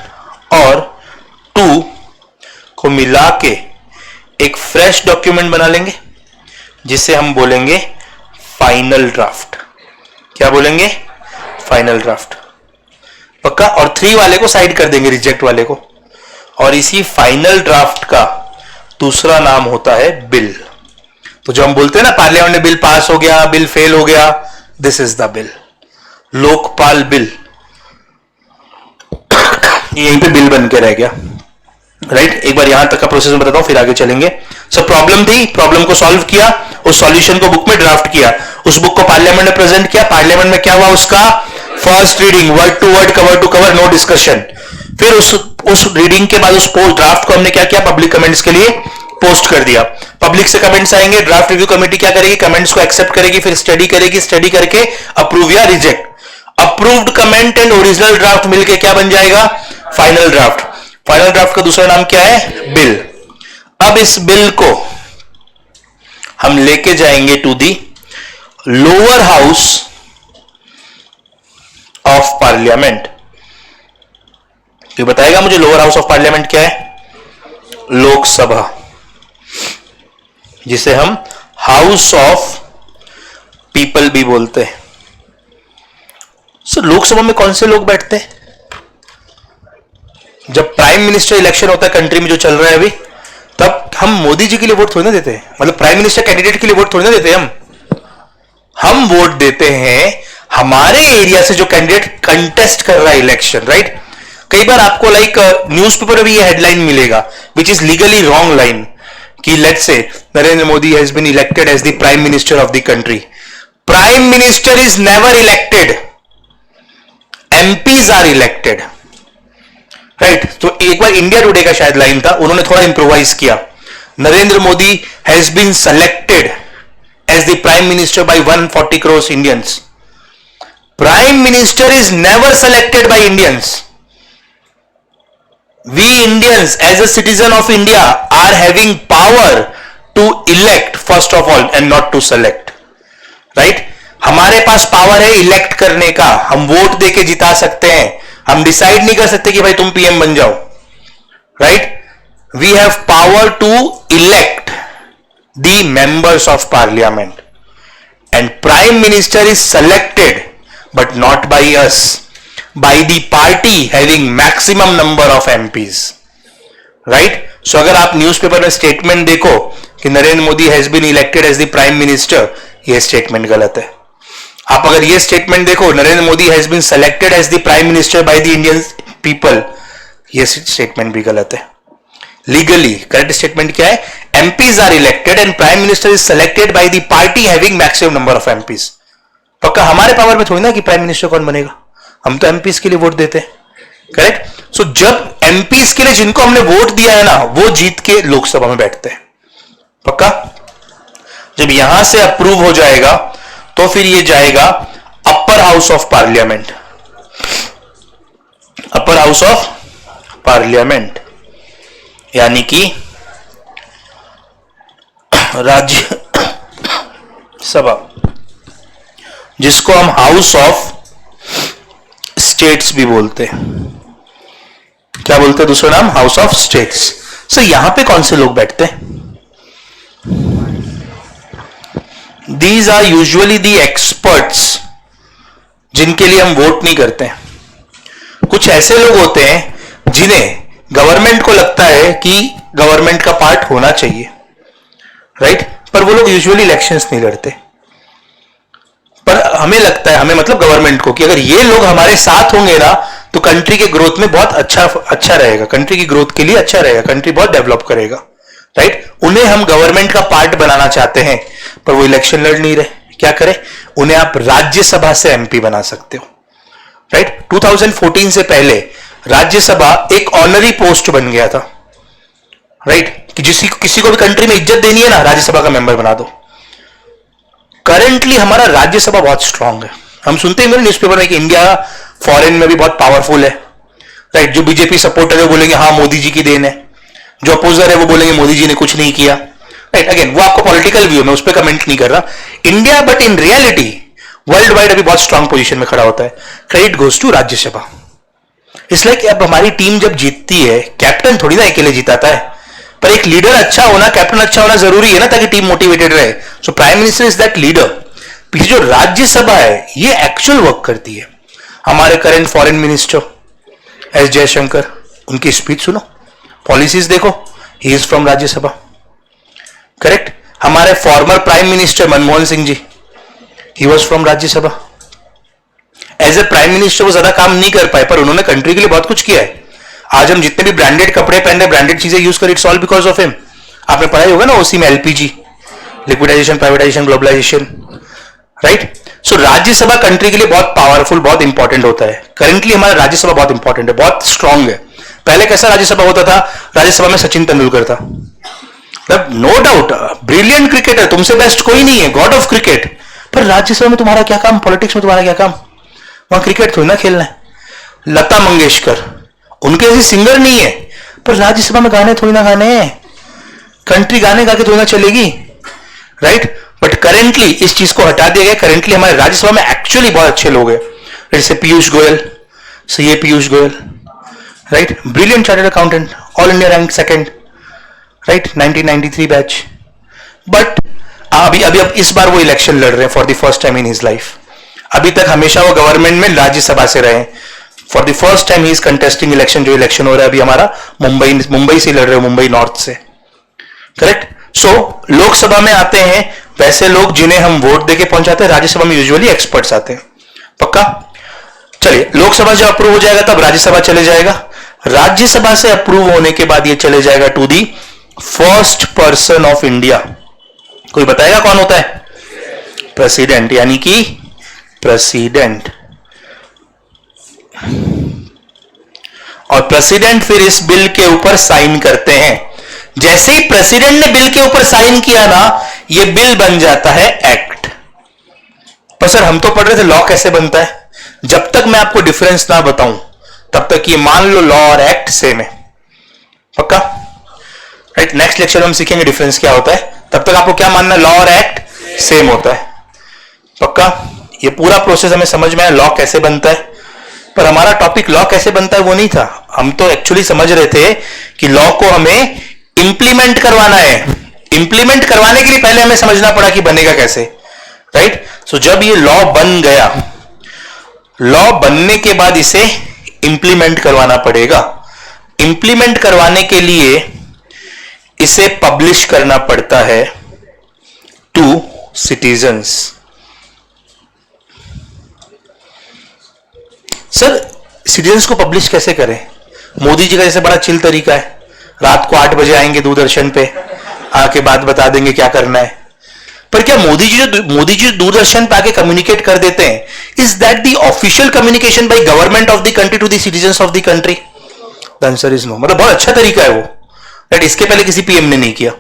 और 2 को मिला के एक फ्रेश डॉक्यूमेंट बना लेंगे जिसे हम बोलेंगे फाइनल ड्राफ्ट। क्या बोलेंगे? Final draft. पक्का? और 3 वाले को साइड कर देंगे, रिजेक्ट वाले को। और इसी फाइनल ड्राफ्ट का दूसरा नाम होता है बिल। तो जो हम बोलते हैं ना पार्लियामेंट में बिल पास हो गया, बिल फेल हो गया, this is the bill, Lokpal bill. यहीं पे बिल बन के रह गया, राइट? एक बार यहां तक का प्रोसेस बताता हूं, फिर आगे चलेंगे। सब प्रॉब्लम थी, प्रॉब्लम को सॉल्व किया, उस सॉल्यूशन को बुक में ड्राफ्ट किया, उस बुक को पार्लियामेंट में प्रेजेंट किया, पार्लियामेंट में क्या हुआ? उसका first reading, word to word, cover to cover, no discussion. फिर उस रीडिंग के बाद उस पोस्ट ड्राफ्ट को हमने क्या किया? पब्लिक कमेंट्स के लिए पोस्ट कर दिया। पब्लिक से कमेंट्स आएंगे, ड्राफ्ट रिव्यू कमेटी क्या करेगी? कमेंट्स को एक्सेप्ट करेगी, फिर स्टडी करेगी, स्टडी करके अप्रूव या reject. Approved comment and original draft मिलके क्या बन जाएगा? Final draft. फाइनल ड्राफ्ट का दूसरा नाम क्या है? बिल। अब इस बिल को हम लेके जाएंगे to the lower house of parliament. ये बताएगा मुझे लोअर हाउस ऑफ पार्लियामेंट क्या है? लोकसभा, जिसे हम हाउस ऑफ पीपल भी बोलते हैं। लोकसभा में कौन से लोग बैठते हैं? जब प्राइम मिनिस्टर इलेक्शन होता है कंट्री में जो चल रहा है अभी, तब हम मोदी जी के लिए वोट थोड़ी ना देते हैं, मतलब प्राइम मिनिस्टर कैंडिडेट के लिए वोट थोड़ी ना देते हैं। हम वोट देते हैं हमारे एरिया से जो कैंडिडेट कंटेस्ट कर रहा है इलेक्शन, राइट? कई बार आपको लाइक न्यूज़पेपर में भी ये हेडलाइन मिलेगा which is legally wrong line, कि let's say Narendra Modi has been elected as the prime minister of the country. Prime minister is never elected, MPs are elected, right? तो एक बार India today का शायद line था, उन्होंने थोड़ा इंप्रोवाइज किया। Narendra Modi has been selected as the prime minister by 140 crore Indians. Prime minister is never selected by Indians. We Indians as a citizen of India are having power to elect first of all and not to select, right? हमारे पास power है elect करने का, हम vote देके जिता सकते हैं, हम डिसाइड नहीं कर सकते कि भाई तुम पीएम बन जाओ, right? We have power to elect the members of parliament and prime minister is selected but not by us, by the party having maximum number of MPs, right? So अगर आप न्यूज़पेपर में statement देखो कि Narendra Modi has been elected as the prime minister, ये statement गलत है। आप अगर ये स्टेटमेंट देखो Narendra Modi has been selected as the prime minister by the Indian people, ये स्टेटमेंट भी गलत है। लीगली करेक्ट स्टेटमेंट क्या है? MPs are elected and prime minister is selected by the party having maximum number of MPs। पक्का हमारे power में थोड़ी ना कि प्राइम मिनिस्टर कौन बनेगा, हम तो MPs के लिए वोट देते हैं, करेक्ट? सो जब MPs के लिए जिनको हमने वोट दिया है ना, वो जीत के लोकसभा में बैठते हैं। पक्का? जब यहां से अप्रूव हो जाएगा तो फिर ये जाएगा upper house of parliament. Upper house of parliament यानी कि राज्य सभा, जिसको हम हाउस ऑफ स्टेट्स भी बोलते हैं। क्या बोलते हैं दूसरा नाम? House of states. सो यहां पे कौन से लोग बैठते हैं? These are usually the experts जिनके लिए हम वोट नहीं करते हैं। कुछ ऐसे लोग होते हैं जिन्हें गवर्नमेंट को लगता है कि गवर्नमेंट का पार्ट होना चाहिए, राइट? पर वो लोग यूजुअली इलेक्शंस नहीं लड़ते। पर हमें लगता है, हमें मतलब गवर्नमेंट को, कि अगर ये लोग हमारे साथ होंगे ना तो कंट्री के ग्रोथ में बहुत अच्छा रहेगा, कंट्री की ग्रोथ के लिए अच्छा रहेगा, कंट्री बहुत डेवलप करेगा, राइट? उन्हें हम गवर्नमेंट का पार्ट बनाना चाहते हैं, पर वो इलेक्शन लड़ नहीं रहे। क्या करें? उन्हें आप राज्यसभा से MP बना सकते हो, राइट? 2014 से पहले राज्यसभा एक ऑनरी पोस्ट बन गया था, राइट? कि किसी को भी कंट्री में इज्जत देनी है ना, राज्यसभा का मेंबर बना दो। करंटली हमारा राज्यसभा बहुत स्ट्रांग है। हम सुनते हैं मेरे न्यूज़पेपर में कि इंडिया फॉरेन में भी बहुत पावरफुल है, राइट? जो बीजेपी सपोर्टर है वो बोलेंगे हाँ मोदी जी की देन है, जो अपोजर है वो बोलेंगे मोदी जी ने कुछ नहीं किया, राइट? अगेन वो आपको पॉलिटिकल व्यू, मैं उस पर कमेंट नहीं कर रहा। India but in reality world wide अभी बहुत स्ट्रांग पोजीशन में खड़ा होता है। Credit goes to Rajya Sabha. इसलिए कि अब हमारी टीम जब जीतती है, कैप्टन थोड़ी ना अकेले जिताता है, पर एक लीडर अच्छा होना, कैप्टन अच्छा होना जरूरी है ना, ताकि टीम मोटिवेटेड रहे। So prime minister is that leader. पीछे जो राज्यसभा है ये एक्चुअल वर्क करती है। हमारे current foreign minister S Jaishankar, उनकी स्पीच सुनो, पॉलिसीज देखो, he is from Rajya Sabha, correct. हमारे former prime minister Manmohan Singh ji, he was from Rajya Sabha. As a prime minister वो ज्यादा काम नहीं कर पाए, पर उन्होंने कंट्री के लिए बहुत कुछ किया है। आज हम जितने भी ब्रांडेड कपड़े पहन रहे, ब्रांडेड चीजें यूज कर, it's all because of him. आपने पढ़ा ही होगा ना ओसी में, LPG, liquidization, privatization, globalization, right. So Rajya Sabha country के लिए बहुत पावरफुल, बहुत इंपॉर्टेंट होता है। करेंटली हमारा राज्यसभा बहुत इंपॉर्टेंट है, बहुत स्ट्रांग है। पहले कैसा राज्यसभा होता था? राज्यसभा में सचिन तेंदुलकर था, मतलब नो डाउट ब्रिलियंट क्रिकेटर, तुमसे बेस्ट कोई नहीं है, गॉड ऑफ क्रिकेट। पर राज्यसभा में तुम्हारा क्या काम, पॉलिटिक्स में तुम्हारा क्या काम? वहां क्रिकेट थोड़ी ना खेलना है। लता मंगेशकर, उनके जैसे सिंगर नहीं है, पर राज्यसभा में गाने थोड़ी ना गाने हैं, कंट्री गाने गा के थोड़ी ना चलेगी, राइट। बट करेंटली इस चीज को हटा दिया गया। करेंटली हमारे राज्यसभा में एक्चुअली बहुत अच्छे लोग हैं, जैसे Piyush Goyal, CA Piyush Goyal, right, brilliant chartered accountant, all India rank second, right, 1993 batch. But अभी अभी अब इस बार वो इलेक्शन लड़ रहे हैं for the first time in his life. अभी तक हमेशा वो गवर्नमेंट में राज्यसभा से रहे, for the first time he is contesting election. जो इलेक्शन हो रहा है अभी हमारा मुंबई से लड़ रहे हो, मुंबई नॉर्थ से, करेक्ट। सो लोकसभा में आते हैं वैसे लोग जिन्हें हम वोट देके पहुंचाते हैं, राज्यसभा में यूजुअली एक्सपर्ट्स आते हैं, पक्का। चलिए, लोकसभा जब अप्रूव हो जाएगा तब राज्यसभा चले जाएगा, राज्यसभा से अप्रूव होने के बाद ये चले जाएगा to the first person of India. कोई बताएगा कौन होता है? प्रेसिडेंट, यानी कि प्रेसिडेंट। और प्रेसिडेंट फिर इस बिल के ऊपर साइन करते हैं। जैसे ही प्रेसिडेंट ने बिल के ऊपर साइन किया ना, ये बिल बन जाता है एक्ट। पर सर हम तो पढ़ रहे थे लॉ कैसे बनता है। जब तक मैं आपको डिफरेंस ना बताऊं तब तक ये मान लो लॉ और एक्ट सेम है, पक्का, राइट। नेक्स्ट लेक्चर में हम सीखेंगे डिफरेंस क्या होता है, तब तक आपको क्या मानना है, लॉ और एक्ट सेम होता है, पक्का। ये पूरा प्रोसेस हमें समझ में आया लॉ कैसे बनता है। पर हमारा टॉपिक लॉ कैसे बनता है वो नहीं था, हम तो एक्चुअली समझ रहे थे कि लॉ को हमें इंप्लीमेंट करवाना है। इंप्लीमेंट करवाने के लिए पहले हमें समझना पड़ा कि बनेगा कैसे, राइट। सो जब ये लॉ बन गया, लॉ बनने के बाद इसे इंप्लीमेंट करवाना पड़ेगा। इंप्लीमेंट करवाने के लिए इसे पब्लिश करना पड़ता है टू सिटीजन्स। सर सिटीजन्स को पब्लिश कैसे करें? मोदी जी का जैसे बड़ा चिल तरीका है, रात को 8 बजे आएंगे दूरदर्शन पे, आके बात बता देंगे क्या करना है। पर क्या मोदी जी दूरदर्शन पे आके कम्युनिकेट कर देते हैं, is that the official communication by government of the country to the citizens of the country? The answer is no. मतलब बहुत अच्छा तरीका है वो, बट इसके पहले किसी पीएम ने नहीं किया।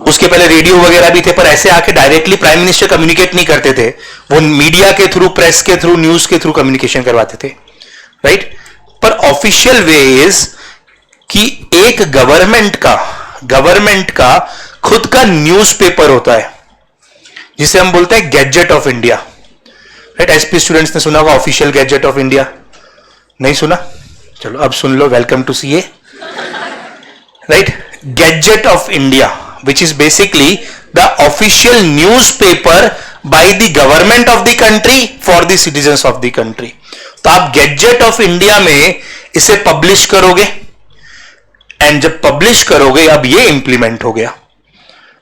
उसके पहले रेडियो वगैरह भी थे, पर ऐसे आके डायरेक्टली प्राइम मिनिस्टर कम्युनिकेट नहीं करते थे, वो मीडिया के थ्रू, प्रेस के थ्रू, न्यूज के थ्रू कम्युनिकेशन करवाते थे, राइट। पर ऑफिशियल वे इज कि एक गवर्नमेंट का खुद का न्यूज़पेपर होता है जिसे हम बोलते हैं gadget of India, right. SP students ने सुना होगा ऑफिशियल गैजेट ऑफ इंडिया, नहीं सुना? चलो अब सुन लो, welcome to CA, right. Gazette of India which is basically the official newspaper by the government of the country for the citizens of the country. तो आप गैजेट ऑफ इंडिया में इसे पब्लिश करोगे, एंड जब पब्लिश करोगे, अब ये implement हो गया।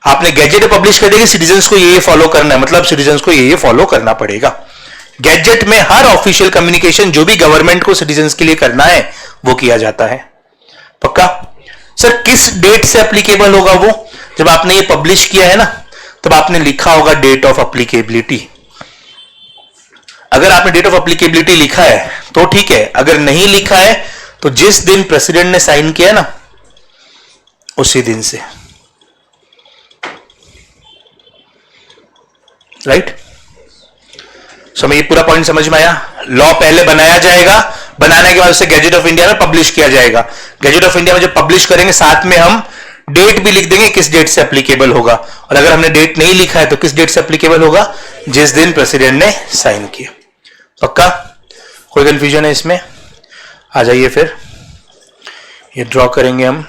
आपने गैजेट पब्लिश कर दिया कि सिटीजन्स को ये फॉलो करना है, मतलब सिटीजन्स को ये फॉलो करना पड़ेगा। गैजेट में हर ऑफिशियल कम्युनिकेशन जो भी गवर्नमेंट को सिटीजन्स के लिए करना है वो किया जाता है, पक्का। सर किस डेट से एप्लीकेबल होगा वो? जब आपने ये पब्लिश किया है ना, तब आपने लिखा होगा डेट ऑफ एप्लीकेबिलिटी। अगर आपने डेट ऑफ एप्लीकेबिलिटी लिखा है तो ठीक है, अगर नहीं लिखा है तो जिस दिन प्रेसिडेंट ने साइन किया ना उसी दिन से, राइट। सो ये पूरा पॉइंट समझ में आया। लॉ पहले बनाया जाएगा, बनाने के बाद उसे गैजेट ऑफ इंडिया में पब्लिश किया जाएगा। गैजेट ऑफ इंडिया में जब पब्लिश करेंगे साथ में हम डेट भी लिख देंगे किस डेट से एप्लीकेबल होगा, और अगर हमने डेट नहीं लिखा है तो किस डेट से एप्लीकेबल होगा, जिस दिन प्रेसिडेंट ने साइन किया, पक्का। कोई कंफ्यूजन है इसमें? आ जाइए फिर, ये ड्रॉ करेंगे हम।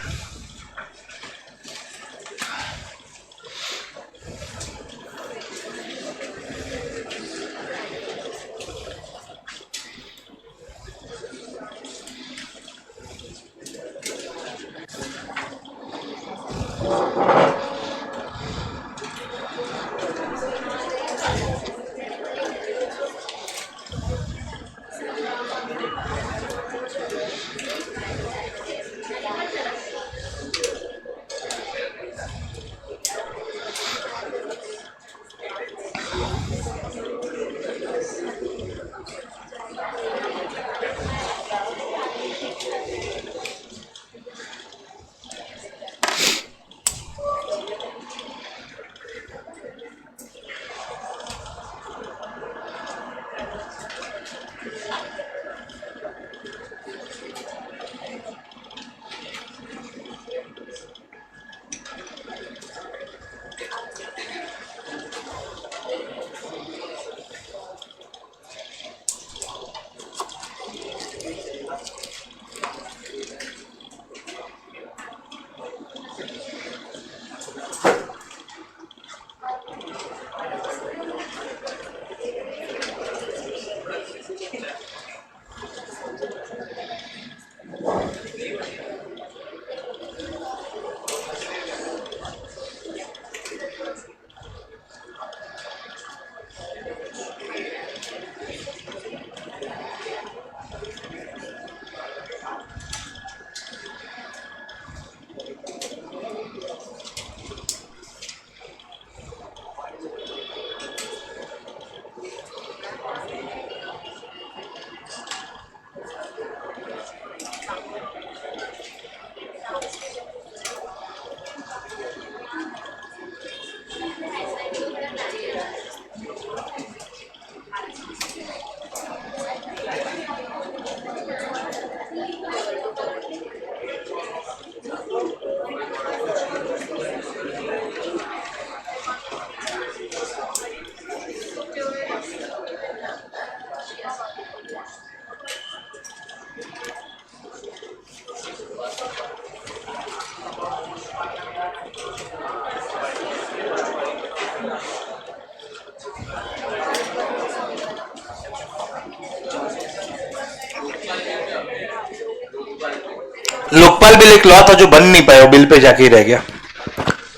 लोकपाल बिल एक लॉ था जो बन नहीं पाया, वो बिल पे जाके ही रह गया।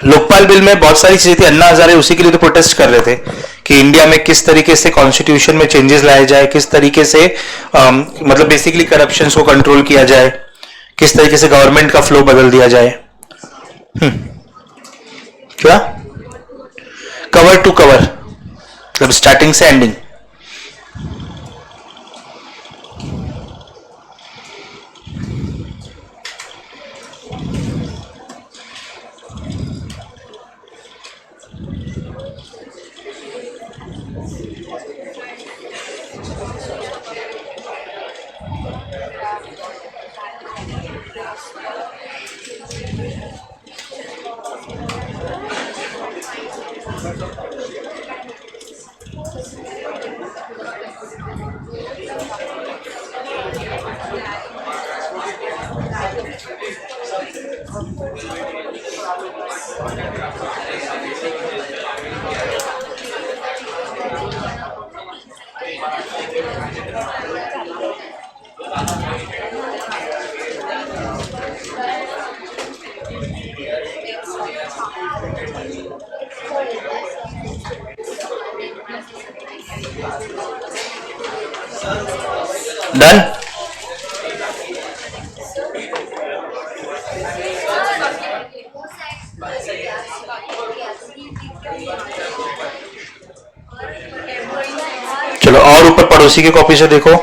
लोकपाल बिल में बहुत सारी चीजें थी, अन्ना हजारे उसी के लिए तो प्रोटेस्ट कर रहे थे कि इंडिया में किस तरीके से कॉन्स्टिट्यूशन में चेंजेस लाए जाए, किस तरीके से मतलब बेसिकली करप्शन को कंट्रोल किया जाए, किस तरीके से गवर्नमेंट का फ्लो बदल दिया जाए। क्या कवर टू कवर, मतलब स्टार्टिंग से एंडिंग। डन। चलो और ऊपर पड़ोसी की कॉपी से देखो।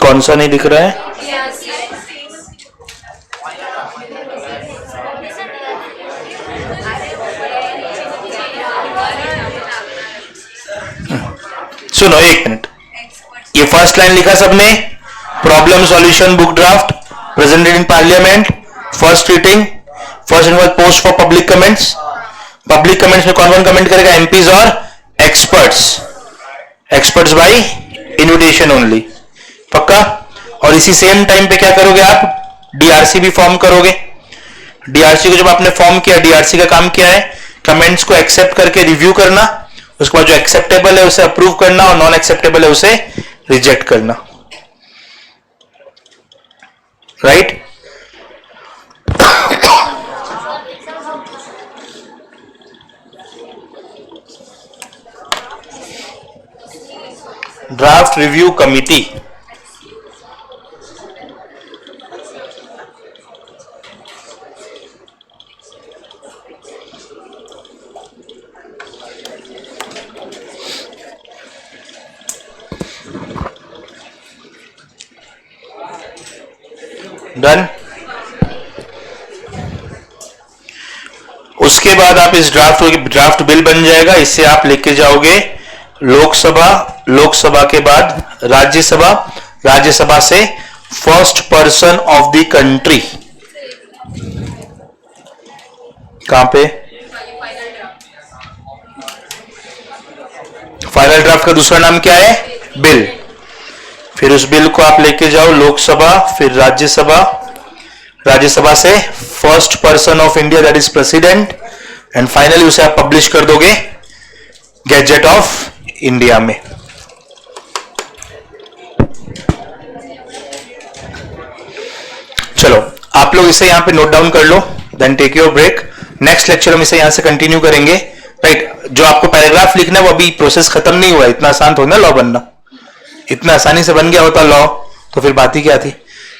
कौन सा नहीं दिख रहा है? सुनो एक मिनट, ये फर्स्ट लाइन लिखा सबने, problem solution book draft presented in parliament, first reading, first involve post for public comments. Public comments में कौन कौन कमेंट करेगा? एमपीज और experts, experts by invitation only, पक्का। और इसी सेम टाइम पे क्या करोगे आप? डीआरसी भी फॉर्म करोगे। डीआरसी को जब आपने फॉर्म किया, डीआरसी का काम क्या है? कमेंट्स को एक्सेप्ट करके रिव्यू करना, उसके बाद जो एक्सेप्टेबल है उसे अप्रूव करना और नॉन एक्सेप्टेबल है उसे रिजेक्ट करना, right? Draft review committee, done. उसके बाद आप इस ड्राफ्ट बिल बन जाएगा, इससे आप लेके जाओगे लोकसभा, लोकसभा के बाद राज्यसभा, राज्यसभा से first person of the country, कहां पे, फाइनल ड्राफ्ट का दूसरा नाम क्या है, बिल। फिर उस बिल को आप लेके जाओ लोकसभा, फिर राज्यसभा, राज्यसभा से first person of India that is president, and finally उसे आप पब्लिश कर दोगे गैजेट ऑफ इंडिया में। चलो आप लोग इसे यहां पे नोट डाउन कर लो, then take your break. Next lecture हम इसे यहां से कंटिन्यू करेंगे। राइट, जो आपको पैराग्राफ लिखना है वो अभी प्रोसेस खत्म नहीं हुआ, इतना आसान थोड़ा ना लॉ बनना, इतना आसानी से बन गया होता लॉ तो फिर बात ही क्या थी,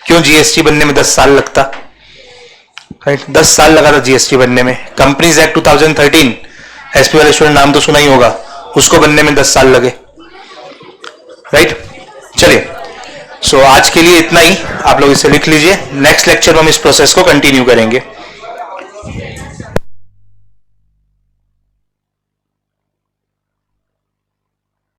क्यों जीएसटी बनने में 10 साल लगता। राइट, 10 साल लगा था जीएसटी बनने में। कंपनीज एक्ट 2013, एसपी वाले स्टूडेंट नाम तो सुना ही होगा, उसको बनने में 10 साल लगे। राइट, चलिए सो आज के लिए इतना ही, आप लोग इसे लिख लीजिए, नेक्स्ट लेक्चर में हम इस प्रोसेस को कंटिन्यू करेंगे।